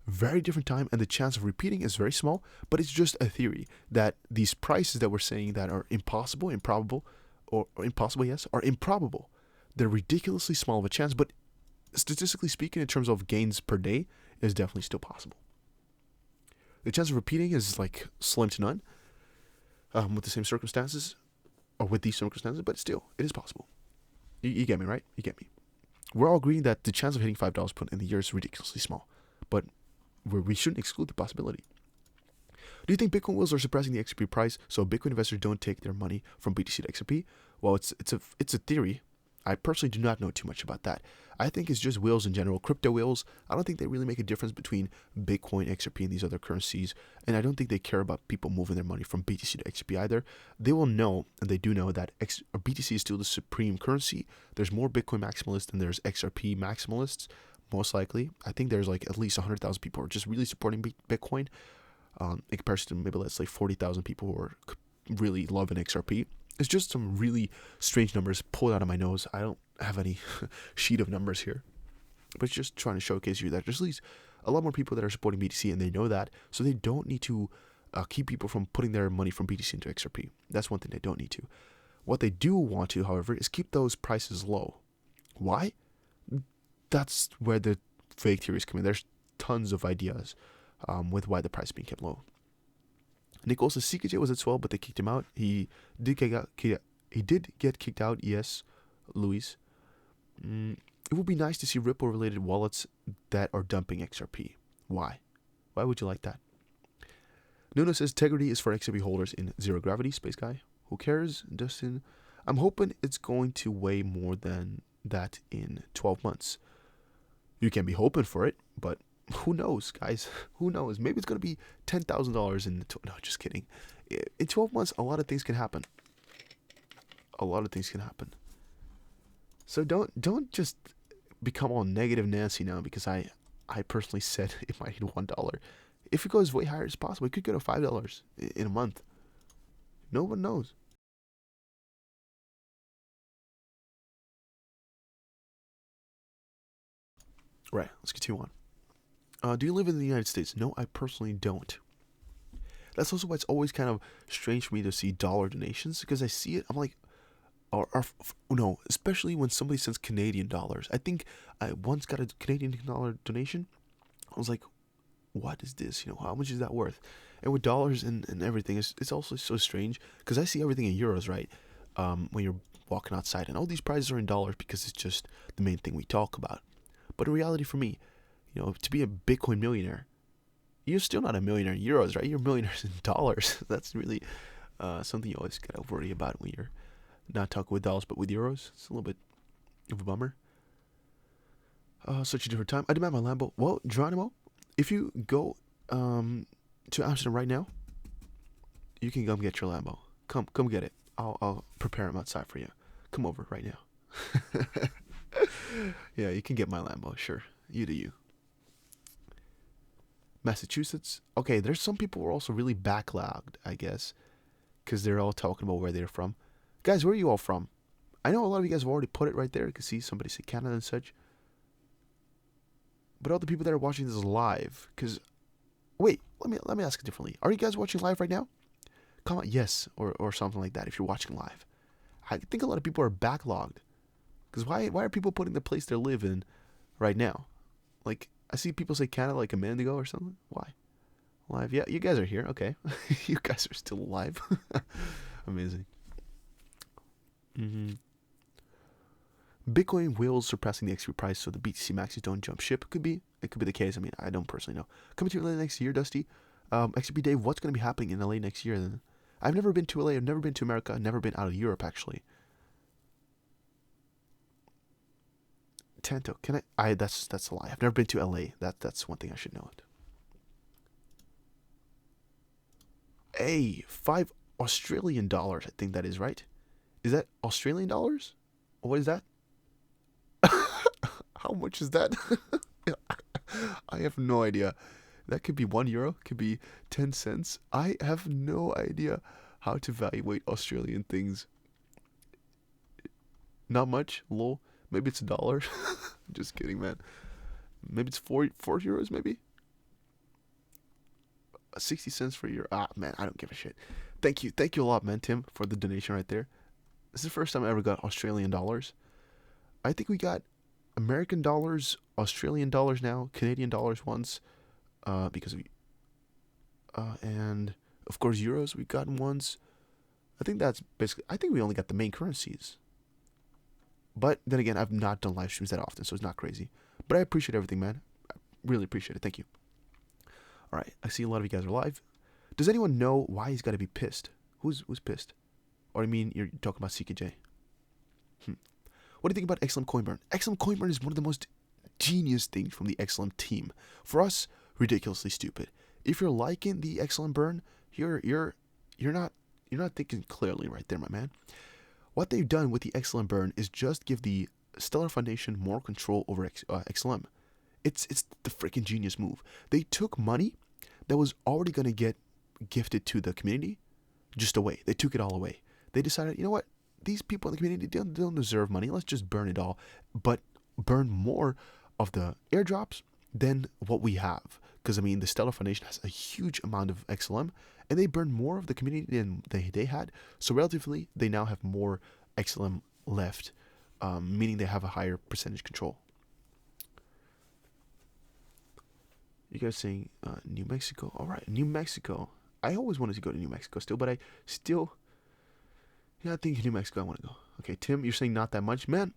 very different time, and the chance of repeating is very small, but it's just a theory that these prices that we're saying that are impossible, improbable, or impossible, yes, are improbable. They're ridiculously small of a chance, but statistically speaking, in terms of gains per day, is definitely still possible. The chance of repeating is like slim to none with the same circumstances, or with these circumstances, but still, it is possible. You get me, right? You get me. We're all agreeing that the chance of hitting $5 put in the year is ridiculously small, but we shouldn't exclude the possibility. Do you think Bitcoin whales are suppressing the XRP price so Bitcoin investors don't take their money from BTC to XRP? Well, it's a theory. I personally do not know too much about that. I think it's just whales in general, crypto whales. I don't think they really make a difference between Bitcoin, XRP, and these other currencies. And I don't think they care about people moving their money from BTC to XRP either. They will know, and they do know, that BTC is still the supreme currency. There's more Bitcoin maximalists than there's XRP maximalists, most likely. I think there's like at least 100,000 people who are just really supporting Bitcoin in comparison to maybe let's say 40,000 people who are really loving XRP. It's just some really strange numbers pulled out of my nose. I don't have any sheet of numbers here. But it's just trying to showcase you that there's at least a lot more people that are supporting BTC, and they know that. So they don't need to keep people from putting their money from BTC into XRP. That's one thing they don't need to. What they do want to, however, is keep those prices low. Why? That's where the fake theories come in. There's tons of ideas with why the price is being kept low. Nick also says CKJ was at Swell, but they kicked him out. He did get kicked out. Yes, Luis. It would be nice to see Ripple-related wallets that are dumping XRP. Why? Why would you like that? Nuno says integrity is for XRP holders in zero gravity. Space guy. Who cares? Dustin. I'm hoping it's going to weigh more than that in 12 months. You can be hoping for it, but who knows, guys? Who knows? Maybe it's going to be $10,000 in... No, just kidding. In 12 months, a lot of things can happen. A lot of things can happen. So don't just become all negative Nancy now because I personally said it might hit $1. If it goes way higher, it's possible. It could go to $5 in a month. No one knows. Right, let's continue on. Do you live in the United States? No, I personally don't. That's also why it's always kind of strange for me to see dollar donations, because I see it, I'm like, no, especially when somebody sends Canadian dollars. I think I once got a Canadian dollar donation. I was like, what is this? You know, how much is that worth? And with dollars and everything, it's also so strange, because I see everything in euros, right? When you're walking outside, and all these prices are in dollars because it's just the main thing we talk about. But in reality, for me, you know, to be a Bitcoin millionaire, you're still not a millionaire in euros, right? You're millionaires in dollars. That's really something you always gotta worry about when you're not talking with dollars, but with euros. It's a little bit of a bummer. Such a different time. I demand my Lambo. Well, Geronimo, if you go to Amsterdam right now, you can come get your Lambo. Come get it. I'll prepare them outside for you. Come over right now. Yeah, you can get my Lambo, sure. You do you. Massachusetts. Okay, there's some people who are also really backlogged, I guess, because they're all talking about where they're from. Guys, where are you all from? I know a lot of you guys have already put it right there. You can see somebody say Canada and such. But all the people that are watching this live, because... Wait, let me ask it differently. Are you guys watching live right now? Comment yes, or something like that if you're watching live. I think a lot of people are backlogged. Because why are people putting the place they live in right now? Like, I see people say Canada like a minute ago or something. Why? Live? Yeah, you guys are here. Okay. You guys are still alive. Amazing. Bitcoin will surpassing the XP price, so the BTC maxis don't jump ship. It could be the case. I mean, I don't personally know. Coming to LA next year, Dusty. XP Dave, what's going to be happening in LA next year then? I've never been to LA. I've never been to America. I've never been out of Europe, actually. Tanto, can I? That's a lie. I've never been to LA. That's one thing I should know it. Hey, $5 Australian, I think that is, right? Is that Australian dollars? What is that? How much is that? I have no idea. That could be €1, could be 10 cents. I have no idea how to evaluate Australian things. Not much, lol. Maybe it's $1. Just kidding, man. Maybe it's 4 euros, maybe? 60 cents for a euro. Ah, man, I don't give a shit. Thank you a lot, man, Tim, for the donation right there. This is the first time I ever got Australian dollars. I think we got American dollars, Australian dollars now, Canadian dollars once, because we, and of course euros we've gotten once. I think that's basically, I think we only got the main currencies. But then again, I've not done live streams that often, so it's not crazy. But I appreciate everything, man. I really appreciate it. Thank you. All right, I see a lot of you guys are live. Does anyone know why he's got to be pissed? Who's pissed? Or I mean, you're talking about CKJ. What do you think about XLM coin burn? XLM coin burn is one of the most genius things from the XLM team. For us, ridiculously stupid. If you're liking the XLM burn, you're not thinking clearly right there, my man. What they've done with the XLM burn is just give the Stellar Foundation more control over XLM. It's the freaking genius move. They took money that was already going to get gifted to the community just away. They took it all away. They decided, you know what? These people in the community don't deserve money. Let's just burn it all. But burn more of the airdrops than what we have. Because, I mean, the Stellar Foundation has a huge amount of XLM, and they burn more of the community than they had. So, relatively, they now have more XLM left, meaning they have a higher percentage control. You guys saying New Mexico? All right, New Mexico. I always wanted to go to New Mexico still, but I think New Mexico I want to go. Okay, Tim, you're saying not that much. Man,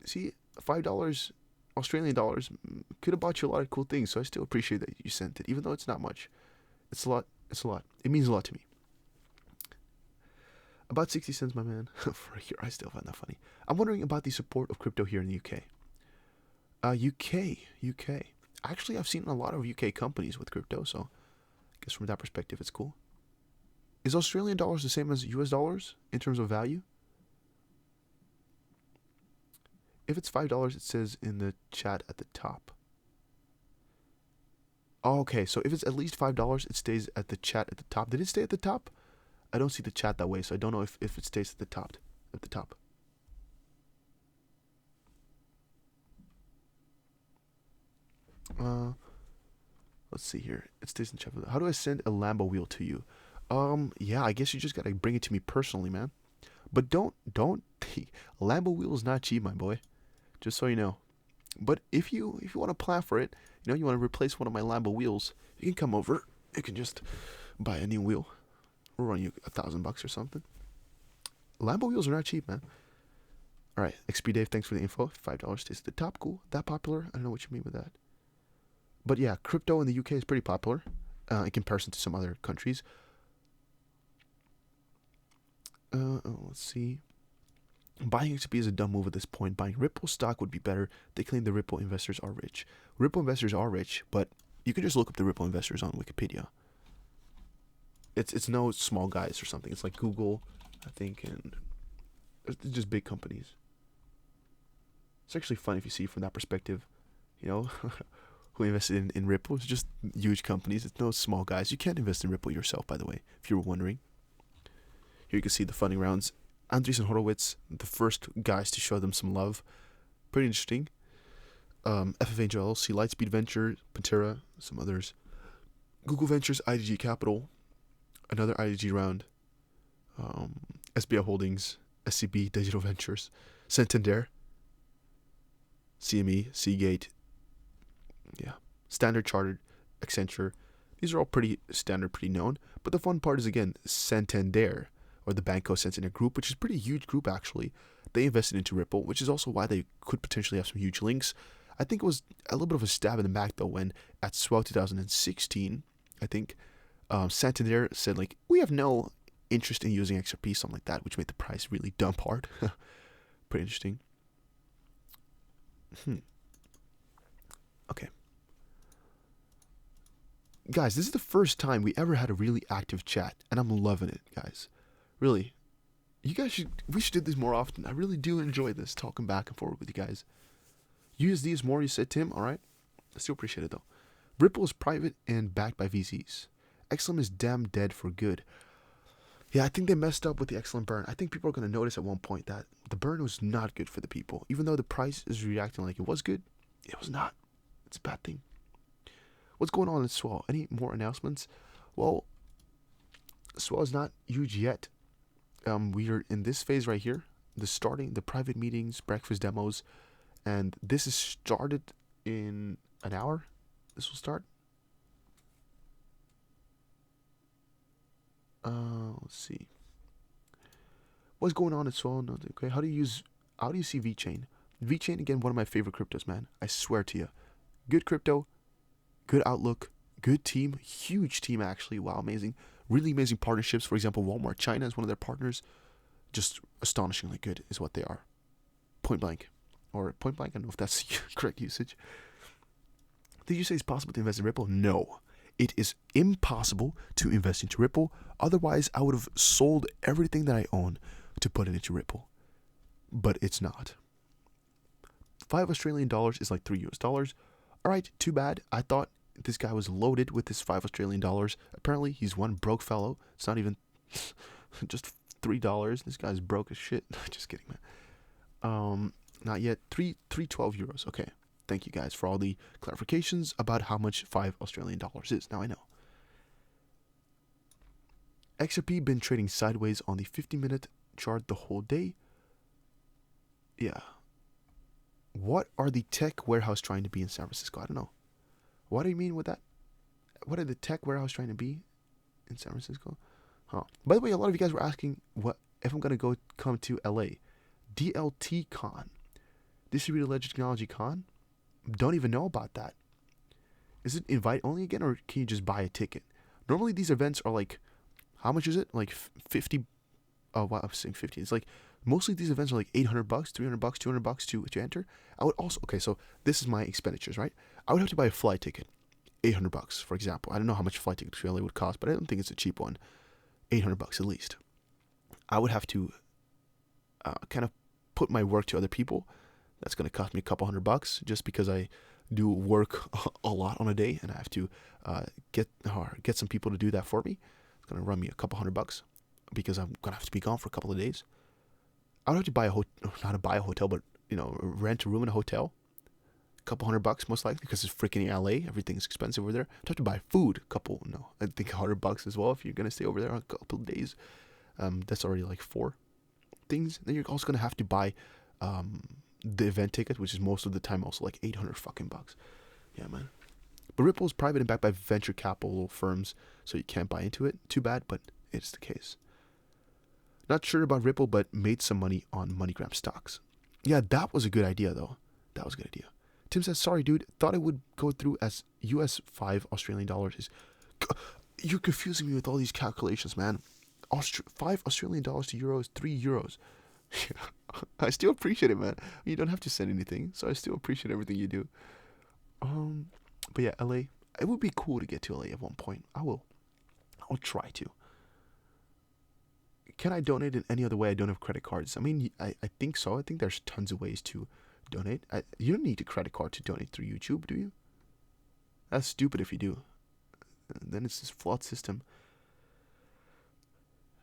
see, $5 Australian dollars could have bought you a lot of cool things, so I still appreciate that you sent it, even though it's not much. It's a lot. It's a lot. It means a lot to me. About 60 cents, my man. For a year, I still find that funny. I'm wondering about the support of crypto here in the UK. UK. Actually, I've seen a lot of UK companies with crypto, so I guess from that perspective, it's cool. Is Australian dollars the same as US dollars in terms of value? If it's $5, it says in the chat at the top. Oh, okay, so if it's at least $5, it stays at the chat at the top. Did it stay at the top? I don't see the chat that way, so I don't know if it stays at the top. Let's see here. It stays in chat. How do I send a Lambo wheel to you? Yeah, I guess you just gotta bring it to me personally, man. But don't. Lambo wheel is not cheap, my boy. Just so you know. But if you want to plan for it, you know, you want to replace one of my Lambo wheels, you can come over. You can just buy a new wheel. We'll run you $1,000 or something. Lambo wheels are not cheap, man. All right, XP Dave, thanks for the info. $5 stays at the top. Cool. That popular? I don't know what you mean with that. But yeah, crypto in the UK is pretty popular in comparison to some other countries. Let's see. Buying XP is a dumb move at this point. Buying Ripple stock would be better. They claim the Ripple investors are rich. Ripple investors are rich, but you can just look up the Ripple investors on Wikipedia. It's no small guys or something. It's like Google, I think, and it's just big companies. It's actually fun if you see from that perspective, you know, who invested in Ripple. It's just huge companies. It's no small guys. You can't invest in Ripple yourself, by the way, if you were wondering. Here you can see the funding rounds. Andreessen Horowitz, the first guys to show them some love. Pretty interesting. FF Angel LLC, Lightspeed Venture, Pantera, some others. Google Ventures, IDG Capital, another IDG round. SBI Holdings, SCB, Digital Ventures, Santander, CME, Seagate, yeah, Standard Chartered, Accenture. These are all pretty standard, pretty known. But the fun part is, again, Santander, or the Banco Santander Group, which is a pretty huge group, actually. They invested into Ripple, which is also why they could potentially have some huge links. I think it was a little bit of a stab in the back, though, when at Swell 2016, I think, Santander said, like, we have no interest in using XRP, something like that, which made the price really dump hard. Pretty interesting. Okay. Guys, this is the first time we ever had a really active chat, and I'm loving it, guys. Really. We should do this more often. I really do enjoy this, talking back and forth with you guys. Use these more, you said, Tim. All right. I still appreciate it, though. Ripple is private and backed by VCs. XLM is damn dead for good. Yeah, I think they messed up with the XLM burn. I think people are going to notice at one point that the burn was not good for the people. Even though the price is reacting like it was good, it was not. It's a bad thing. What's going on in Swell? Any more announcements? Well, Swell is not huge yet. We are in this phase right here, the private meetings, breakfast demos, and this is started in an hour. This will start. Let's see. What's going on at Swell? Okay, how do you see Vechain? Vechain, again, one of my favorite cryptos, man. I swear to you. Good crypto, good outlook, good team, huge team actually. Wow, amazing. Really amazing partnerships. For example, Walmart China is one of their partners. Just astonishingly good is what they are. Point blank. Or point blank, I don't know if that's the correct usage. Did you say it's possible to invest in Ripple? No. It is impossible to invest into Ripple. Otherwise, I would have sold everything that I own to put it into Ripple. But it's not. 5 Australian dollars is like $3 US. Alright, too bad. I thought this guy was loaded with this 5 Australian dollars. Apparently, he's one broke fellow. It's not even just $3. This guy's broke as shit. Just kidding, man. Not yet. 312 euros. Okay. Thank you guys for all the clarifications about how much 5 Australian dollars is. Now I know. XRP been trading sideways on the 50-minute chart the whole day. Yeah. What are the tech warehouse trying to be in San Francisco? I don't know. What do you mean with that? What are the tech warehouse trying to be in San Francisco? Huh. By the way, a lot of you guys were asking what if I'm going to come to LA. DLT Con. Distributed Ledger Technology Con? Don't even know about that. Is it invite only again, or can you just buy a ticket? Normally these events are like, how much is it? Like 50. Oh, wow, I was saying 50. It's like mostly these events are like $800, $300, $200 to enter. I would also, okay, so this is my expenditures, right? I would have to buy a flight ticket, $800, for example. I don't know how much a flight ticket to LA would cost, but I don't think it's a cheap one. $800 at least. I would have to kind of put my work to other people. That's going to cost me a couple $100 just because I do work a lot on a day, and I have to get some people to do that for me. It's going to run me a couple $100 because I'm going to have to be gone for a couple of days. I would have to buy not to buy a hotel, but, rent a room in a hotel. A couple $100 most likely because it's freaking LA. Everything's expensive over there. I'd have to buy food. I think $100 as well if you're going to stay over there a couple of days. That's already like 4 things. Then you're also going to have to buy the event ticket, which is most of the time also like $800 fucking bucks. Yeah, man. But Ripple is private and backed by venture capital firms, so you can't buy into it. Too bad, but it's the case. Not sure about Ripple, but made some money on MoneyGram stocks. Yeah, that was a good idea, though. That was a good idea. Tim says, sorry, dude. Thought it would go through as US 5 Australian dollars is. You're confusing me with all these calculations, man. 5 Australian dollars to euros, 3 euros. I still appreciate it, man. You don't have to send anything, so I still appreciate everything you do. But yeah, LA. It would be cool to get to LA at one point. I'll try to. Can I donate in any other way? I don't have credit cards. I mean, I think so. I think there's tons of ways to donate. You don't need a credit card to donate through YouTube, do you? That's stupid if you do. Then it's this flawed system.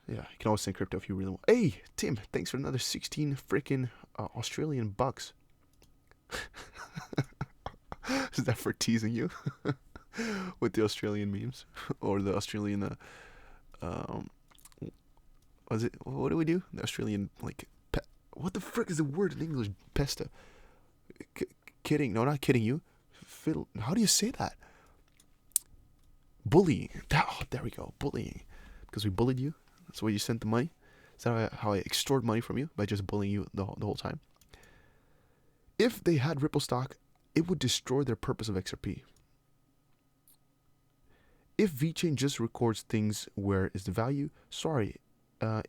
Yeah, you can always send crypto if you really want. Hey, Tim, thanks for another 16 freaking Australian bucks. Is that for teasing you with the Australian memes or the Australian? Was it? What do we do? The Australian what the frick is the word in English? Pesta. Kidding? No, not kidding you. How do you say that? Bullying. There we go. Bullying. Because we bullied you. That's why you sent the money. Is that how I extort money from you? By just bullying you the whole time? If they had Ripple stock, it would destroy their purpose of XRP. If Vechain just records things, where is the value? Sorry,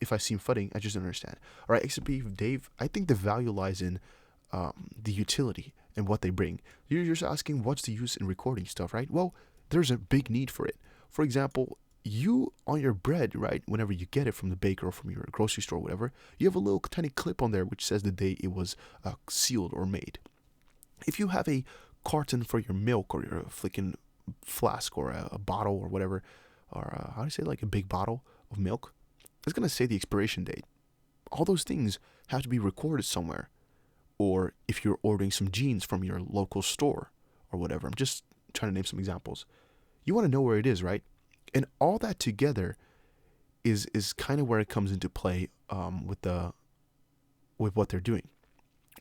if I seem fudding, I just don't understand. All right, XRP, Dave, I think the value lies in the utility and what they bring. You're just asking what's the use in recording stuff, right? Well, there's a big need for it. For example, you on your bread, right, whenever you get it from the baker or from your grocery store or whatever, you have a little tiny clip on there which says the day it was sealed or made. If you have a carton for your milk or your flicking flask or a bottle or whatever, or how do you say, like a big bottle of milk, it's going to say the expiration date. All those things have to be recorded somewhere. Or if you're ordering some jeans from your local store or whatever, I'm just trying to name some examples. You want to know where it is, right? And all that together is kind of where it comes into play with what they're doing,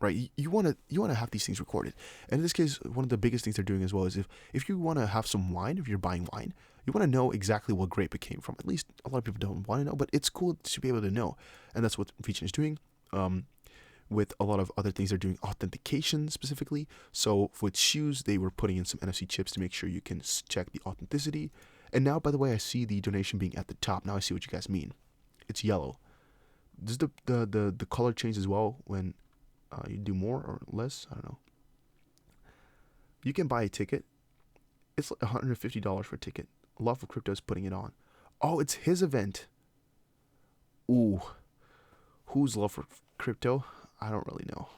right? You want to have these things recorded. And in this case, one of the biggest things they're doing as well is if you want to have some wine, if you're buying wine, you want to know exactly what grape it came from. At least a lot of people don't want to know, but it's cool to be able to know. And that's what Vechain is doing. With a lot of other things, they're doing authentication specifically. So with shoes, they were putting in some NFC chips to make sure you can check the authenticity. And now, by the way, I see the donation being at the top. Now I see what you guys mean. It's yellow. Does the color change as well when you do more or less? I don't know. You can buy a ticket. It's like $150 for a ticket. Love of Crypto is putting it on. Oh, it's his event. Ooh. Who's Love for Crypto? I don't really know.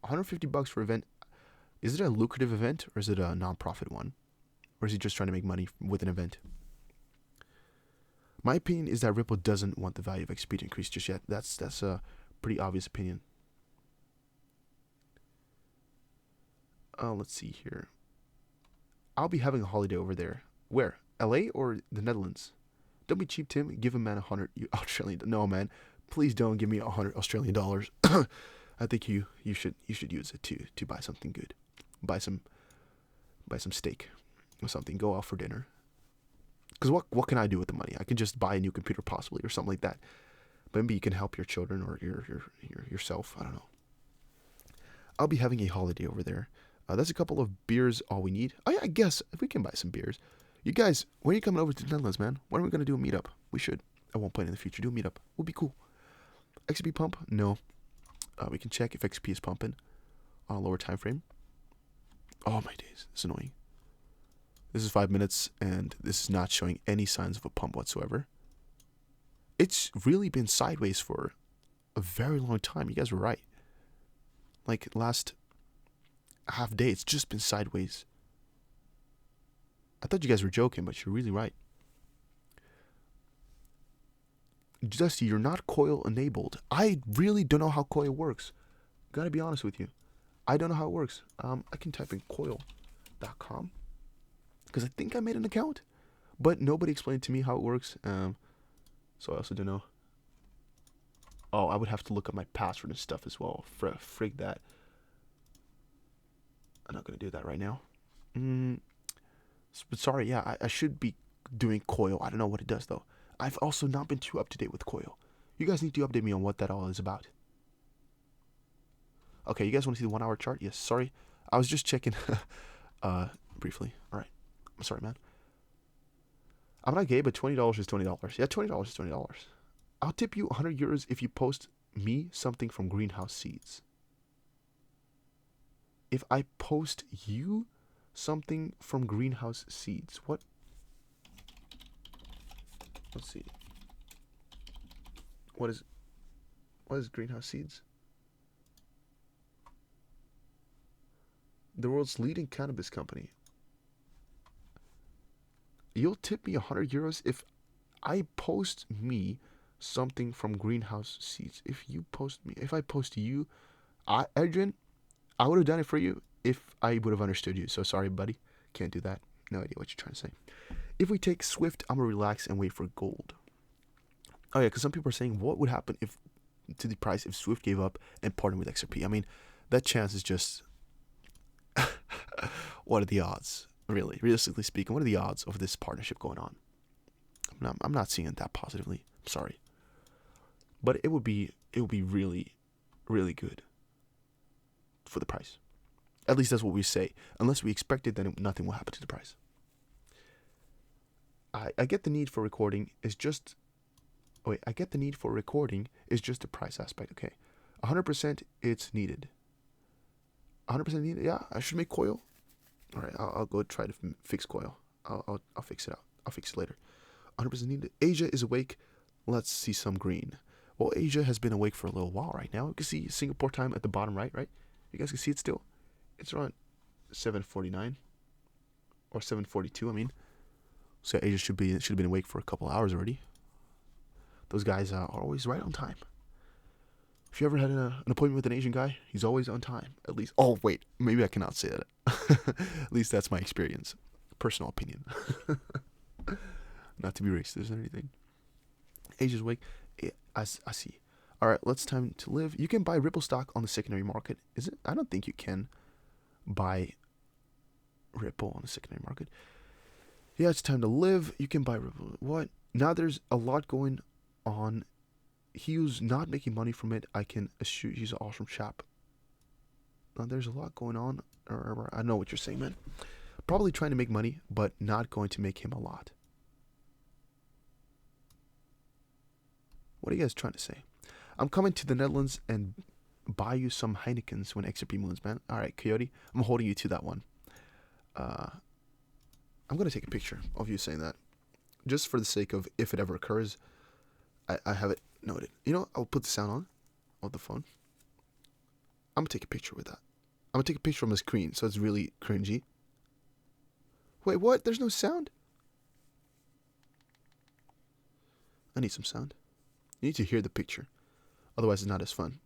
$150 for event. Is it a lucrative event or is it a non-profit one? Or is he just trying to make money with an event? My opinion is that Ripple doesn't want the value of XP to increase just yet. That's a pretty obvious opinion. Let's see here. I'll be having a holiday over there. Where? LA or the Netherlands? Don't be cheap, Tim. Give a man 100 Australian. No, man. Please don't give me 100 Australian dollars. I think you should use it to buy something good. Buy some steak or something. Go out for dinner. Because what can I do with the money? I could just buy a new computer possibly or something like that. But maybe you can help your children or yourself. I don't know. I'll be having a holiday over there. That's a couple of beers all we need. I guess if we can buy some beers. You guys, when are you coming over to the Netherlands, man? When are we going to do a meetup? We should, at one point in the future, do a meetup. Would be cool. XP pump? No. We can check if XP is pumping on a lower time frame. Oh my days, it's annoying. This is 5 minutes, and this is not showing any signs of a pump whatsoever. It's really been sideways for a very long time. You guys were right. Like last half day, it's just been sideways. I thought you guys were joking, but you're really right. Dusty, you're not coil enabled. I really don't know how coil works. Gotta be honest with you. I don't know how it works. I can type in coil.com because I think I made an account, but nobody explained to me how it works. So I also don't know. Oh, I would have to look up my password and stuff as well. Frig that. I'm not gonna do that right now. But sorry, yeah, I should be doing coil. I don't know what it does though. I've also not been too up to date with coil. You guys need to update me on what that all is about. Okay, you guys want to see the 1 hour chart? Yes, sorry. I was just checking briefly. Alright. I'm sorry, man. I'm not gay, but $20 is $20. Yeah, $20 is $20. I'll tip you 100 euros if you post me something from Greenhouse Seeds. If I post you something from Greenhouse Seeds, what? Let's see. What is Greenhouse Seeds? The world's leading cannabis company. You'll tip me 100 euros if I post me something from Greenhouse Seeds. If I post you, Adrian, I would have done it for you if I would have understood you. So sorry, buddy. Can't do that. No idea what you're trying to say. If we take Swift, I'm going to relax and wait for gold. Oh yeah, because some people are saying, what would happen to the price if Swift gave up and partnered with XRP? I mean, that chance is just... What are the odds? Really, realistically speaking, what are the odds of this partnership going on? I'm not seeing it that positively. I'm sorry. But it would be really, really good for the price. At least that's what we say. Unless we expect it, then nothing will happen to the price. I get the need for recording is just... Oh wait, I get the need for recording is just the price aspect. Okay. 100% it's needed. 100% needed? Yeah, I should make coil. Alright, I'll go try to fix coil. I'll fix it out. I'll fix it later. 100% needed. Asia is awake. Let's see some green. Well, Asia has been awake for a little while right now. You can see Singapore time at the bottom right? You guys can see it still. It's around 7:49 or 7:42. I mean, so Asia should have been awake for a couple hours already. Those guys are always right on time. If you ever had an appointment with an Asian guy, he's always on time. At least. Oh wait, maybe I cannot say that. At least that's my experience. Personal opinion. Not to be racist or anything. Asia's awake. I see. All right, let's time to live. You can buy Ripple stock on the secondary market. Is it? I don't think you can buy Ripple on the secondary market. Yeah, it's time to live. You can buy Ripple. What? Now there's a lot going on. He who's not making money from it, I can assume he's an awesome chap. Now there's a lot going on. I know what you're saying, man. Probably trying to make money, but not going to make him a lot. What are you guys trying to say? I'm coming to the Netherlands and buy you some Heinekens when XRP moons, man. All right, Coyote, I'm holding you to that one. I'm going to take a picture of you saying that. Just for the sake of if it ever occurs, I have it noted. You know, I'll put the sound on the phone. I'm going to take a picture with that. I'm going to take a picture from the screen, so it's really cringy. Wait, what? There's no sound? I need some sound. You need to hear the picture. Otherwise, it's not as fun.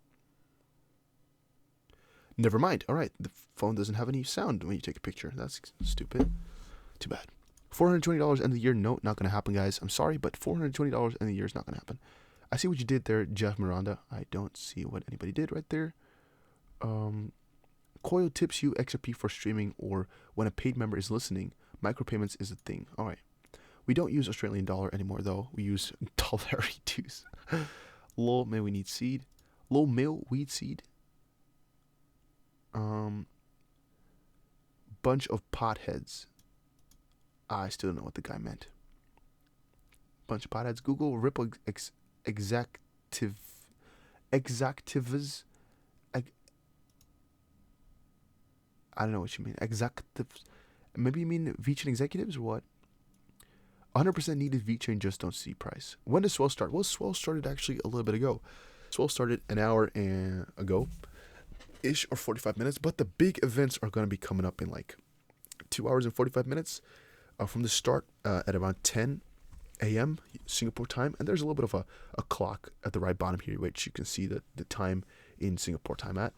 Never mind. All right, the phone doesn't have any sound when you take a picture. That's stupid. Too bad. $420 end of the year. No, not going to happen, guys. I'm sorry, but $420 end of the year is not going to happen. I see what you did there, Jeff Miranda. I don't see what anybody did right there. Coil tips you XRP for streaming or when a paid member is listening. Micropayments is a thing. All right. We don't use Australian dollar anymore, though. We use $2. Lol, may we need seed. Lol, mail weed seed. Bunch of potheads. I still don't know what the guy meant. Bunch of potheads. Google Ripple exectives. I don't know what you mean. Executives. Maybe you mean Vechain executives or what? 100% needed Vechain, just don't see price. When does Swell start? Well, Swell started actually a little bit ago. Swell started an hour ago ish, or 45 minutes. But the big events are going to be coming up in like 2 hours and 45 minutes from the start at around 10 a.m. Singapore time. And there's a little bit of a clock at the right bottom here, which you can see the time in Singapore time at.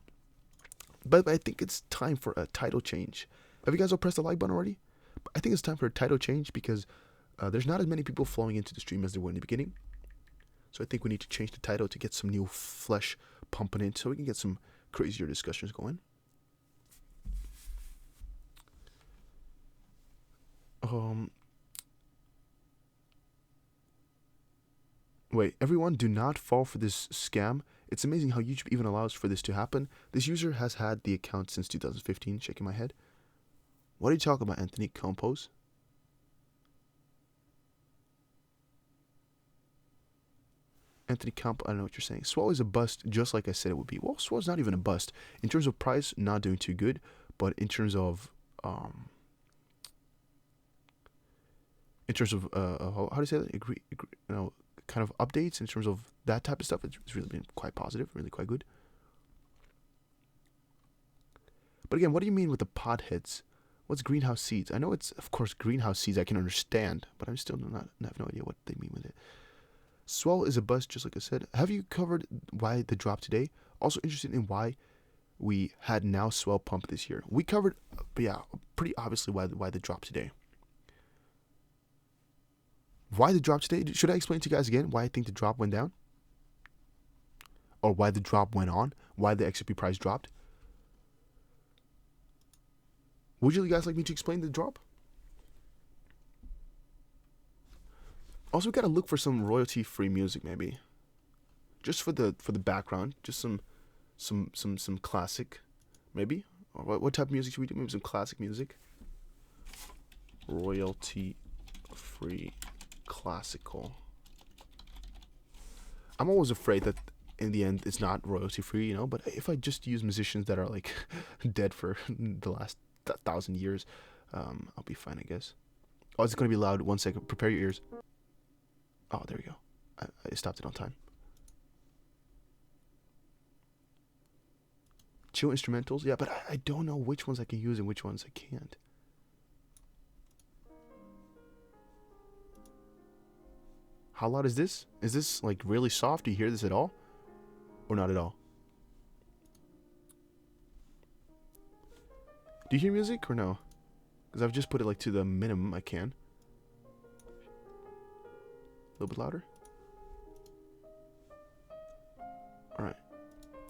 But I think it's time for a title change. Have you guys all pressed the like button already? I think it's time for a title change because there's not as many people flowing into the stream as there were in the beginning. So I think we need to change the title to get some new flesh pumping in so we can get some crazier discussions going. Wait, everyone, do not fall for this scam. It's amazing how YouTube even allows for this to happen. This user has had the account since 2015, shaking my head. What are you talking about, Anthony? Compose? Anthony Camp, I don't know what you're saying. Swell is a bust, just like I said it would be. Well, Swell's not even a bust. In terms of price, not doing too good. But in terms of how do you say that? Kind of updates in terms of that type of stuff, it's really been quite positive, really quite good. But again, what do you mean with the potheads? What's greenhouse seeds? I know it's, of course, greenhouse seeds I can understand, but I still have no idea what they mean with it. Swell is a bust, just like I said. Have you covered why the drop today? Also interested in why we had now Swell pump this year. We covered, but yeah, pretty obviously why the drop today. Why the drop today? Should I explain to you guys again why I think the drop went down? Or why the drop went on? Why the XRP price dropped? Would you guys like me to explain the drop? Also, we gotta look for some royalty-free music, maybe. Just for the background, just some classic, maybe. Or what type of music should we do? Maybe some classic music. Royalty-free classical. I'm always afraid that in the end it's not royalty-free, but if I just use musicians that are like dead for the last 1,000 years, I'll be fine, I guess. Oh, it's gonna be loud. 1 second. Prepare your ears. Oh, there we go. I stopped it on time. Chill instrumentals? Yeah, but I don't know which ones I can use and which ones I can't. How loud is this? Is this like really soft? Do you hear this at all? Or not at all? Do you hear music or no? Because I've just put it like to the minimum I can. A little bit louder. Alright.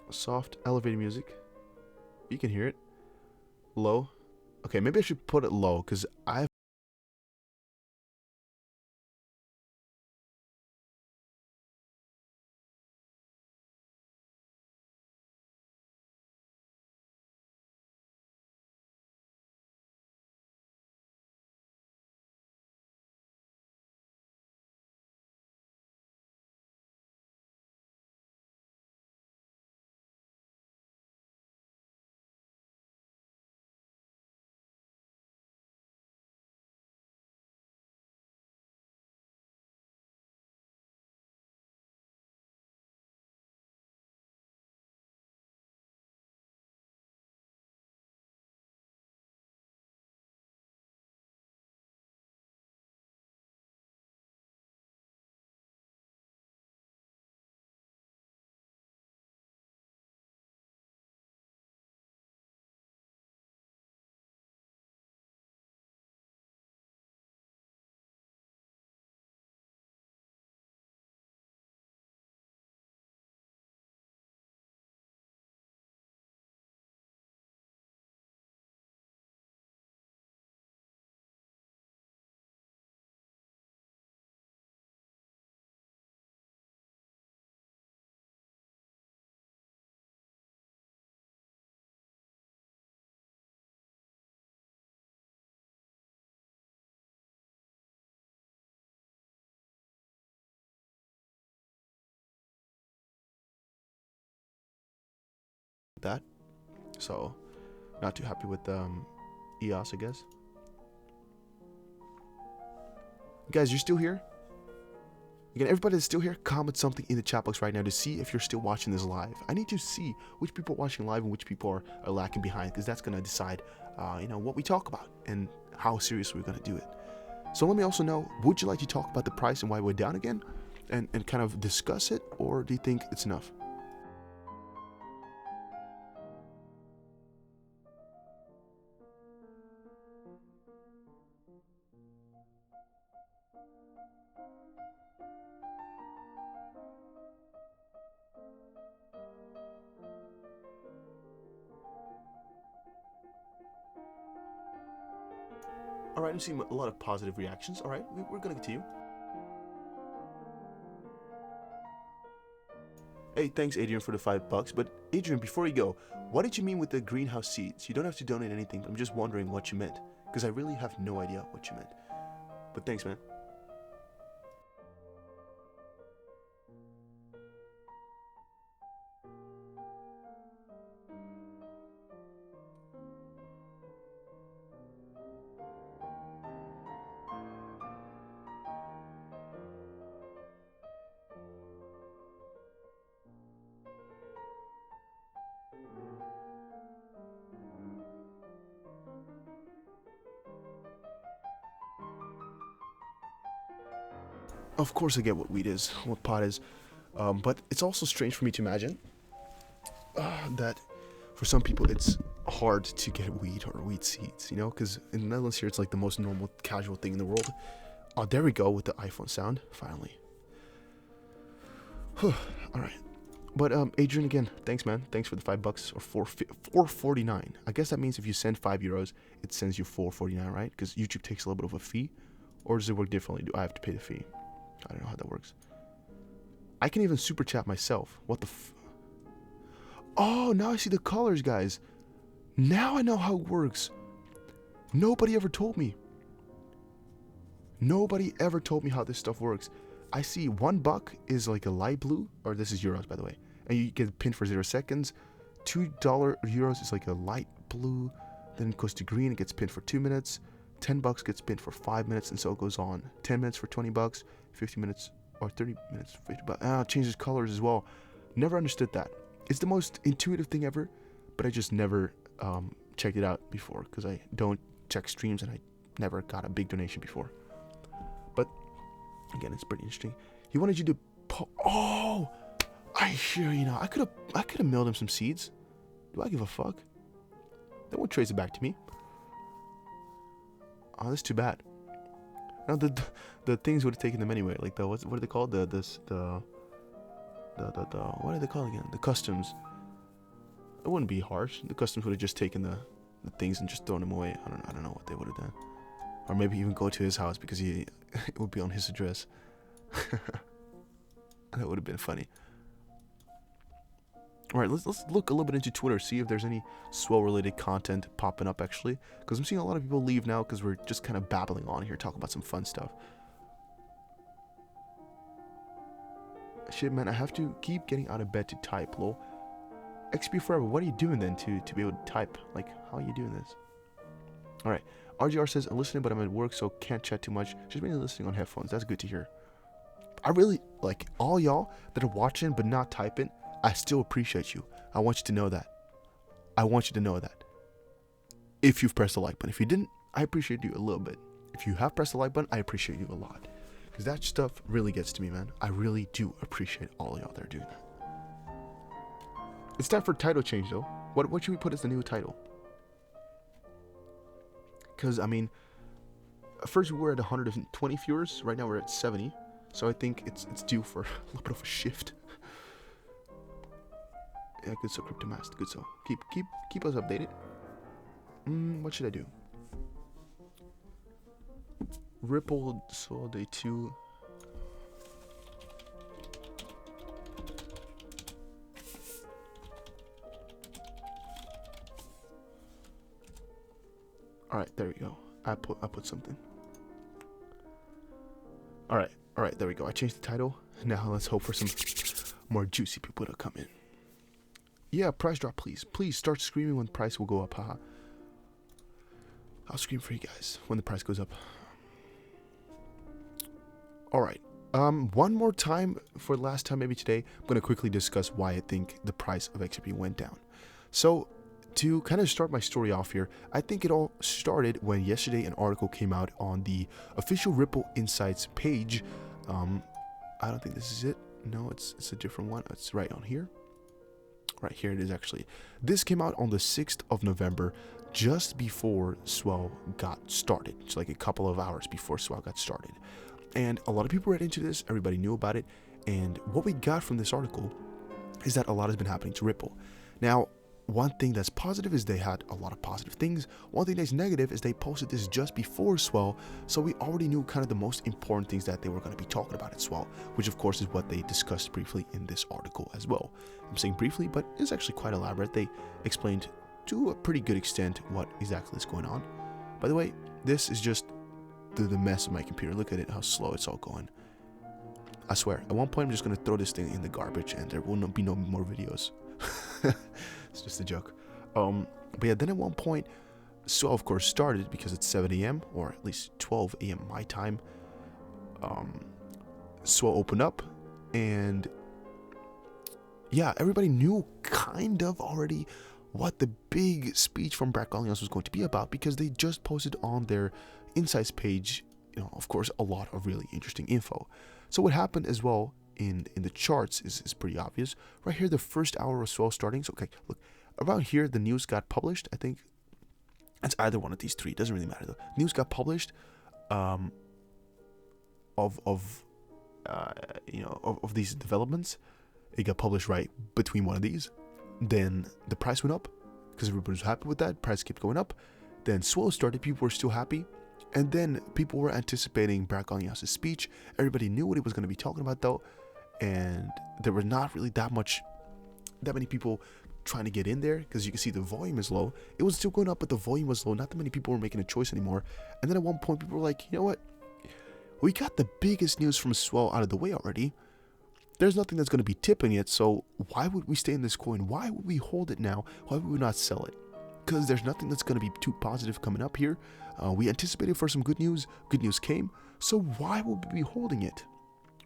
Soft, elevated music. You can hear it. Low. Okay, maybe I should put it low because I So, not too happy with EOS, I guess. Guys, you're still here? Again, everybody that's still here, comment something in the chat box right now to see if you're still watching this live. I need to see which people are watching live and which people are lacking behind, because that's going to decide, what we talk about and how serious we're going to do it. So let me also know, would you like to talk about the price and why we're down again and kind of discuss it, or do you think it's enough? All right, I'm seeing a lot of positive reactions. All right, we're going to continue. Hey, thanks, Adrian, for the $5. But Adrian, before you go, what did you mean with the greenhouse seeds? You don't have to donate anything, but I'm just wondering what you meant, because I really have no idea what you meant. But thanks, man. Of course I get what weed is, what pot is, but it's also strange for me to imagine that for some people it's hard to get weed or weed seeds, because in the Netherlands here it's like the most normal, casual thing in the world. Oh, there we go with the iPhone sound, finally. All right. But Adrian, again, thanks, man. Thanks for the $5 or $4.49. I guess that means if you send €5, it sends you $4.49, right? Because YouTube takes a little bit of a fee, or does it work differently? Do I have to pay the fee? I don't know how that works. I can even super chat myself. What the Oh, now I see the colors, guys. Now I know how it works. Nobody ever told me. Nobody ever told me how this stuff works. I see $1 is like a light blue, or this is euros, by the way, and you get pinned for 0 seconds. $2 euros is like a light blue, then it goes to green, it gets pinned for 2 minutes. $10 gets pinned for 5 minutes, and so it goes on. 10 minutes for $20, 50 minutes or 30 minutes for $50. It changes colors as well. Never understood that. It's the most intuitive thing ever, but I just never checked it out before because I don't check streams and I never got a big donation before. But again, it's pretty interesting. He wanted you to oh, I hear you now. I could have mailed him some seeds. Do I give a fuck? They won't trace it back to me. Oh, that's too bad. No, the things would have taken them anyway. Like what are they called? The what are they called again? The customs. It wouldn't be harsh. The customs would have just taken the things and just thrown them away. I don't know what they would have done. Or maybe even go to his house because it would be on his address. That would have been funny. All right, let's look a little bit into Twitter, see if there's any Swell-related content popping up, actually. Because I'm seeing a lot of people leave now because we're just kind of babbling on here, talking about some fun stuff. Shit, man, I have to keep getting out of bed to type, lol. XP Forever, what are you doing then to be able to type? Like, how are you doing this? All right, RGR says, I'm listening, but I'm at work, so can't chat too much. Just mainly listening on headphones. That's good to hear. I really, like, all y'all that are watching but not typing, I still appreciate you. I want you to know that. I want you to know that. If you've pressed the like button. If you didn't, I appreciate you a little bit. If you have pressed the like button, I appreciate you a lot. Because that stuff really gets to me, man. I really do appreciate all of y'all that are doing that. It's time for title change, though. What should we put as the new title? Because, I mean, first we were at 120 viewers. Right now we're at 70. So I think it's due for a little bit of a shift. Yeah, good so, Cryptomast. Good so. Keep us updated. What should I do? Ripple Swell Day 2. Alright, there we go. I put something. Alright, there we go. I changed the title. Now let's hope for some more juicy people to come in. Yeah, price drop, please. Please start screaming when the price will go up. Haha. I'll scream for you guys when the price goes up. All right. One more time for the last time, maybe today, I'm going to quickly discuss why I think the price of XRP went down. So, to kind of start my story off here, I think it all started when yesterday an article came out on the official Ripple Insights page. I don't think this is it. No, it's a different one. It's right on here. Right here it is actually. This came out on the 6th of November, just before Swell got started. It's like a couple of hours before Swell got started. And a lot of people read into this, everybody knew about it, and what we got from this article is that a lot has been happening to Ripple. Now, one thing that's positive is they had a lot of positive things. One thing that's negative is they posted this just before Swell, so we already knew kind of the most important things that they were going to be talking about at Swell, which of course is what they discussed briefly in this article as well. I'm saying briefly, but it's actually quite elaborate. They explained to a pretty good extent what exactly is going on. By the way, this is just the mess of my computer. Look at it, how slow it's all going. I swear, at one point I'm just going to throw this thing in the garbage and there will be no more videos. It's just a joke. But yeah, then at one point, Swell of course started because it's 7 a.m. or at least 12 a.m. my time. Swell opened up, and yeah, everybody knew kind of already what the big speech from Vechain was going to be about, because they just posted on their insights page, you know, of course, a lot of really interesting info. So what happened as well in the charts is pretty obvious. Right here, the first hour of Swell starting. So, okay, look, around here, the news got published. I think it's either one of these three. It doesn't really matter, though. News got published of these developments. It got published right between one of these. Then the price went up because everybody was happy with that. Price kept going up. Then Swell started. People were still happy. And then people were anticipating Vechein's speech. Everybody knew what he was going to be talking about, though. And there were not really that many people trying to get in there, because you can see the volume is low. It was still going up, but the volume was low. Not that many people were making a choice anymore. And then at one point, people were like, you know what? We got the biggest news from Swell out of the way already. There's nothing that's going to be tipping it, so why would we stay in this coin? Why would we hold it now? Why would we not sell it? Because there's nothing that's going to be too positive coming up here. We anticipated for some good news. Good news came. So why would we be holding it?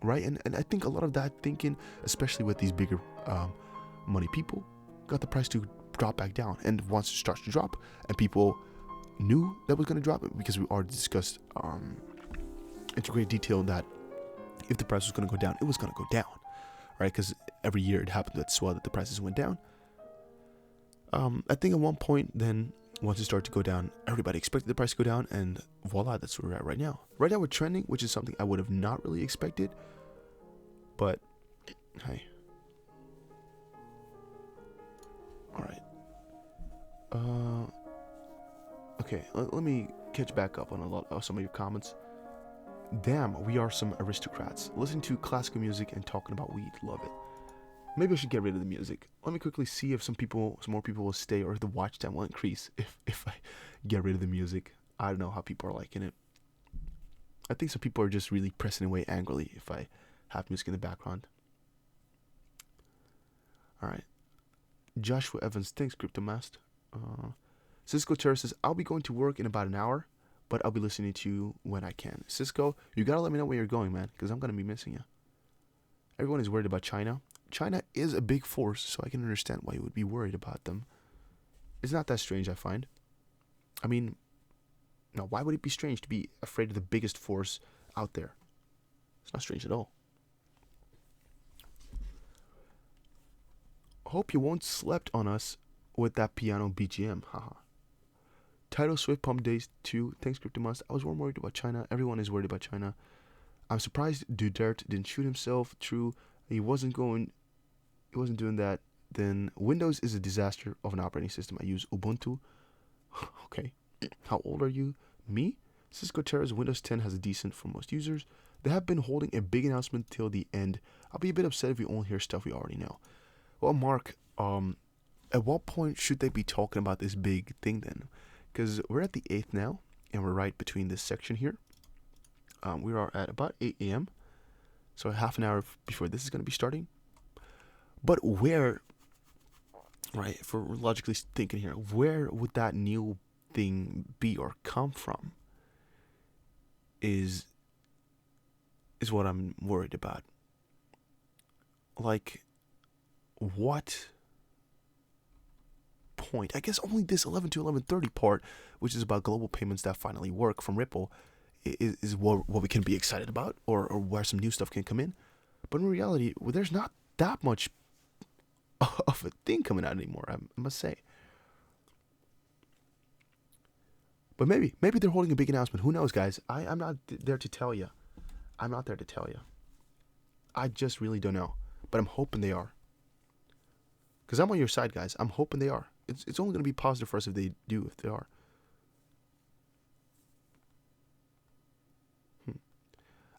Right? And I think a lot of that thinking, especially with these bigger money people, got the price to drop back down. And once it starts to drop, and people knew that was going to drop, because we already discussed into great detail that if the price was going to go down, it was going to go down. Right? Because every year it happened at Swell that the prices went down. I think at one point, then, once it started to go down, everybody expected the price to go down, and voila, that's where we're at right now. Right now we're trending, which is something I would have not really expected, but hey. Alright. Okay, let me catch back up on some of your comments. Damn, we are some aristocrats. Listening to classical music and talking about weed. Love it. Maybe I should get rid of the music. Let me quickly see if some more people will stay, or if the watch time will increase if I get rid of the music. I don't know how people are liking it. I think some people are just really pressing away angrily if I have music in the background. Alright. Joshua Evans, thanks, CryptoMast. Cisco Terra says, I'll be going to work in about an hour, but I'll be listening to you when I can. Cisco, you gotta let me know where you're going, man, because I'm gonna be missing you. Everyone is worried about China. China is a big force, so I can understand why you would be worried about them. It's not that strange, I find. I mean, no, why would it be strange to be afraid of the biggest force out there? It's not strange at all. Hope you won't slept on us with that piano BGM, haha. Title Swift Pump Days 2, thanks CryptoMust. I was more worried about China. Everyone is worried about China. I'm surprised Duterte didn't shoot himself. True, he wasn't doing that. Then Windows is a disaster of an operating system. I use Ubuntu. Okay. How old are you? Me? Cisco Terra's Windows 10 has a decent for most users. They have been holding a big announcement till the end. I'll be a bit upset if we only hear stuff we already know. Well, Mark, at what point should they be talking about this big thing then? Because we're at the 8th now, and we're right between this section here. We are at about 8 a.m. So half an hour before this is going to be starting. But where right? If we're logically thinking here, where would that new thing be or come from? Is what I'm worried about. Like, what point? I guess only this 11 to 11:30 part, which is about global payments that finally work from Ripple, is what we can be excited about, or where some new stuff can come in. But in reality, well, there's not that much of a thing coming out anymore, I must say. But maybe they're holding a big announcement. Who knows, guys? I'm not there to tell you. I'm not there to tell you. I just really don't know. But I'm hoping they are. Because I'm on your side, guys. I'm hoping they are. It's only going to be positive for us if they do, if they are.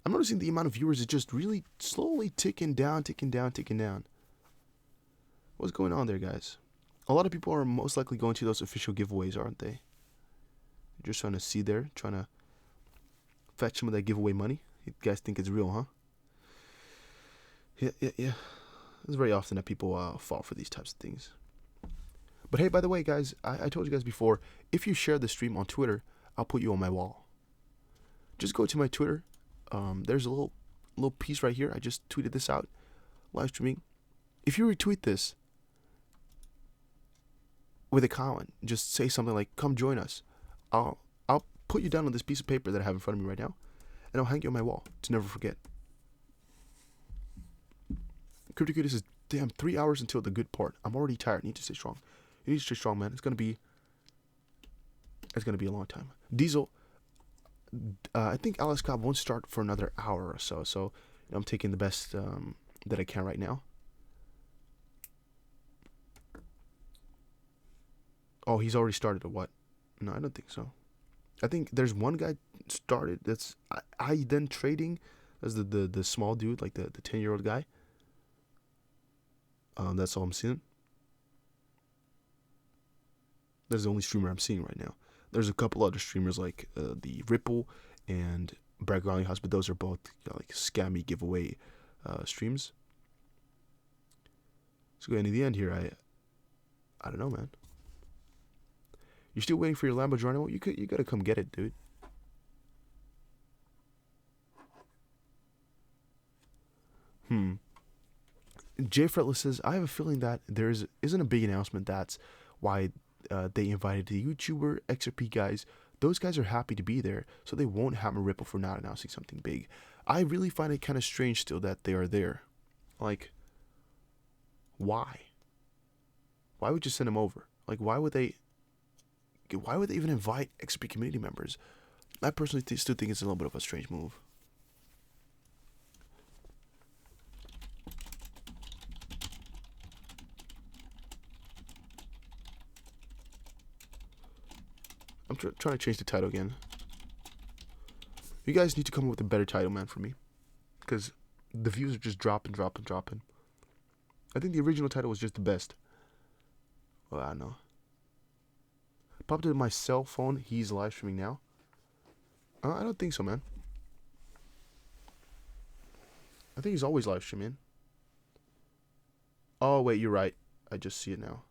I'm noticing the amount of viewers is just really slowly ticking down. What's going on there, guys? A lot of people are most likely going to those official giveaways, aren't they? Just trying to see there, trying to fetch some of that giveaway money. You guys think it's real, huh? Yeah. It's very often that people fall for these types of things. But hey, by the way, guys, I told you guys before, if you share the stream on Twitter, I'll put you on my wall. Just go to my Twitter. There's a little piece right here. I just tweeted this out, live streaming. If you retweet this with a comment, just say something like, "Come join us." I'll put you down on this piece of paper that I have in front of me right now, and I'll hang you on my wall to never forget. CryptoCuties is damn 3 hours until the good part. I'm already tired. I need to stay strong. You need to stay strong, man. It's gonna be a long time. Diesel. I think Alice Cobb won't start for another hour or so. So I'm taking the best that I can right now. Oh, he's already started or what? No, I don't think so. I think there's one guy started. That's I then trading. That's the small dude, like the 10-year-old guy. That's all I'm seeing. That's the only streamer I'm seeing right now. There's a couple other streamers like the Ripple and Bragg Rally House, but those are both like scammy giveaway streams. So going to the end here, I don't know, man. You're still waiting for your Lambo Geronimo? You gotta come get it, dude. Jay Fretless says, I have a feeling that there isn't a big announcement. That's why they invited the YouTuber XRP guys. Those guys are happy to be there, so they won't hammer Ripple for not announcing something big. I really find it kind of strange still that they are there. Like, why? Why would you send them over? Like, why would they even invite XRP community members? I personally still think it's a little bit of a strange move. I'm trying to change the title again. You guys need to come up with a better title, man, for me. Because the views are just dropping. I think the original title was just the best. Well, I don't know. Popped into my cell phone. He's live streaming now. I don't think so, man. I think he's always live streaming. Oh, wait, you're right. I just see it now.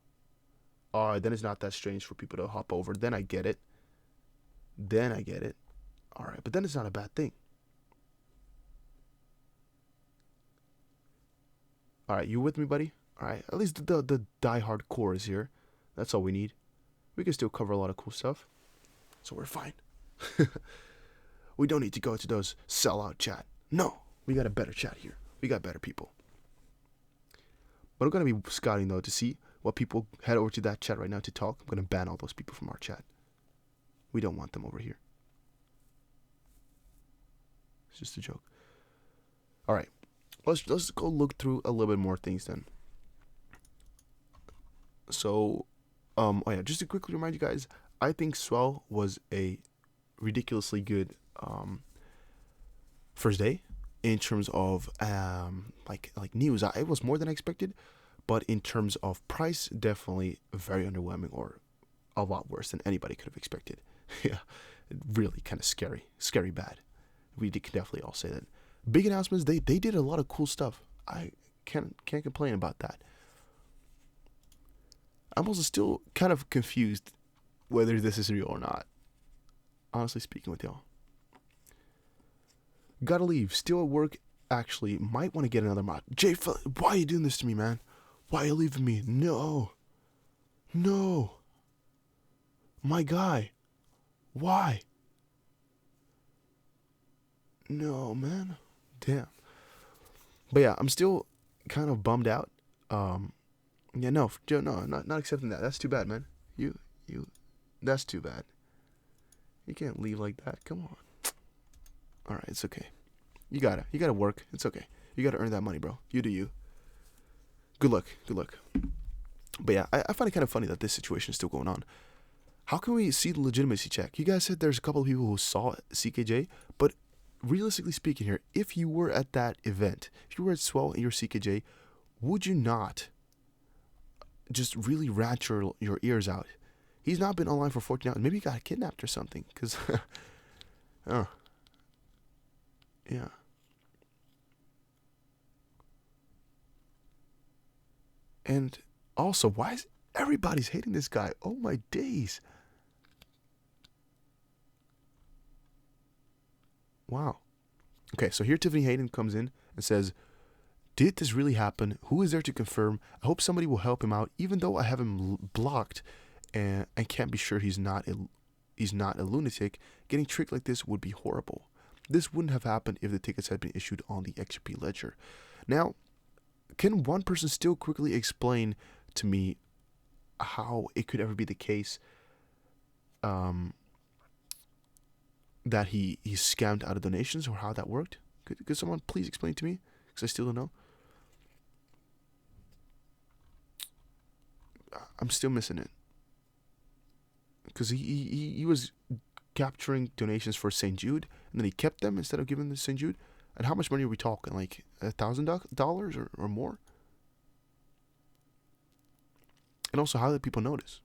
Then it's not that strange for people to hop over. Then I get it. Alright, but then it's not a bad thing. Alright, you with me, buddy? Alright, at least the die-hard core is here. That's all we need. We can still cover a lot of cool stuff. So we're fine. We don't need to go to those sellout chat. No, we got a better chat here. We got better people. But I'm going to be scouting, though, to see what people head over to that chat right now to talk. I'm going to ban all those people from our chat. We don't want them over here. It's just a joke. All right. Let's go look through a little bit more things then. So, just to quickly remind you guys, I think Swell was a ridiculously good first day in terms of like news. It was more than I expected, but in terms of price, definitely very underwhelming, or a lot worse than anybody could have expected. Yeah, really kind of scary bad. We can definitely all say that. Big announcements. They did a lot of cool stuff. I can't complain about that. I'm also still kind of confused whether this is real or not. Honestly speaking with y'all. Gotta leave. Still at work. Actually, might want to get another mod. Jay, why are you doing this to me, man? Why are you leaving me? No. No. My guy. Why? No, man. Damn. But yeah, I'm still kind of bummed out. Yeah, no, Joe, no, not accepting that. That's too bad, man. You, that's too bad. You can't leave like that. Come on. All right, it's okay. You gotta work. It's okay. You gotta earn that money, bro. You do you. Good luck. But yeah, I find it kind of funny that this situation is still going on. How can we see the legitimacy check? You guys said there's a couple of people who saw CKJ, but realistically speaking here, if you were at that event, if you were at Swell and you're CKJ, would you not just really rat your ears out? He's not been online for 14 hours. Maybe he got kidnapped or something. Because, yeah. And also, why is everybody's hating this guy? Oh my days. Wow. Okay, so here Tiffany Hayden comes in and says, did this really happen? Who is there to confirm? I hope somebody will help him out, even though I have him blocked and I can't be sure he's not a lunatic. Getting tricked like this would be horrible. This wouldn't have happened if the tickets had been issued on the XRP ledger. Now, can one person still quickly explain to me how it could ever be the case that he scammed out of donations, or how that worked? Could someone please explain to me? Because I still don't know. I'm still missing it. Because he was capturing donations for St. Jude, and then he kept them instead of giving them to St. Jude. And how much money are we talking? Like $1,000 or more? And also, how did people notice?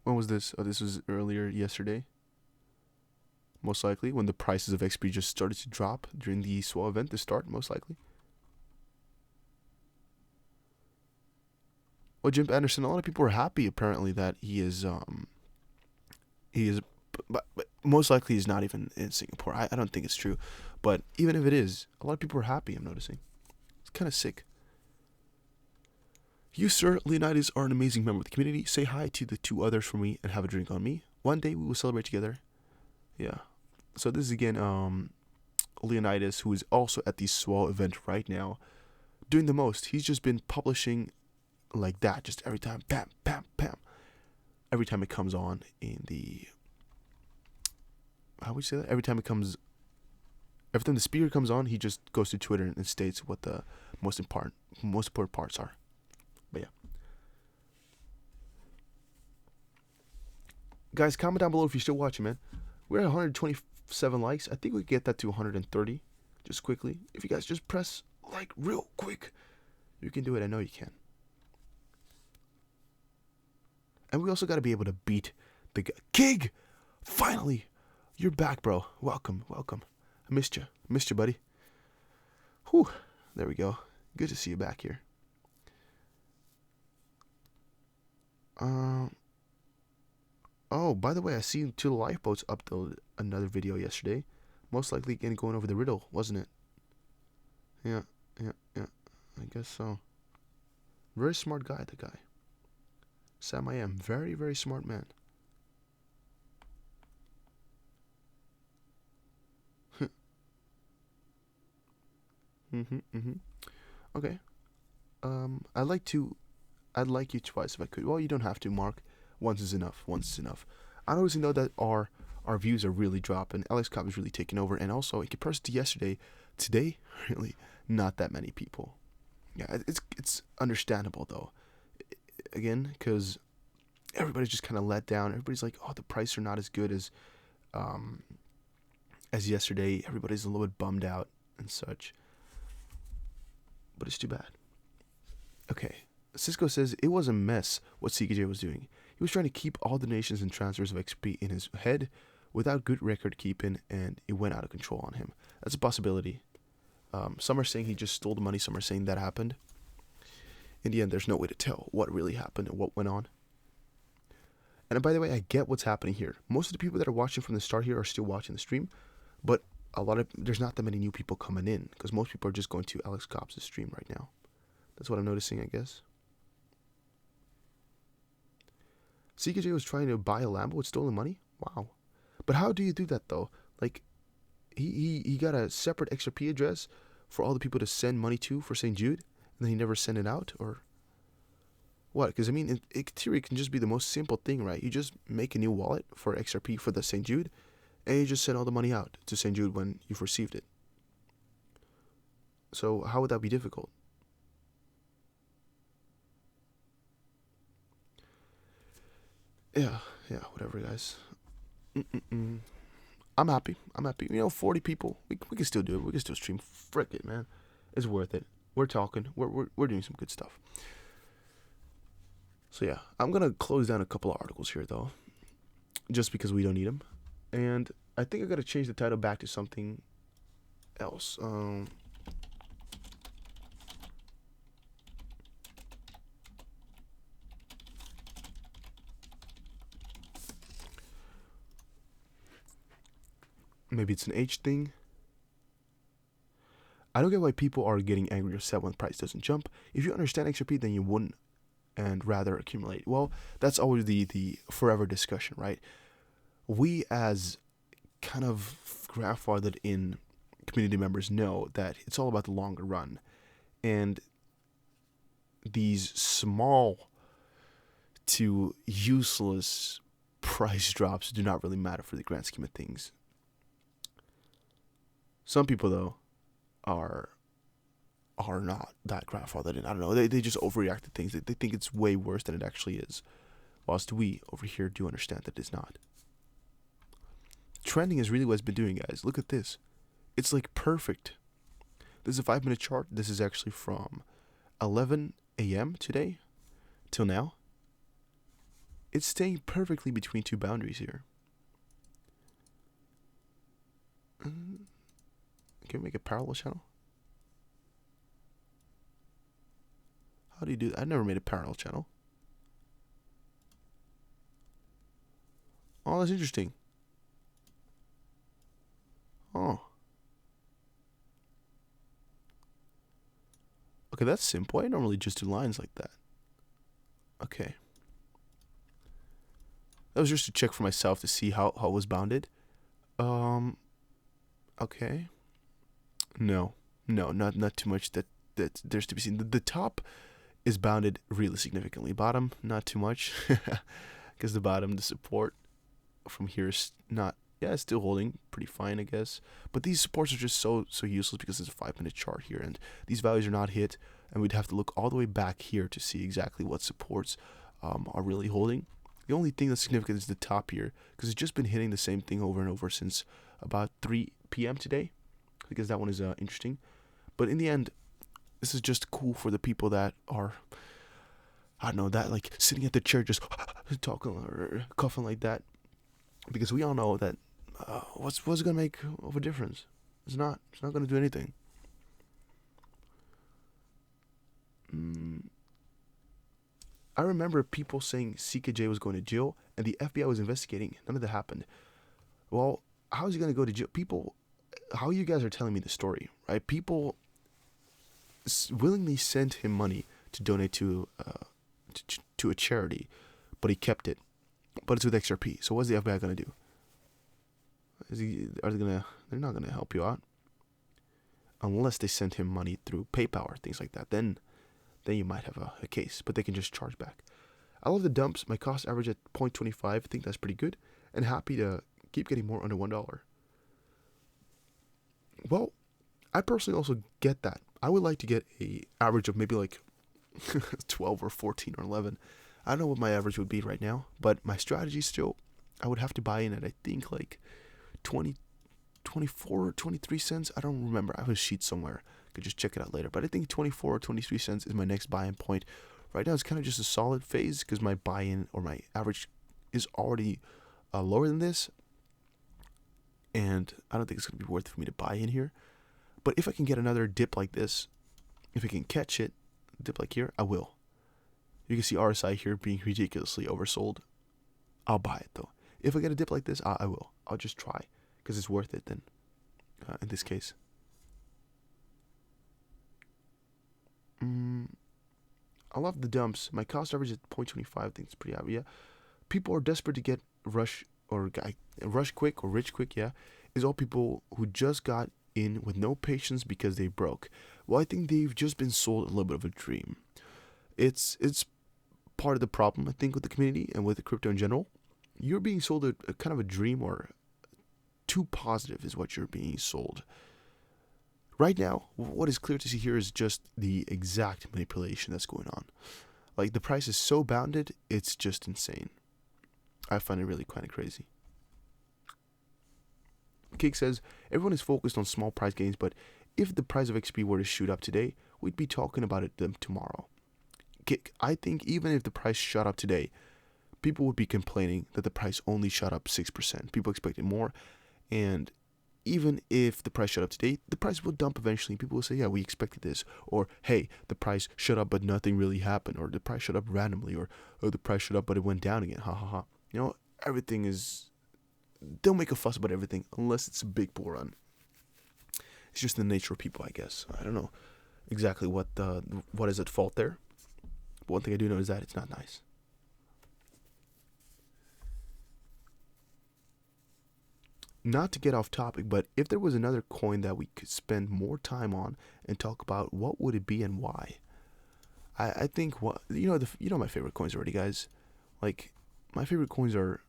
When was this? Oh, this was earlier yesterday. Most likely, when the prices of XP just started to drop during the Swell event to start, most likely. Well, Jim Anderson, a lot of people are happy apparently that he is, but most likely he's not even in Singapore. I don't think it's true. But even if it is, a lot of people are happy, I'm noticing. It's kind of sick. You, Sir Leonidas, are an amazing member of the community. Say hi to the two others for me and have a drink on me. One day we will celebrate together. Yeah. So this is again Leonidas, who is also at the Swell event right now, doing the most. He's just been publishing like that, just every time, bam, bam, bam. Every time it comes on in the, how would you say that? Every time the speaker comes on, he just goes to Twitter and states what the most important parts are. But yeah. Guys, comment down below if you're still watching, man. We're at 127 likes. I think we can get that to 130 just quickly. If you guys just press like real quick, you can do it. I know you can. And we also got to be able to beat the guy. Kig! Finally! You're back, bro. Welcome. I missed you, buddy. Whew. There we go. Good to see you back here. Oh, by the way, I see two lifeboats uploaded another video yesterday. Most likely again going over the riddle, wasn't it? Yeah. I guess so. Very smart guy, the guy. Sam I am. Very, very smart man. Okay. I'd like you twice if I could. Well, you don't have to, Mark. Once is enough. I obviously know that our views are really dropping. Alex Cobb is really taking over, and also in comparison to yesterday, today really not that many people. Yeah, it's understandable though. Again, because everybody's just kind of let down. Everybody's like, oh, the prices are not as good as yesterday. Everybody's a little bit bummed out and such. But it's too bad. Okay. Cisco says it was a mess what CKJ was doing. He was trying to keep all donations and transfers of XP in his head without good record keeping, and it went out of control on him. That's a possibility. Some are saying he just stole the money. Some are saying that happened. In the end, there's no way to tell what really happened and what went on. And by the way, I get what's happening here. Most of the people that are watching from the start here are still watching the stream, but there's not that many new people coming in because most people are just going to Alex Cobb's stream right now. That's what I'm noticing, I guess. CKJ was trying to buy a Lambo with stolen money? Wow. But how do you do that, though? Like, he got a separate XRP address for all the people to send money to for St. Jude, and then he never sent it out? Or what? Because, I mean, in theory, it can just be the most simple thing, right? You just make a new wallet for XRP for the St. Jude, and you just send all the money out to St. Jude when you've received it. So how would that be difficult? Yeah, whatever, guys. I'm happy. 40 people. We can still do it. We can still stream. Frick it, man. It's worth it. We're talking. We're doing some good stuff. So yeah, I'm gonna close down a couple of articles here though, just because we don't need them, and I think I gotta change the title back to something else. Maybe it's an age thing. I don't get why people are getting angry or sad when the price doesn't jump. If you understand XRP, then you wouldn't and rather accumulate. Well, that's always the forever discussion, right? We as kind of grandfathered in community members know that it's all about the longer run. And these small to useless price drops do not really matter for the grand scheme of things. Some people, though, are not that grandfathered in. I don't know. They just overreact to things. They think it's way worse than it actually is. Whilst we over here do understand that it's not. Trending is really what it's been doing, guys. Look at this. It's like perfect. This is a 5-minute chart. This is actually from 11 a.m. today till now. It's staying perfectly between two boundaries here. Can we make a parallel channel? How do you do that? I've never made a parallel channel. Oh, that's interesting. Oh. Okay, that's simple. I normally just do lines like that. Okay. That was just to check for myself to see how it was bounded. Okay. No, not too much that there's to be seen. The top is bounded really significantly. Bottom, not too much, because the support from here is not. Yeah, it's still holding pretty fine, I guess. But these supports are just so useless because it's a 5-minute chart here, and these values are not hit, and we'd have to look all the way back here to see exactly what supports are really holding. The only thing that's significant is the top here, because it's just been hitting the same thing over and over since about 3 p.m. today. Because that one is interesting. But in the end, this is just cool for the people that are, I don't know, that like sitting at the chair just talking or coughing like that. Because we all know that what's going to make of a difference? It's not going to do anything. I remember people saying CKJ was going to jail and the FBI was investigating. None of that happened. Well, how is he going to go to jail? People... How you guys are telling me the story, right? People willingly sent him money to donate to a charity, but he kept it. But it's with XRP. So what's the FBI gonna do? They're not gonna help you out unless they send him money through PayPal or things like that. Then you might have a case, but they can just charge back. I love the dumps. My cost average at 0.25. I think that's pretty good, and happy to keep getting more under $1. Well, I personally also get that. I would like to get a average of maybe like 12 or 14 or 11. I don't know what my average would be right now, but my strategy still, I would have to buy in at I think like 24 or 23 cents. I don't remember. I have a sheet somewhere. Could just check it out later. But I think 24 or 23 cents is my next buy-in point. Right now it's kind of just a solid phase because my buy-in or my average is already lower than this. and I don't think it's going to be worth it for me to buy in here. But if I can get another dip like this, if I can catch it, dip like here, I will. You can see RSI here being ridiculously oversold. I'll buy it though. If I get a dip like this, I will. I'll just try because it's worth it then. In this case. I love the dumps. My cost average is 0.25. I think it's pretty high. Yeah. People are desperate to get rush quick or rich quick. Yeah. Is all people who just got in with no patience because they broke. Well, I think they've just been sold a little bit of a dream. It's part of the problem, I think, with the community and with the crypto in general. You're being sold a kind of a dream, or too positive is what you're being sold. Right now, what is clear to see here is just the exact manipulation that's going on. Like, the price is so bounded, it's just insane. I find it really kind of crazy. Cake says, everyone is focused on small price gains, but if the price of XP were to shoot up today, we'd be talking about it tomorrow. Cake, I think even if the price shot up today, people would be complaining that the price only shot up 6%. People expected more, and even if the price shot up today, the price will dump eventually. People will say, yeah, we expected this. Or, hey, the price shot up but nothing really happened. Or the price shot up randomly. Or the price shot up but it went down again. Ha ha ha. You know, everything is... Don't make a fuss about everything unless it's a big bull run. It's just the nature of people, I guess. I don't know exactly what is at fault there. But one thing I do know is that it's not nice. Not to get off topic, but if there was another coin that we could spend more time on and talk about, what would it be and why? I think my favorite coins already, guys. Like, my favorite coins are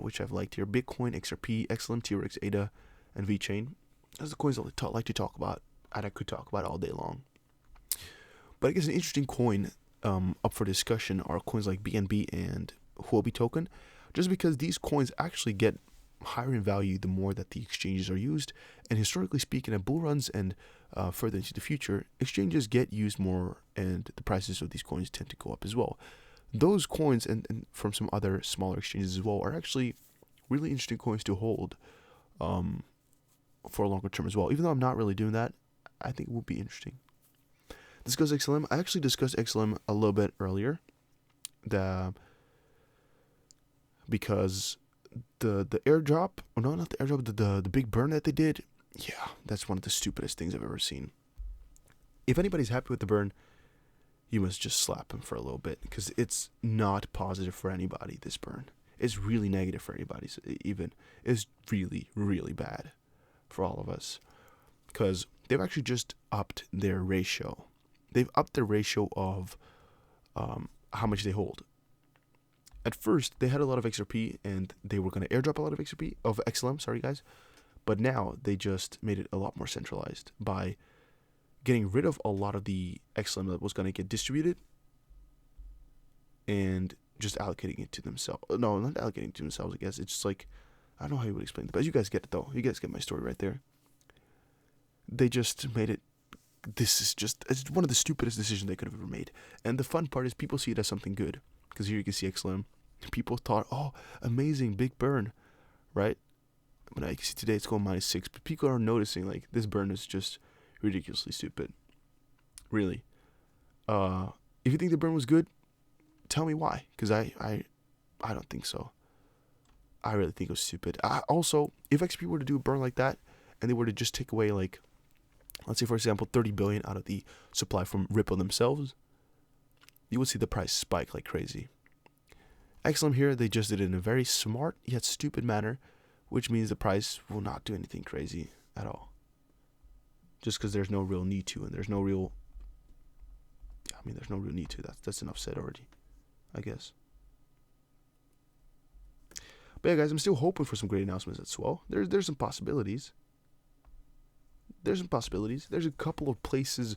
which I've liked here: Bitcoin, XRP, XLM, TRX, ADA, and Vechain. Those are the coins I like to talk about, and I could talk about all day long. But I guess an interesting coin up for discussion are coins like BNB and Huobi token, just because these coins actually get higher in value the more that the exchanges are used. And historically speaking, at bull runs and further into the future, exchanges get used more, and the prices of these coins tend to go up as well. Those coins, and from some other smaller exchanges as well, are actually really interesting coins to hold for a longer term as well. Even though I'm not really doing that, I think it would be interesting. Discuss XLM. I actually discussed XLM a little bit earlier, because the airdrop, or no, not the airdrop, the big burn that they did, yeah, that's one of the stupidest things I've ever seen. If anybody's happy with the burn, you must just slap him for a little bit, because it's not positive for anybody, this burn. It's really negative for anybody, even. It's really, really bad for all of us, because they've actually just upped their ratio. They've upped their ratio of how much they hold. At first, they had a lot of XRP, and they were going to airdrop a lot of XLM, sorry guys. But now, they just made it a lot more centralized by getting rid of a lot of the XLM that was going to get distributed, and just allocating it to themselves. No, not allocating it to themselves, I guess. It's just like, I don't know how you would explain it, but you guys get it though. You guys get my story right there. They just made it, it's one of the stupidest decisions they could have ever made. And the fun part is people see it as something good. Because here you can see XLM. People thought, oh, amazing, big burn, right? But I can see today it's going -6. But people are noticing, like, this burn is just ridiculously stupid. Really. If you think the burn was good, tell me why. Because I don't think so. I really think it was stupid. Also, if XP were to do a burn like that, and they were to just take away, like, let's say, for example, 30 billion out of the supply from Ripple themselves, you would see the price spike like crazy. XLM here, they just did it in a very smart yet stupid manner, which means the price will not do anything crazy at all. Just because there's no real need to, and there's no real need to. That's enough said already, I guess. But yeah, guys, I'm still hoping for some great announcements at Swell. There's some possibilities. There's a couple of places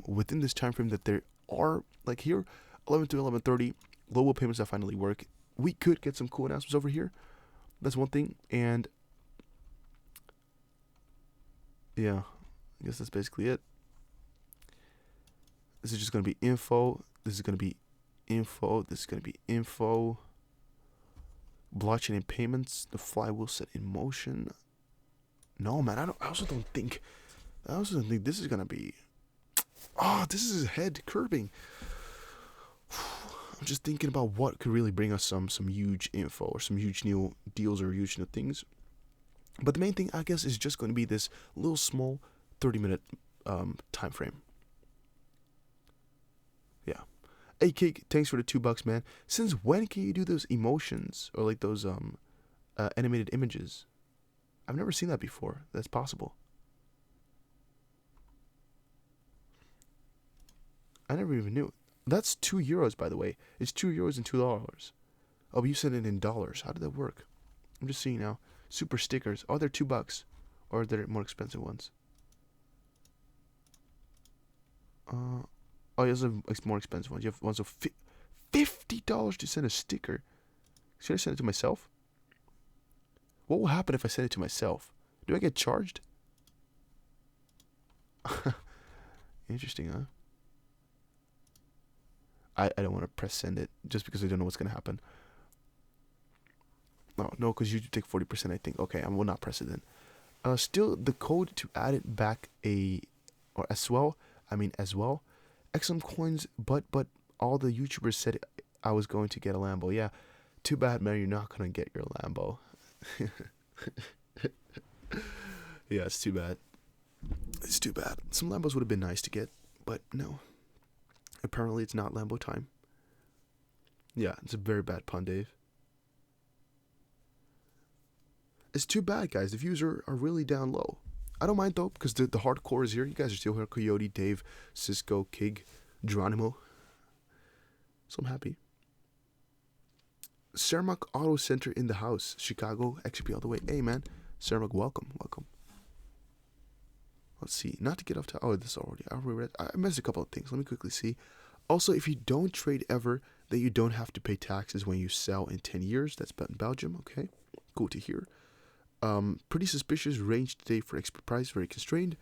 within this time frame that there are, like here, 11 to 11:30, global payments that finally work. We could get some cool announcements over here. That's one thing. And yeah, I guess that's basically it. This is just going to be info. This is going to be info. This is going to be info. Blockchain and payments, the flywheel set in motion. No, man, I also don't think this is gonna be. Oh, this is head curbing. I'm just thinking about what could really bring us some huge info or some huge new deals or huge new things. But the main thing, I guess, is just going to be this little small 30-minute time frame. Yeah. Hey, Kig, thanks for the $2, man. Since when can you do those emotions or like those animated images? I've never seen that before. That's possible. I never even knew. That's €2, by the way. It's €2 and $2. Oh, but you said it in dollars. How did that work? I'm just seeing now. Super stickers. Oh, they're $2. Or are there more expensive ones? Oh, yes, more expensive ones. You have ones of $50 to send a sticker. Should I send it to myself? What will happen if I send it to myself? Do I get charged? Interesting, huh? I don't want to press send it just because I don't know what's going to happen. No, because you take 40%, I think. Okay, I will not press it then. Still, the code to add it back as well. XM coins, but all the YouTubers said I was going to get a Lambo. Yeah, too bad, man. You're not going to get your Lambo. Yeah, it's too bad. It's too bad. Some Lambos would have been nice to get, but no. Apparently, it's not Lambo time. Yeah, it's a very bad pun, Dave. It's too bad, guys. The views are really down low. I don't mind, though, because the hardcore is here. You guys are still here. Coyote, Dave, Cisco, Kig, Geronimo. So I'm happy. Cermak Auto Center in the house. Chicago, XP all the way. Hey, man. Cermak, welcome. Let's see. Not to get off to... Oh, this already. I missed a couple of things. Let me quickly see. Also, if you don't trade ever, then you don't have to pay taxes when you sell in 10 years. That's in Belgium. Okay. Cool to hear. Pretty suspicious range today for expert price. Very constrained.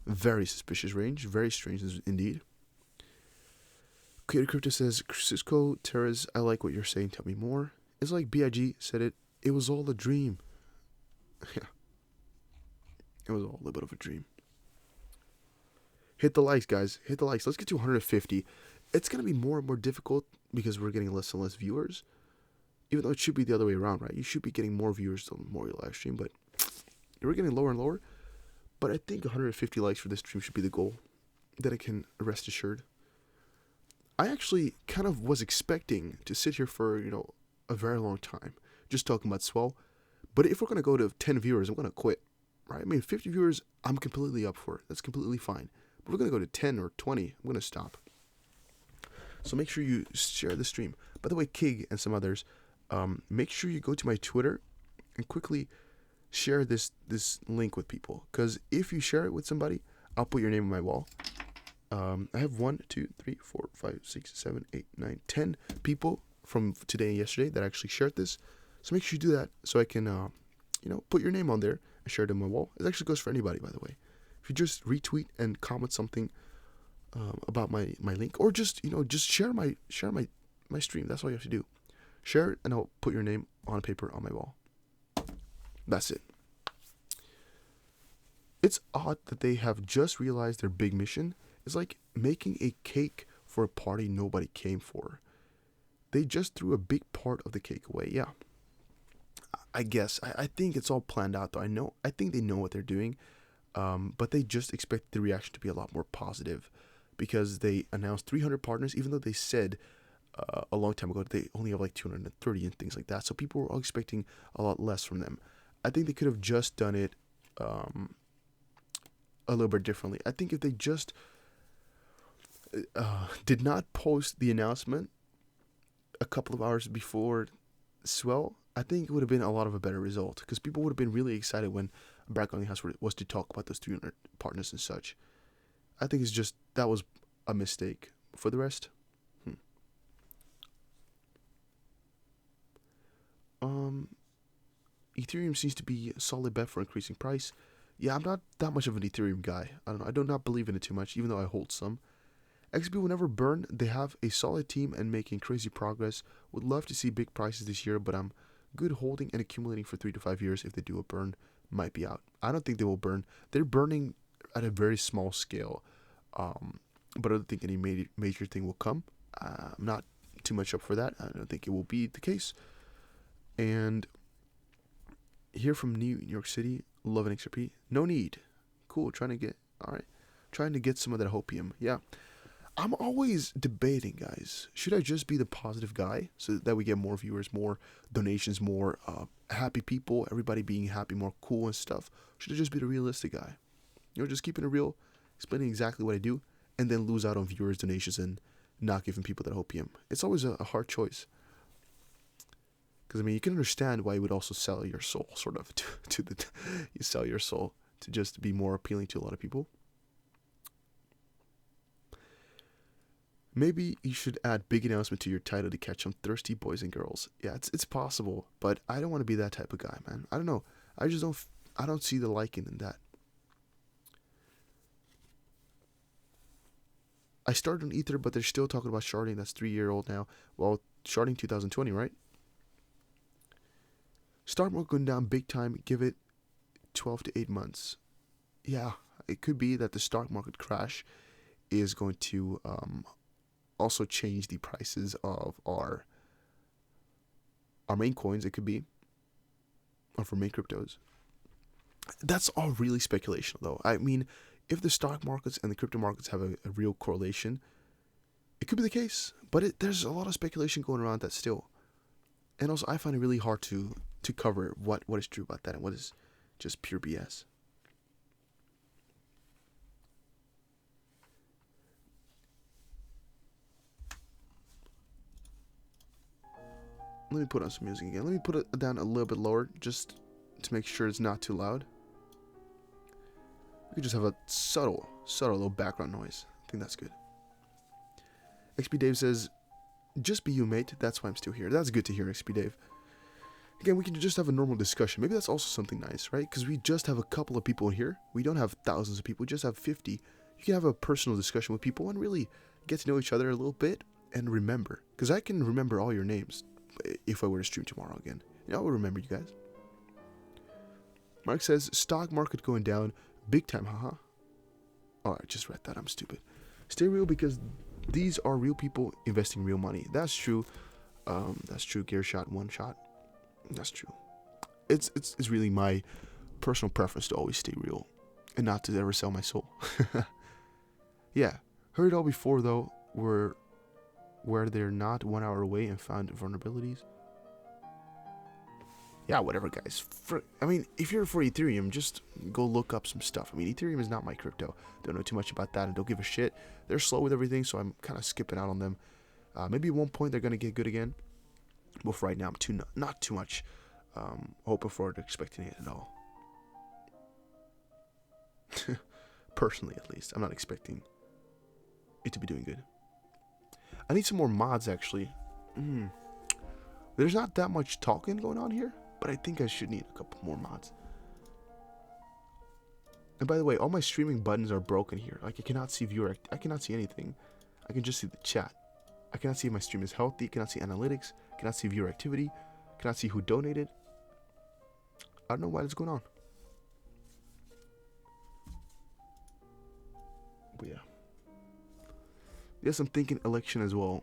Very suspicious range. Very strange indeed. Creator Crypto says, Cisco, Terrace, I like what you're saying. Tell me more. It's like BIG said it. It was all a dream. Yeah. It was all a little bit of a dream. Hit the likes, guys. Hit the likes. Let's get to 150. It's going to be more and more difficult because we're getting less and less viewers. Even though it should be the other way around, right? You should be getting more viewers the more you live stream, but we're getting lower and lower. But I think 150 likes for this stream should be the goal. That I can rest assured. I actually kind of was expecting to sit here for, a very long time. Just talking about Swell. But if we're going to go to 10 viewers, I'm going to quit. Right? 50 viewers, I'm completely up for it. That's completely fine. But we're going to go to 10 or 20. I'm going to stop. So make sure you share the stream. By the way, Kig and some others, make sure you go to my Twitter and quickly share this link with people. Because if you share it with somebody, I'll put your name on my wall. I have 1, 2, 3, 4, 5, 6, 7, 8, 9, 10 people from today and yesterday that actually shared this. So make sure you do that so I can, put your name on there and share it on my wall. It actually goes for anybody, by the way. If you just retweet and comment something about my link, or just share my stream. That's all you have to do. Share it, and I'll put your name on paper on my wall. That's it. It's odd that they have just realized their big mission is like making a cake for a party nobody came for. They just threw a big part of the cake away. Yeah. I guess. I think it's all planned out, though. I think they know what they're doing. But they just expect the reaction to be a lot more positive because they announced 300 partners, even though they said a long time ago they only have like 230 and things like that. So people were all expecting a lot less from them. I think they could have just done it a little bit differently. I think if they just did not post the announcement a couple of hours before Swell, I think it would have been a lot of a better result because people would have been really excited when Back on the House was to talk about those 300 partners and such. I think that was a mistake. For the rest, Ethereum seems to be a solid bet for increasing price. Yeah, I'm not that much of an Ethereum guy. I don't know. I do not believe in it too much, even though I hold some. XP will never burn. They have a solid team and making crazy progress. Would love to see big prices this year, but I'm good holding and accumulating for 3 to 5 years. If they do a burn, might be out. I don't think they will burn. They're burning at a very small scale, but I don't think any major thing will come. I'm not too much up for that. I don't think it will be the case. And here from New York City, love an XRP. No need. Cool. Trying to get some of that hopium. Yeah. I'm always debating, guys. Should I just be the positive guy so that we get more viewers, more donations, more happy people, everybody being happy, more cool and stuff? Should I just be the realistic guy? Just keeping it real, explaining exactly what I do, and then lose out on viewers, donations, and not giving people that hopium. It's always a hard choice. Because, I mean, you can understand why you would also sell your soul, sort of, you sell your soul to just be more appealing to a lot of people. Maybe you should add big announcement to your title to catch some thirsty boys and girls. Yeah, it's possible, but I don't want to be that type of guy, man. I don't know. I don't see the liking in that. I started on Ether, but they're still talking about sharding. That's 3-year-old now. Well, sharding 2020, right? Stock market going down big time. Give it 12 to 8 months. Yeah, it could be that the stock market crash is going to also change the prices of our main coins. It could be, or for main cryptos. That's all really speculation, though. I mean, if the stock markets and the crypto markets have a real correlation, it could be the case. But there's a lot of speculation going around that still. And also, I find it really hard to cover what is true about that and what is just pure BS. Let me put on some music again. Let me put it down a little bit lower just to make sure it's not too loud. We could just have a subtle little background noise. I think that's good. XP Dave says, just be you, mate. That's why I'm still here. That's good to hear, XP Dave. Again, we can just have a normal discussion. Maybe that's also something nice, right? Because we just have a couple of people in here. We don't have thousands of people. We just have 50. You can have a personal discussion with people and really get to know each other a little bit and remember. Because I can remember all your names if I were to stream tomorrow again. I will remember you guys. Mark says, stock market going down big time, haha. Oh, I just read that. I'm stupid. Stay real because these are real people investing real money. That's true. That's true. Gear shot, one shot. That's true. It's really my personal preference to always stay real and not to ever sell my soul. Yeah. Heard it all before, though, where they're not 1 hour away and found vulnerabilities. Yeah, whatever, guys. I mean, if you're for Ethereum, just go look up some stuff. I mean, Ethereum is not my crypto. Don't know too much about that and don't give a shit. They're slow with everything, so I'm kind of skipping out on them. Maybe at one point they're going to get good again. But for right now, I'm not too much hoping for it, expecting it at all. Personally, at least. I'm not expecting it to be doing good. I need some more mods, actually. There's not that much talking going on here, but I think I should need a couple more mods. And by the way, all my streaming buttons are broken here. Like, I cannot see I cannot see anything. I can just see the chat. I cannot see if my stream is healthy. I cannot see analytics. I cannot see viewer activity. I cannot see who donated. I don't know why that's going on. But yeah. Yes, I'm thinking election as well.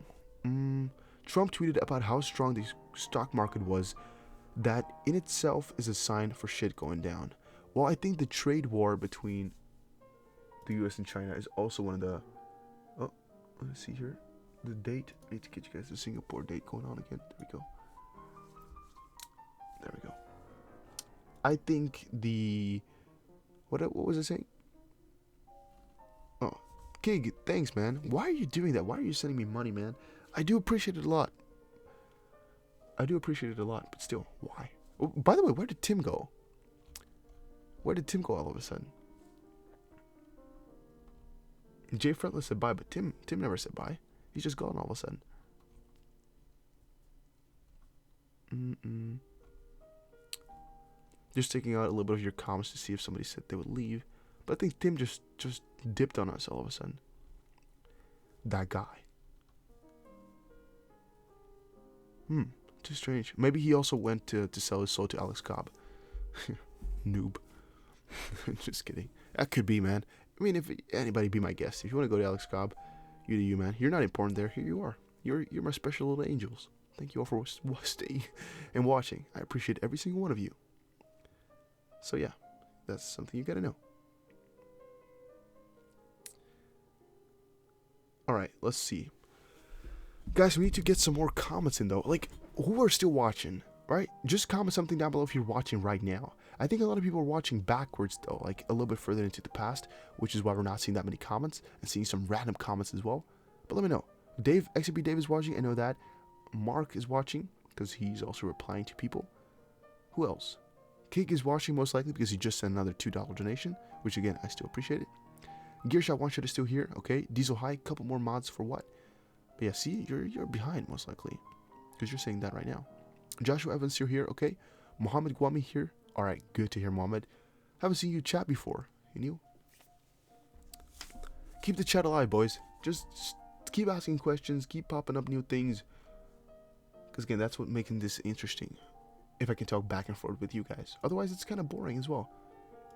Trump tweeted about how strong the stock market was. That in itself is a sign for shit going down. Well, I think the trade war between the US and China is also one of the... Oh, let's see here. The date. I need to get you guys the Singapore date going on again. There we go. There we go. I think the... What was I saying? Oh, Kig, thanks, man. Why are you doing that? Why are you sending me money, man? I do appreciate it a lot. I do appreciate it a lot, but still, why? Oh, by the way, where did Tim go? Where did Tim go all of a sudden? Jay Frontless said bye, but Tim never said bye. He's just gone all of a sudden. Just taking out a little bit of your comments to see if somebody said they would leave. But I think Tim just dipped on us all of a sudden. That guy. Too strange. Maybe he also went to sell his soul to Alex Cobb. Noob. Just kidding. That could be, man. I mean, if anybody be my guest, if you want to go to Alex Cobb, you do you, man. You're not important there. Here you are. You're my special little angels. Thank you all for staying and watching. I appreciate every single one of you. So yeah, that's something you gotta know. Alright, let's see. Guys, we need to get some more comments in though. Like, who are still watching, right? Just comment something down below if you're watching right now. I think a lot of people are watching backwards though, like a little bit further into the past, which is why we're not seeing that many comments and seeing some random comments as well. But let me know. XRP Dave is watching, I know that. Mark is watching because he's also replying to people. Who else? Kig is watching most likely because he just sent another $2 donation, which again, I still appreciate it. Gearshot One Shot is still here, okay. Diesel High, couple more mods for what? But yeah, see, you're behind most likely because you're saying that right now. Joshua Evans still here, okay. Mohammed Gwami here. Alright, good to hear, Mohammed. Haven't seen you chat before. You knew? Keep the chat alive, boys. Just keep asking questions, keep popping up new things. Because again, that's what making this interesting. If I can talk back and forth with you guys. Otherwise, it's kind of boring as well.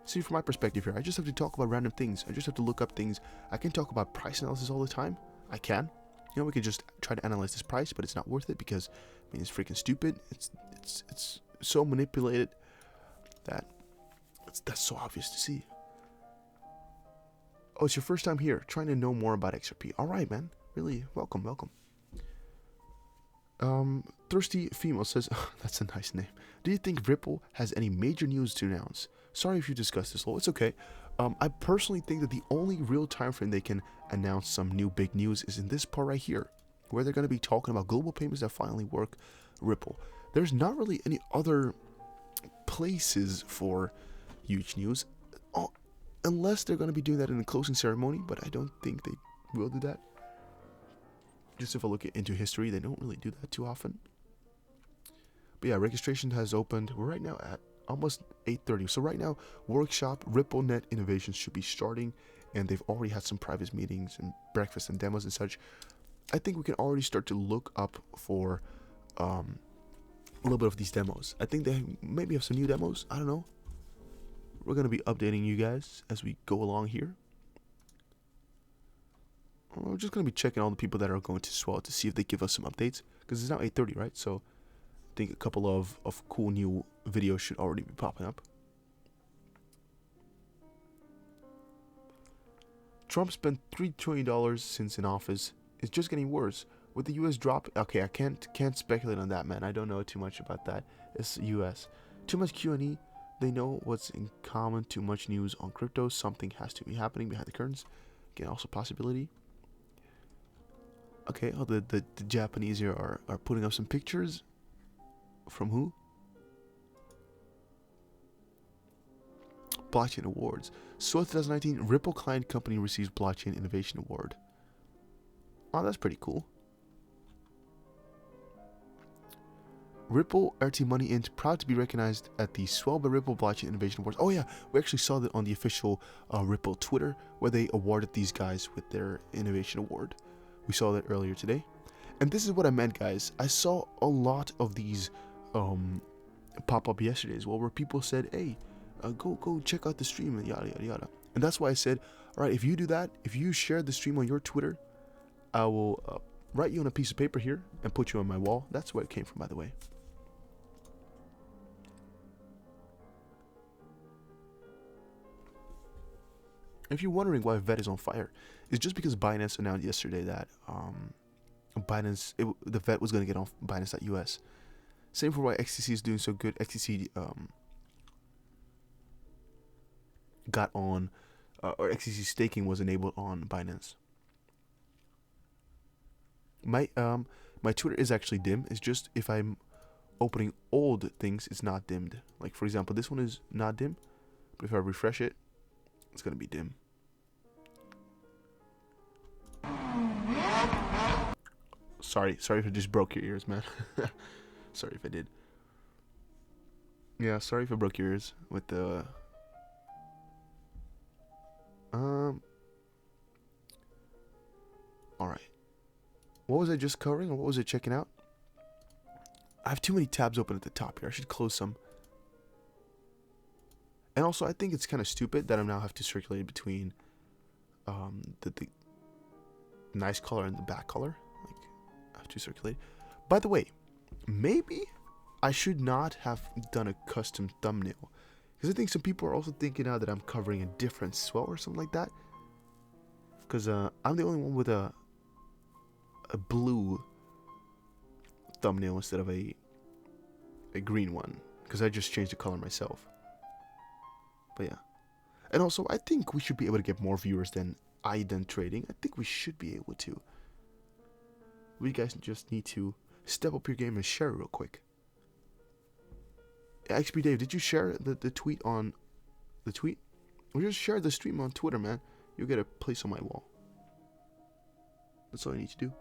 See, from my perspective here, I just have to talk about random things. I just have to look up things. I can talk about price analysis all the time. I can. You know, we could just try to analyze this price, but it's not worth it because, I mean, it's freaking stupid. It's so manipulated that that's so obvious to see. Oh, it's your first time here, trying to know more about XRP. All right, man. Really, welcome. Thirsty Female says, oh, that's a nice name. Do you think Ripple has any major news to announce? Sorry if you discussed this, it's okay. I personally think that the only real time frame they can announce some new big news is in this part right here, where they're going to be talking about global payments that finally work Ripple. There's not really any other places for huge news, unless they're going to be doing that in the closing ceremony, but I don't think they will do that. Just if I look into history, they don't really do that too often. But yeah, registration has opened. We're right now at almost 8:30. So right now, workshop RippleNet innovations should be starting, and they've already had some private meetings and breakfast and demos and such. I think we can already start to look up for a little bit of these demos. I think they maybe have some new demos. I don't know. We're going to be updating you guys as we go along here. We're just going to be checking all the people that are going to Swell to see if they give us some updates. Because it's now 8:30, right? So I think a couple of cool new videos should already be popping up. Trump spent $3 trillion since in office. It's just getting worse. With the US drop... Okay, I can't speculate on that, man. I don't know too much about that. It's US. Too much Q&E. They know what's in common. Too much news on crypto. Something has to be happening behind the curtains. Again, also possibility. Okay, oh, the Japanese here are putting up some pictures. From who? Blockchain Awards. So 2019, Ripple Client Company receives Blockchain Innovation Award. Oh, that's pretty cool. Ripple RT Money Int proud to be recognized at the Swell by Ripple Blockchain Innovation Awards. Oh yeah, we actually saw that on the official Ripple Twitter, where they awarded these guys with their Innovation Award. We saw that earlier today. And this is what I meant, guys. I saw a lot of these pop up yesterday as well, where people said, hey, go check out the stream and yada yada yada. And that's why I said, all right, if you do that, if you share the stream on your Twitter, I will write you on a piece of paper here and put you on my wall. That's where it came from, by the way. If you're wondering why VET is on fire, it's just because Binance announced yesterday that the VET was going to get on Binance.us. Same for why XTC is doing so good. XTC got on, or XTC staking was enabled on Binance. My Twitter is actually dim. It's just if I'm opening old things, it's not dimmed. Like for example, this one is not dim, but if I refresh it, it's gonna be dim. Sorry if I just broke your ears, man. Sorry if I did. Yeah, sorry if I broke your ears with the Alright. What was I just covering, or what was I checking out? I have too many tabs open at the top here. I should close some. And also, I think it's kind of stupid that I now have to circulate between the nice color and the back color. Like, I have to circulate. By the way, maybe I should not have done a custom thumbnail. Because I think some people are also thinking now that I'm covering a different swell or something like that. Because I'm the only one with a blue thumbnail instead of a green one. Because I just changed the color myself. But yeah. And also, I think we should be able to get more viewers than trading. I think we should be able to. We guys just need to step up your game and share it real quick. XP Dave, did you share the tweet on the tweet? Or just share the stream on Twitter, man. You'll get a place on my wall. That's all you need to do.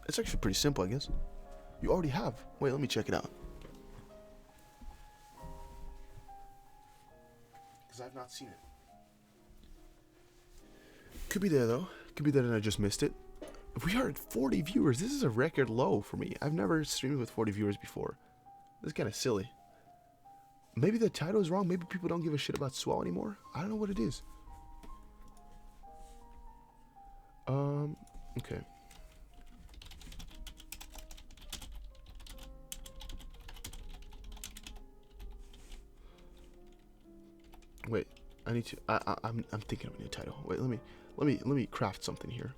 It's actually pretty simple, I guess. You already have. Wait, let me check it out. Because I've not seen it. Could be there, though. Could be that and I just missed it. We are at 40 viewers. This is a record low for me. I've never streamed with 40 viewers before. This is kind of silly. Maybe the title is wrong. Maybe people don't give a shit about Swell anymore. I don't know what it is. Okay. Wait, I need to. I'm thinking of a new title. Wait, let me craft something here.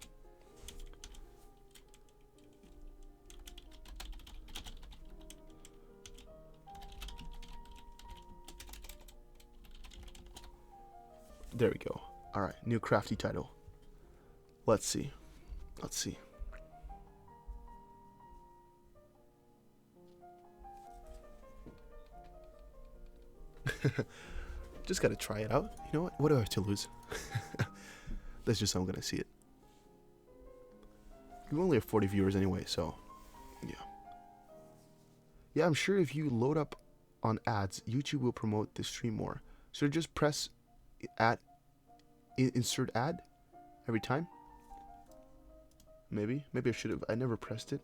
There we go. All right, new crafty title. Let's see. Let's see. Just gotta try it out. You know what? What do I have to lose? That's just how I'm gonna see it. We only have 40 viewers anyway, so yeah. Yeah, I'm sure if you load up on ads, YouTube will promote the stream more. So just press ad, insert ad every time. Maybe I should have. I never pressed it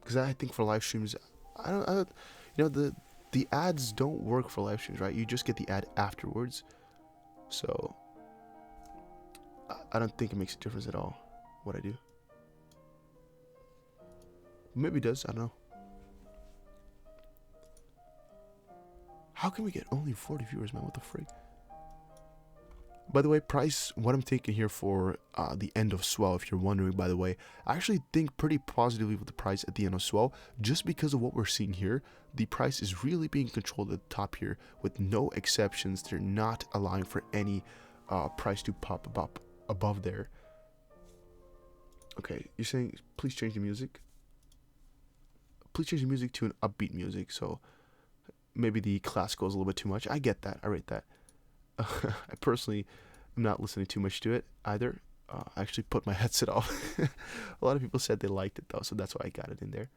because I think for live streams, I don't. You know, the ads don't work for live streams, right? You just get the ad afterwards. So I don't think it makes a difference at all what I do. Maybe it does. I don't know. How can we get only 40 viewers, man? What the frick? By the way, price, what I'm taking here for the end of Swell, if you're wondering, by the way, I actually think pretty positively with the price at the end of Swell, just because of what we're seeing here. The price is really being controlled at the top here with no exceptions. They're not allowing for any price to pop up above there. Okay, you're saying please change the music? Please change the music to an upbeat music, so maybe the classical is a little bit too much. I get that. I rate that. I personally am not listening too much to it either. I actually put my headset off. A lot of people said they liked it though, so that's why I got it in there.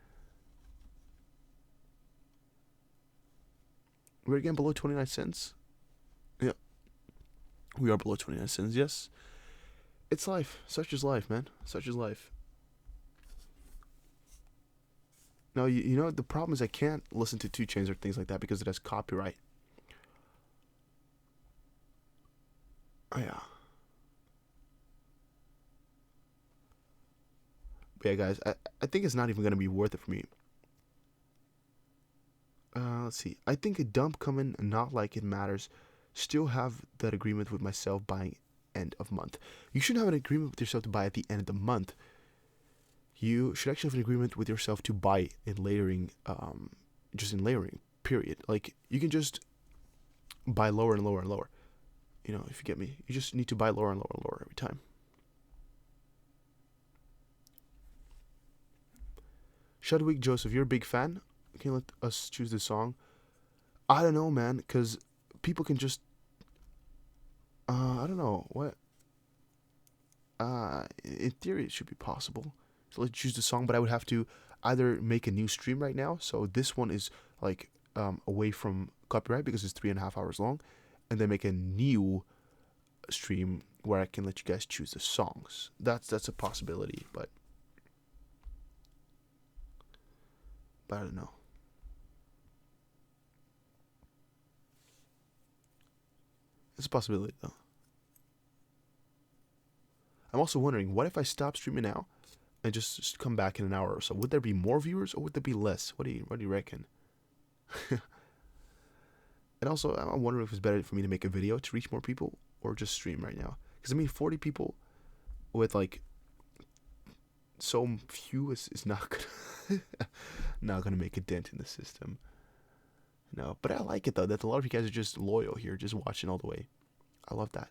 We're again below 29 cents. Yeah. We are below 29 cents, yes. It's life. Such is life, man. Such is life. Now, you know, the problem is I can't listen to 2 Chainz or things like that because it has copyright. Oh, yeah. But yeah, guys, I think it's not even going to be worth it for me. Let's see. I think a dump coming, not like it matters. Still have that agreement with myself buying end of month. You shouldn't have an agreement with yourself to buy at the end of the month. You should actually have an agreement with yourself to buy in layering, just in layering, period. Like, you can just buy lower and lower and lower. You know, if you get me. You just need to buy lower and lower and lower every time. Shudwick Joseph, you're a big fan? Can you let us choose the song? I don't know, man, because people can just... I don't know. What? In theory, it should be possible. So let's choose the song, but I would have to either make a new stream right now. So this one is, like, away from copyright because it's 3.5 hours long. And then make a new stream where I can let you guys choose the songs. That's a possibility, but But I don't know. It's a possibility, though. I'm also wondering, what if I stop streaming now and just come back in an hour or so? Would there be more viewers or would there be less? What do you reckon? And also, I'm wondering if it's better for me to make a video to reach more people or just stream right now. Because, I mean, 40 people with, like, so few is not gonna make a dent in the system. No, but I like it, though, that a lot of you guys are just loyal here, just watching all the way. I love that.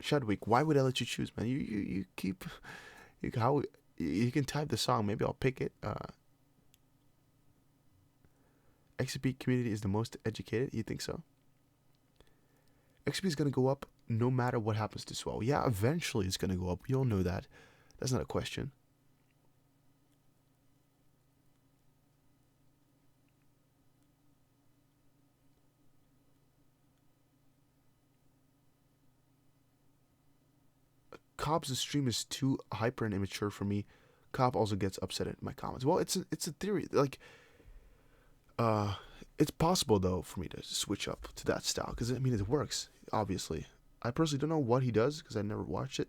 Shadwick, why would I let you choose, man? You keep you can type the song. Maybe I'll pick it. XP community is the most educated. You think so? XP is gonna go up no matter what happens to Swell. Yeah, eventually it's gonna go up. We all know that. That's not a question. Cobb's stream is too hyper and immature for me. Cobb also gets upset at my comments. Well, it's a theory. Like, it's possible though for me to switch up to that style because I mean it works. Obviously, I personally don't know what he does because I never watched it,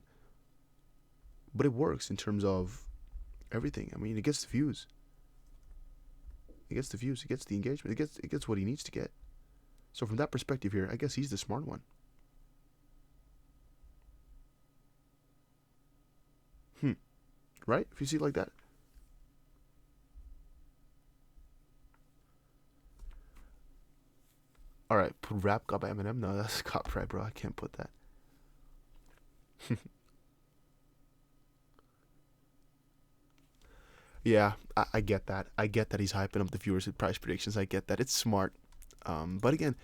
but it works in terms of everything. I mean, it gets the views. It gets the views. It gets the engagement. It gets what he needs to get. So from that perspective here, I guess he's the smart one. Right? If you see it like that. Alright, put rap got by Eminem. No, that's copyright, bro. I can't put that. Yeah, I get that. I get that he's hyping up the viewers with price predictions. I get that. It's smart. But again,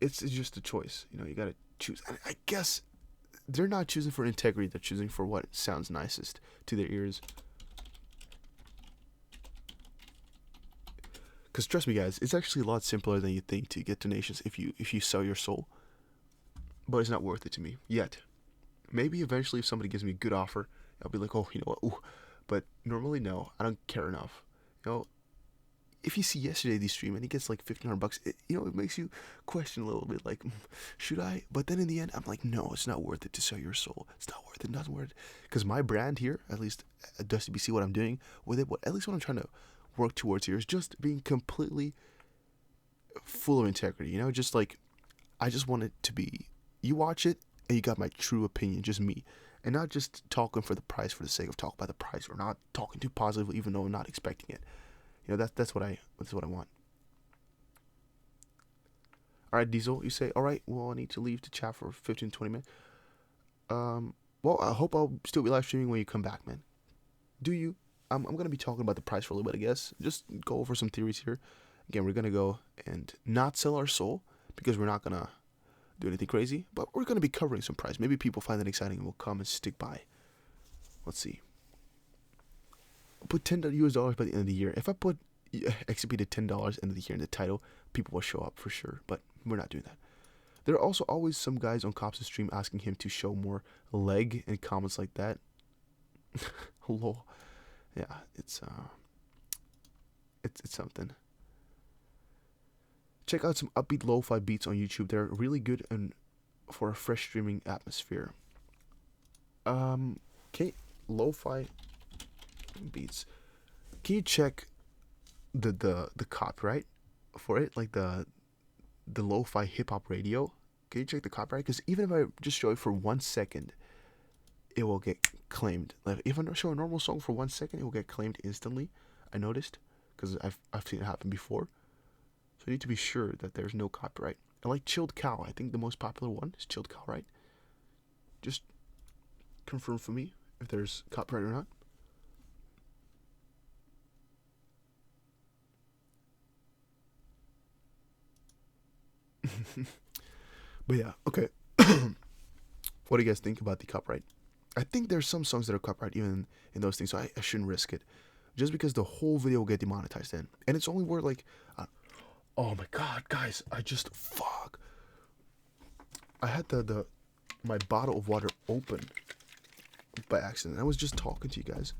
it's just a choice. You know, you gotta choose. I guess they're not choosing for integrity. They're choosing for what sounds nicest to their ears. Because trust me, guys, it's actually a lot simpler than you think to get donations if you sell your soul. But it's not worth it to me yet. Maybe eventually, if somebody gives me a good offer, I'll be like, oh, you know what? Ooh. But normally, no, I don't care enough. You know, if you see yesterday's stream and he gets like $1,500, it makes you question a little bit, like, should I? But then in the end, I'm like, no, it's not worth it to sell your soul. It's not worth it. Not worth it. Because my brand here, at least at Dusty BC, what I'm doing with it, at least what I'm trying to work towards here is just being completely full of integrity. You know, just like I just want it to be. You watch it and you got my true opinion, just me. And not just talking for the price for the sake of talking about the price, or not talking too positively even though I'm not expecting it. You know, that's what I want. Alright, Diesel, you say, alright, well, I need to leave the chat for 15-20 minutes. Well, I hope I'll still be live streaming when you come back, man. Do you? I'm going to be talking about the price for a little bit, I guess. Just go over some theories here. Again, we're going to go and not sell our soul because we're not going to do anything crazy, but we're going to be covering some price. Maybe people find that exciting and will come and stick by. Let's see. I'll put $10 US by the end of the year. If I put XP to $10 end of the year in the title, people will show up for sure, but we're not doing that. There are also always some guys on Cops' stream asking him to show more leg and comments like that. Lol. Yeah, it's something. Check out some upbeat lo-fi beats on YouTube. They're really good and for a fresh streaming atmosphere. Okay, lo-fi beats. Can you check the copyright for it, like the lo-fi hip hop radio? Can you check the copyright? Because even if I just show it for 1 second, it will get claimed. Like if I show a normal song for 1 second, it will get claimed instantly. I noticed because I've seen it happen before. So I need to be sure that there's no copyright. I like Chilled Cow. I think the most popular one is Chilled Cow, right? Just confirm for me if there's copyright or not. But yeah, okay. What do you guys think about the copyright? I think there's some songs that are copyright even in those things, so I shouldn't risk it. Just because the whole video will get demonetized then. And it's only worth like... oh my god, guys, fuck. I had the my bottle of water open by accident. I was just talking to you guys.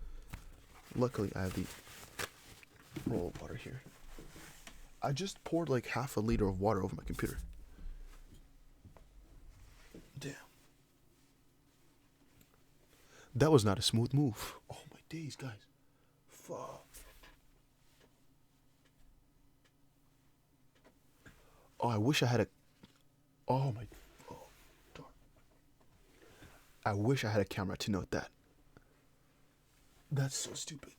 Luckily, I have the roll of water here. I just poured like half a liter of water over my computer. Damn. That was not a smooth move. Oh my days, guys. Fuck. Oh, I wish I had a... Oh my... Oh, darn. I wish I had a camera to note that. That's so stupid.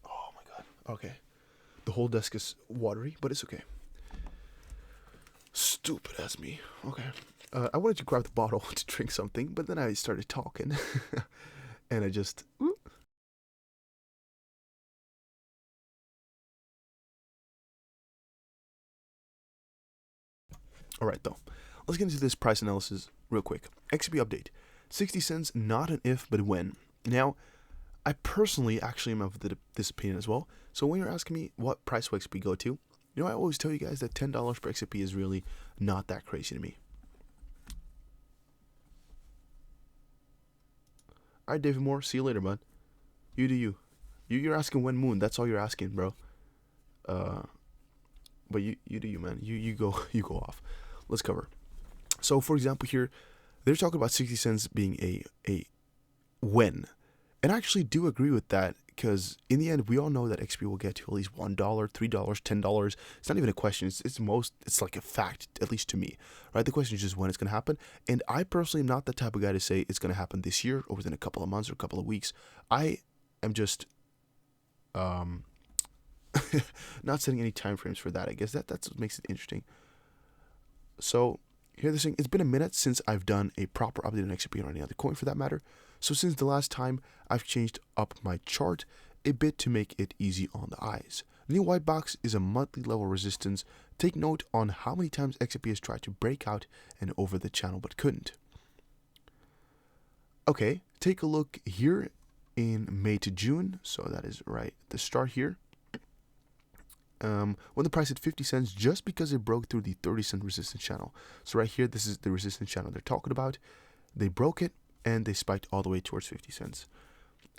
Oh my god. Okay. The whole desk is watery, but it's okay. Stupid as me. Okay. I wanted to grab the bottle to drink something, but then I started talking. And I just... Ooh. Alright though. Let's get into this price analysis real quick. XRP update. 60 cents, not an if, but when. Now, I personally actually am of this opinion as well. So when you're asking me what price will XRP go to, you know, I always tell you guys that $10 per XRP is really not that crazy to me. Alright, David Moore, see you later, bud. You do you. You're asking when moon, that's all you're asking, bro. But you do you, man. You go off. Let's cover. So for example here, they're talking about 60 cents being a when. And I actually do agree with that, because in the end we all know that XP will get to at least $1, $3, $10. It's not even a question. It's like a fact, at least to me. Right? The question is just when it's gonna happen. And I personally am not the type of guy to say it's gonna happen this year or within a couple of months or a couple of weeks. I am just not setting any time frames for that. I guess that's what makes it interesting. So here they're saying it's been a minute since I've done a proper update on XRP or any other coin for that matter. So since the last time, I've changed up my chart a bit to make it easy on the eyes. The new white box is a monthly level resistance. Take note on how many times XRP has tried to break out and over the channel but couldn't. Okay, take a look here in May to June. So that is right at the start here. When the price hit 50 cents just because it broke through the 30-cent resistance channel. So right here, this is the resistance channel they're talking about. They broke it and they spiked all the way towards 50 cents.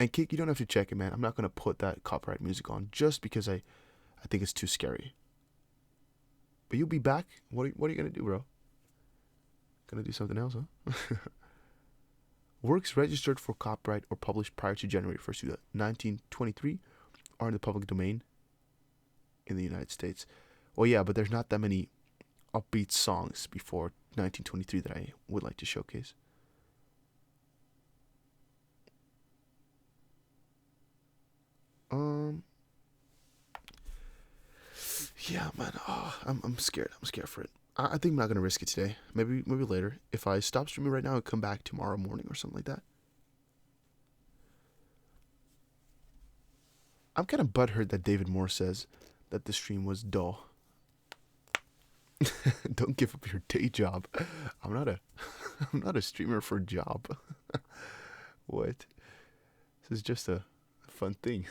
And Kick, you don't have to check it, man. I'm not going to put that copyright music on just because I think it's too scary. But you'll be back. What are you going to do, bro? Gonna do something else, huh? Works registered for copyright or published prior to January 1st, 1923 are in the public domain in the United States. Well, yeah, but there's not that many upbeat songs before 1923 that I would like to showcase. Yeah, man. Oh, I'm scared. I'm scared for it. I think I'm not gonna risk it today. Maybe later. If I stop streaming right now and come back tomorrow morning or something like that. I'm kind of butthurt that David Moore says that the stream was dull. Don't give up your day job. I'm not a streamer for a job. What? This is just a fun thing.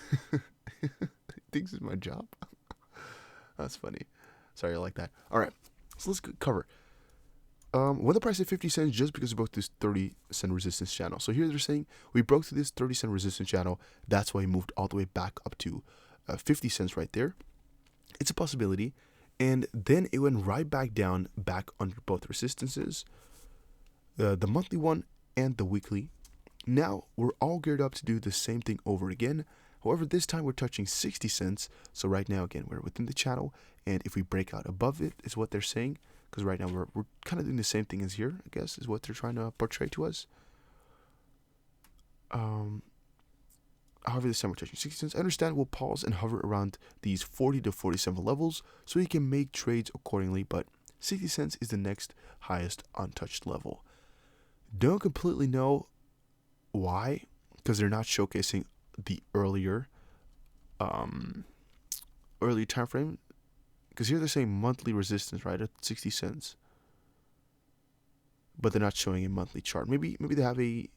Thinks it's my job. That's funny. Sorry, I like that. All right, so let's cover. When the price hit 50 cents, just because we broke this 30-cent resistance channel. So here they're saying we broke through this 30-cent resistance channel. That's why we moved all the way back up to 50 cents right there. It's a possibility. And then it went right back down, back under both resistances, the monthly one and the weekly. Now we're all geared up to do the same thing over again. However, this time we're touching 60 cents. So right now, again, we're within the channel. And if we break out above it, is what they're saying. Because right now we're kind of doing the same thing as here, I guess, is what they're trying to portray to us. However, this time we're touching 60 cents. I understand we'll pause and hover around these 40 to 47 levels so you can make trades accordingly. But 60 cents is the next highest untouched level. Don't completely know why, because they're not showcasing the earlier time frame. Because here they're saying monthly resistance, right, at 60 cents. But they're not showing a monthly chart. Maybe they have a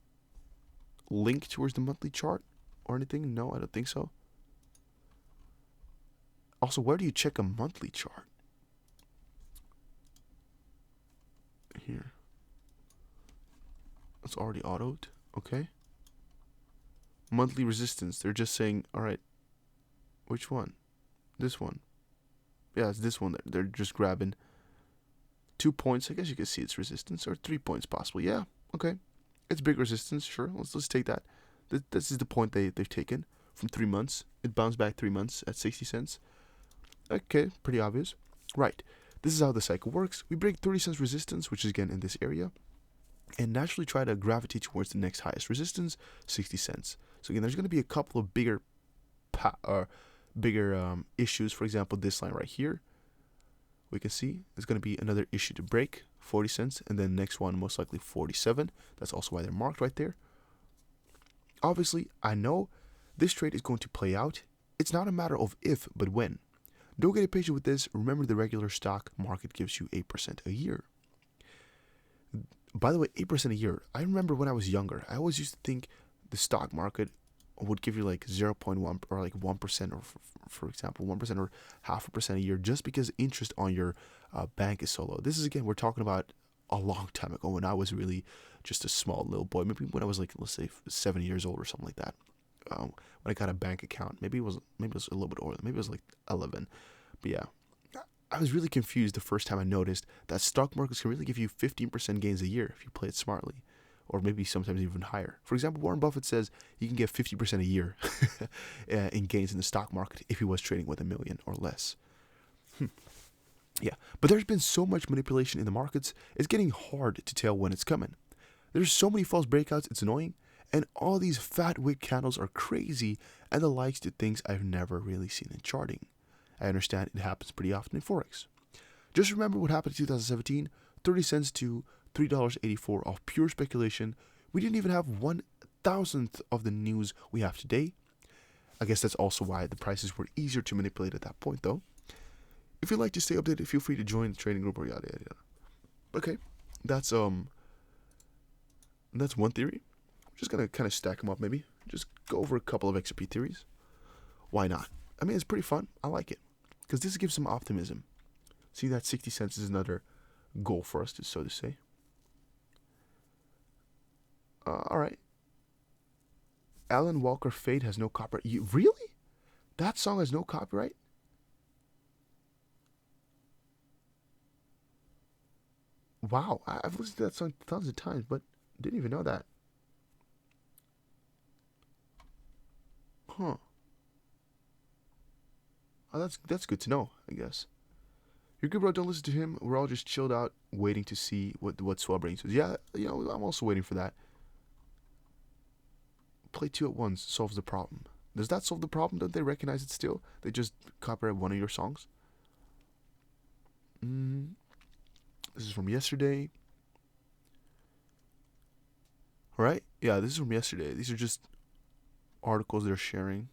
link towards the monthly chart or anything. No, I don't think so. Also, where do you check a monthly chart? here? It's already autoed. Okay. Monthly resistance. They're just saying, all right, which one? This one. Yeah, it's this one. They're just grabbing 2 points. I guess you can see its resistance, or 3 points possibly. Yeah, okay. It's big resistance, sure. Let's take that. This is the point they've taken from 3 months. It bounced back 3 months at 60 cents. Okay, pretty obvious. Right. This is how the cycle works. We break 30 cents resistance, which is again in this area, and naturally try to gravitate towards the next highest resistance, 60 cents. So again, there's going to be a couple of bigger issues. For example, this line right here, we can see there's going to be another issue to break, 40 cents, and then next one most likely 47. That's also why they're marked right there. Obviously, I know this trade is going to play out. It's not a matter of if, but when. Don't get impatient with this. Remember, the regular stock market gives you 8% a year. By the way, 8% a year. I remember when I was younger, I always used to think the stock market would give you like 0.1 or like 1%, or for example 1% or 0.5% a year, just because interest on your bank is so low. This is, again, we're talking about a long time ago, when I was really just a small little boy, maybe when I was like, let's say 7 years old or something like that. When I got a bank account, maybe it was a little bit older, maybe it was like 11. But yeah, I was really confused the first time I noticed that stock markets can really give you 15% gains a year if you play it smartly, or maybe sometimes even higher. For example, Warren Buffett says you can get 50% a year in gains in the stock market if he was trading with $1 million or less. Yeah, but there's been so much manipulation in the markets, it's getting hard to tell when it's coming. There's so many false breakouts, it's annoying, and all these fat wick candles are crazy and the likes to things I've never really seen in charting. I understand it happens pretty often in Forex. Just remember what happened in 2017, 30 cents to $3.84 off pure speculation. We didn't even have 1,000th of the news we have today. I guess that's also why the prices were easier to manipulate at that point, though. If you'd like to stay updated, feel free to join the trading group or yada yada yada. Okay, that's one theory. I'm just gonna kind of stack them up, maybe. Just go over a couple of XRP theories. Why not? I mean, it's pretty fun. I like it because this gives some optimism. See, that 60 cents is another goal for us, so to say. All right. Alan Walker Fade has no copyright. Really? That song has no copyright? Wow, I've listened to that song tons of times, but didn't even know that. Huh. Oh, that's good to know, I guess. You're good, bro. Don't listen to him. We're all just chilled out, waiting to see what Swell brings us. Yeah, I'm also waiting for that. Play 2 at once solves the problem. Does that solve the problem? Don't they recognize it still? They just copyright one of your songs. This is from yesterday. All right? Yeah, this is from yesterday. These are just articles they're sharing.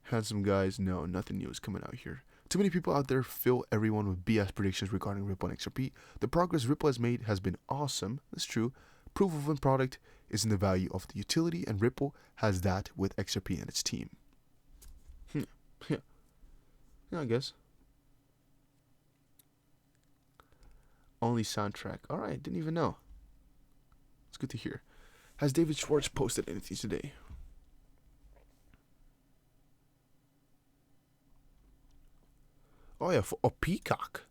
Handsome guys, no, nothing new is coming out here. Too many people out there fill everyone with BS predictions regarding Ripple and XRP. The progress Ripple has made has been awesome. That's true. Proof of one product is in the value of the utility, and Ripple has that with XRP and its team. Yeah, I guess. Only soundtrack. Alright, didn't even know. It's good to hear. Has David Schwartz posted anything today? Oh yeah, for a peacock.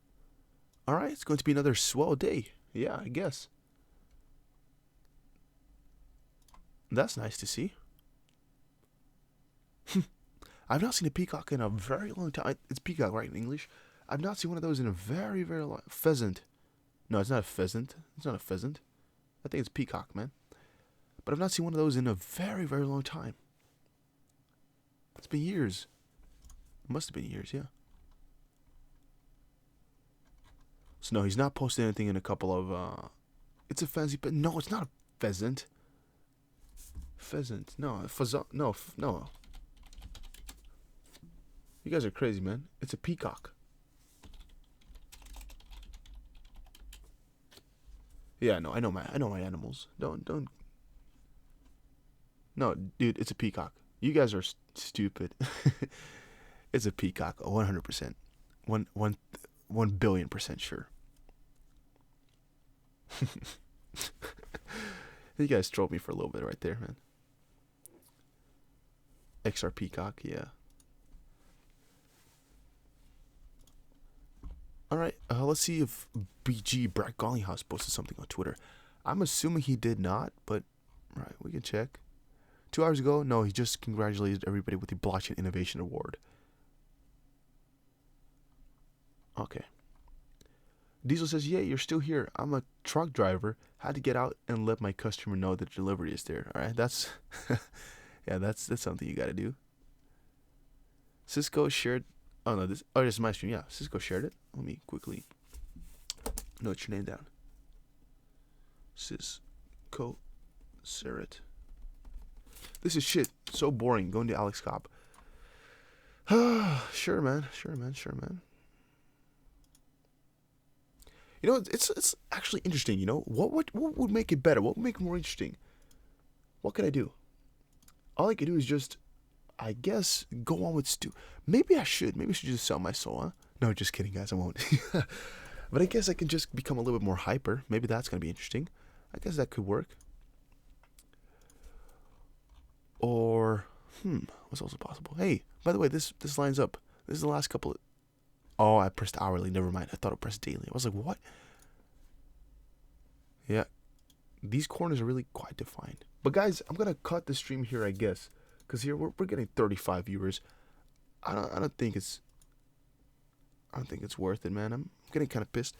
Alright, it's going to be another swell day. Yeah, I guess. That's nice to see. I've not seen a peacock in a very long time. It's peacock, right, in English? I've not seen one of those in a very, very long... Pheasant. No, it's not a pheasant. It's not a pheasant. I think it's peacock, man. But I've not seen one of those in a very, very long time. It's been years. It must have been years, yeah. So no, he's not posted anything in a couple of... It's a fancy... But no, it's not a pheasant. Pheasant. No, no. You guys are crazy, man. It's a peacock. Yeah, no, I know my animals. Don't. No, dude, it's a peacock. You guys are stupid. It's a peacock, 100%. 1,000,000,000% sure. You guys trolled me for a little bit right there, man. XR Peacock, yeah. Alright, let's see if BG Brad Gollinghouse posted something on Twitter. I'm assuming he did not, but right, we can check. 2 hours ago, no, he just congratulated everybody with the Blockchain Innovation Award. Okay. Diesel says, yeah, you're still here. I'm a truck driver. Had to get out and let my customer know that delivery is there. Alright, that's yeah, that's something you gotta do. Cisco shared this is my stream, yeah. Cisco shared it. Let me quickly note your name down. Cisco Seret. This is shit. So boring. Going to Alex Cobb. Sure, man. You know, it's actually interesting. You know, what would make it better? What would make it more interesting? What could I do? All I could do is just, I guess, go on with Maybe I should just sell my soul, huh? No, just kidding, guys. I won't. But I guess I can just become a little bit more hyper. Maybe that's gonna be interesting. I guess that could work. Or, what's also possible? Hey, by the way, this lines up. This is the last couple of... Oh, I pressed hourly. Never mind. I thought I pressed daily. I was like, what? Yeah. These corners are really quite defined. But guys, I'm gonna cut the stream here, I guess. Because here we're getting 35 viewers. I don't think it's worth it, man. I'm getting kind of pissed.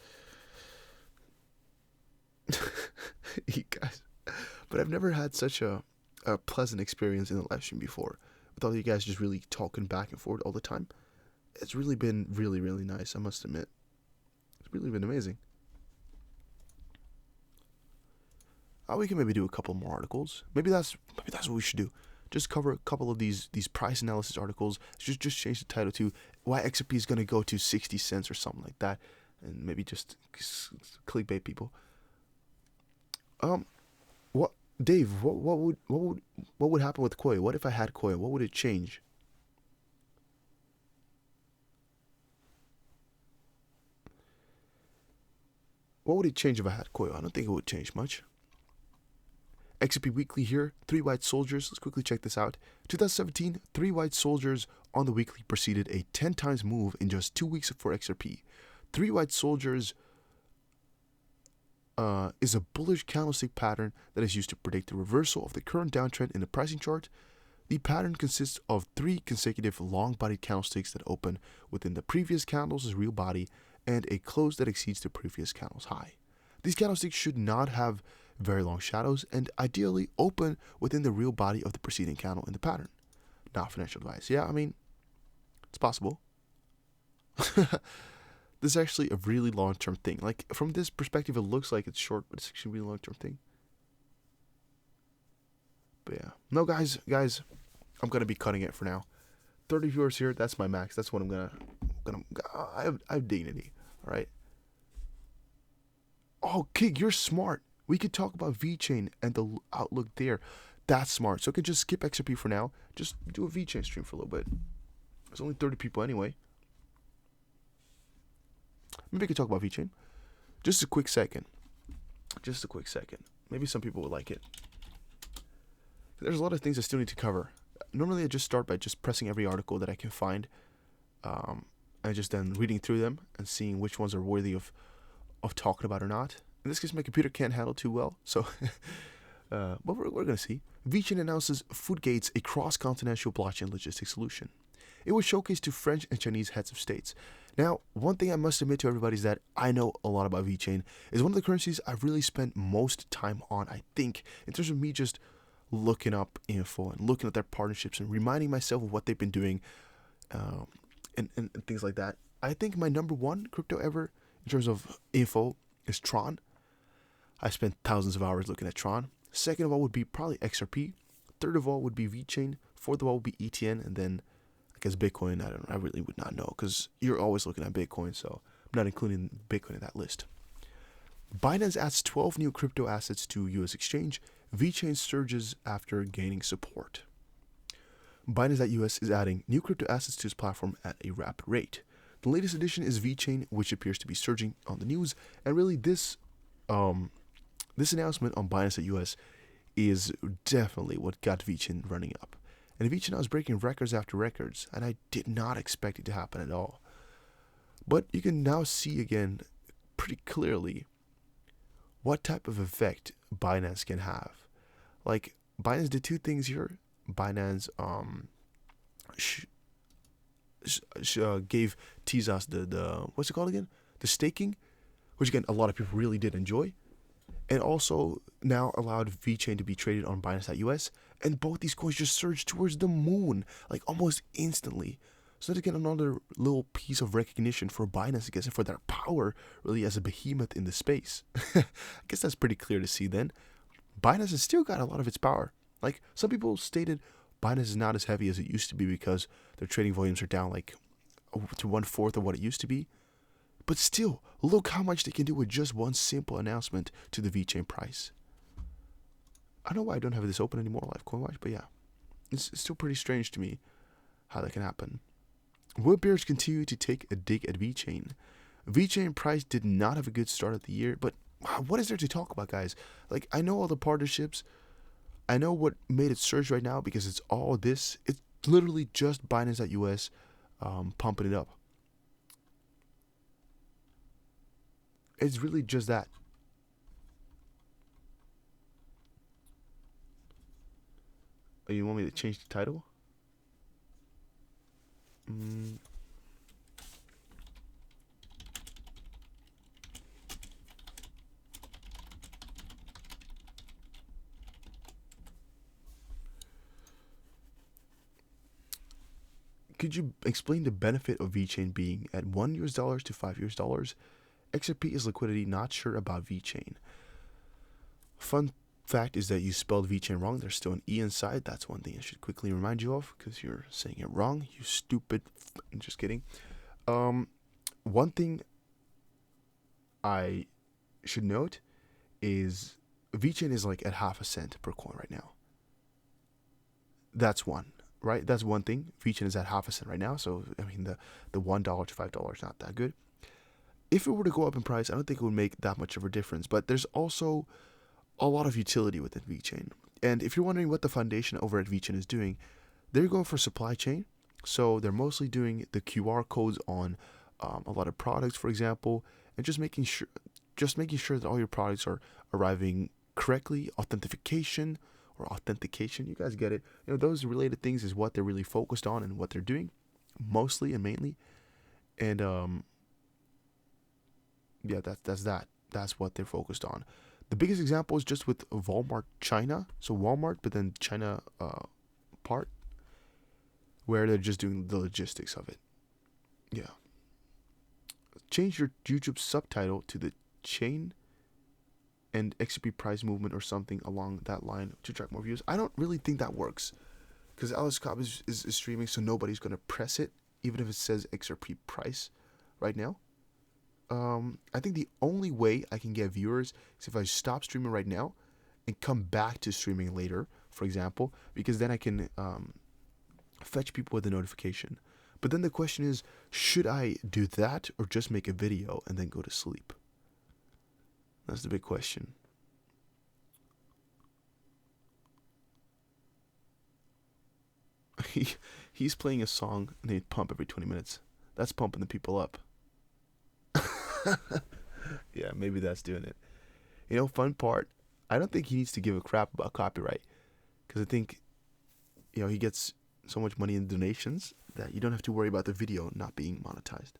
You guys. But I've never had such a pleasant experience in the live stream before. With all you guys just really talking back and forth all the time. It's really been really, really nice, I must admit. It's really been amazing. We can maybe do a couple more articles. Maybe that's what we should do. Just cover a couple of these price analysis articles. Just change the title to why XRP is gonna go to 60 cents or something like that, and maybe just clickbait people. What, Dave? What would happen with Koi? What if I had Koi? What would it change? What would it change if I had Koi? I don't think it would change much. XRP Weekly here, 3 white soldiers. Let's quickly check this out. 2017, 3 white soldiers on the weekly preceded a 10 times move in just 2 weeks for XRP. 3 white soldiers is a bullish candlestick pattern that is used to predict the reversal of the current downtrend in the pricing chart. The pattern consists of 3 consecutive long-bodied candlesticks that open within the previous candle's real body and a close that exceeds the previous candle's high. These candlesticks should not have very long shadows and ideally open within the real body of the preceding candle in the pattern. Not financial advice. Yeah, I mean, it's possible. This is actually a really long-term thing. Like, from this perspective, it looks like it's short, but it's actually a really long-term thing. But yeah. No, guys, I'm going to be cutting it for now. 30 viewers here, that's my max. That's what I'm going to... I have dignity, all right? Oh, Kig, you're smart. We could talk about Vechain and the outlook there. That's smart. So I could just skip XRP for now. Just do a Vechain stream for a little bit. There's only 30 people anyway. Maybe I could talk about Vechain. Just a quick second. Maybe some people would like it. There's a lot of things I still need to cover. Normally I just start by just pressing every article that I can find. And just then reading through them and seeing which ones are worthy of talking about or not. In this case, my computer can't handle too well, so but we're going to see. Vechain announces Foodgates, a cross-continental blockchain logistics solution. It was showcased to French and Chinese heads of states. Now, one thing I must admit to everybody is that I know a lot about Vechain. It's one of the currencies I've really spent most time on, I think, in terms of me just looking up info and looking at their partnerships and reminding myself of what they've been doing and things like that. I think my number one crypto ever in terms of info is Tron. I spent thousands of hours looking at Tron. Second of all would be probably XRP. Third of all would be Vechain. Fourth of all would be ETN. And then I guess Bitcoin. I really would not know because you're always looking at Bitcoin. So I'm not including Bitcoin in that list. Binance adds 12 new crypto assets to US exchange. Vechain surges after gaining support. Binance.US is adding new crypto assets to its platform at a rapid rate. The latest addition is Vechain, which appears to be surging on the news, and really this announcement on Binance.us is definitely what got Vechain running up. And Vechain now is breaking records after records, and I did not expect it to happen at all. But you can now see again pretty clearly what type of effect Binance can have. Like, Binance did two things here. Binance gave Tezos the what's it called again? The staking, which again a lot of people really did enjoy, and also now allowed Vechain to be traded on Binance.us, and both these coins just surged towards the moon, like almost instantly. So to get another little piece of recognition for Binance, I guess, and for their power really as a behemoth in the space. I guess that's pretty clear to see then. Binance has still got a lot of its power. Like, some people stated Binance is not as heavy as it used to be because their trading volumes are down like to 1/4 of what it used to be. But still, look how much they can do with just one simple announcement to the Vechain price. I don't know why I don't have this open anymore, Live Coin Watch, but yeah. It's still pretty strange to me how that can happen. Will bears continue to take a dig at Vechain? Vechain price did not have a good start of the year, but what is there to talk about, guys? Like, I know all the partnerships. I know what made it surge right now because it's all this. It's literally just Binance.us pumping it up. It's really just that. Oh, you want me to change the title? Could you explain the benefit of Vechain being at $1 to $5? XRP is liquidity, not sure about Vechain. Fun fact is that you spelled Vechain wrong. There's still an E inside. That's one thing I should quickly remind you of because you're saying it wrong. You stupid. I'm just kidding. One thing I should note is Vechain is like at 0.5 cent per coin right now. That's one. Right, that's one thing. Vechain is at 0.5 cent right now, so I mean the $1 to $5 is not that good. If it were to go up in price, I don't think it would make that much of a difference. But there's also a lot of utility within Vechain, and if you're wondering what the foundation over at Vechain is doing, they're going for supply chain. So they're mostly doing the QR codes on a lot of products, for example, and just making sure that all your products are arriving correctly. Authentication. You guys get it. You know, those related things is what they're really focused on and what they're doing mostly and mainly. And yeah, that's what they're focused on. The biggest example is just with Walmart China. So Walmart, but then China part where they're just doing the logistics of it. Yeah. Change your YouTube subtitle to the chain and XRP price movement or something along that line to track more views. I don't really think that works because Alice Cobb is streaming, so nobody's going to press it, even if it says XRP price right now. I think the only way I can get viewers is if I stop streaming right now and come back to streaming later, for example, because then I can fetch people with a notification. But then the question is, should I do that or just make a video and then go to sleep? That's the big question. He's playing a song and they pump every 20 minutes. That's pumping the people up. Yeah, maybe that's doing it. You know, fun part, I don't think he needs to give a crap about copyright. Because I think, you know, he gets so much money in donations that you don't have to worry about the video not being monetized.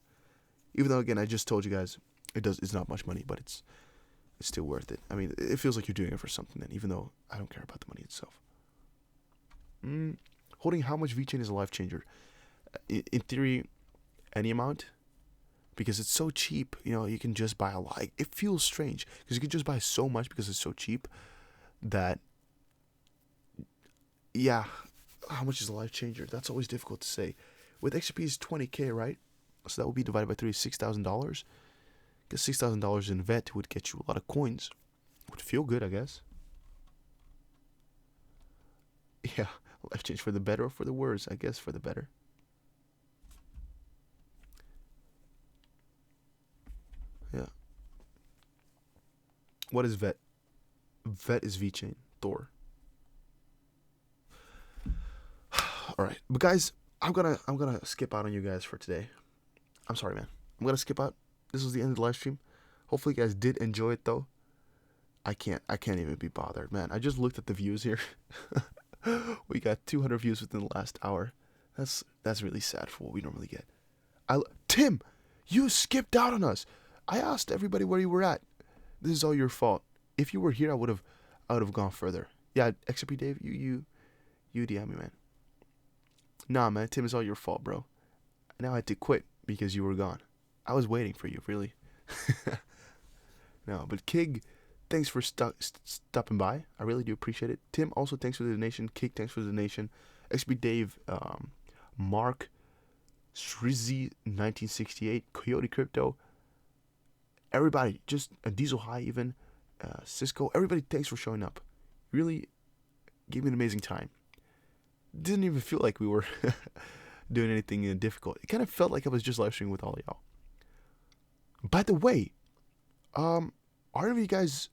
Even though, again, I just told you guys, it's not much money, but it's still worth it. I mean, it feels like you're doing it for something then, even though I don't care about the money itself. Holding how much Vechain is a life changer? In theory, any amount, because it's so cheap. You know, you can just buy a lot. It feels strange because you can just buy so much because it's so cheap that, yeah, how much is a life changer? That's always difficult to say. With XRP is 20K, right? So that would be divided by 3, $6,000. Because $6,000 in VET would get you a lot of coins. Would feel good, I guess. Yeah, life change for the better or for the worse? I guess for the better. Yeah. What is Vet? Vet is Vechain. Thor. All right, but guys, I'm gonna skip out on you guys for today. I'm sorry, man. I'm gonna skip out. This was the end of the live stream. Hopefully, you guys did enjoy it though. I can't even be bothered, man. I just looked at the views here. We got 200 views within the last hour. That's really sad for what we normally get. Tim, you skipped out on us. I asked everybody where you were at. This is all your fault. If you were here, I would have gone further. Yeah, XRP Dave, you DM me, man. Nah, man, Tim, it's all your fault, bro. Now I had to quit because you were gone. I was waiting for you, really. No, but Kig, thanks for stopping by. I really do appreciate it. Tim, also thanks for the donation. Kig, thanks for the donation. XP Dave, Mark, Shrizzy, 1968, Coyote Crypto, everybody, just Diesel High even, Cisco, everybody, thanks for showing up. Really gave me an amazing time. Didn't even feel like we were doing anything difficult. It kind of felt like I was just live streaming with all y'all. By the way, are any of you guys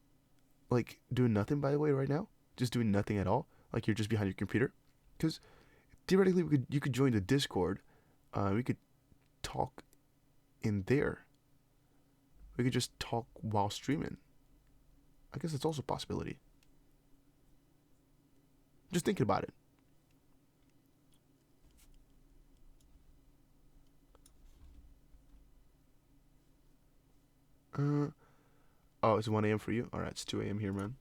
like doing nothing, by the way, right now? Just doing nothing at all? Like you're just behind your computer? Because theoretically you could join the Discord. We could talk in there. We could just talk while streaming. I guess it's also a possibility. Just thinking about it. Oh, it's 1 a.m. for you? Alright, it's 2 a.m. here, man.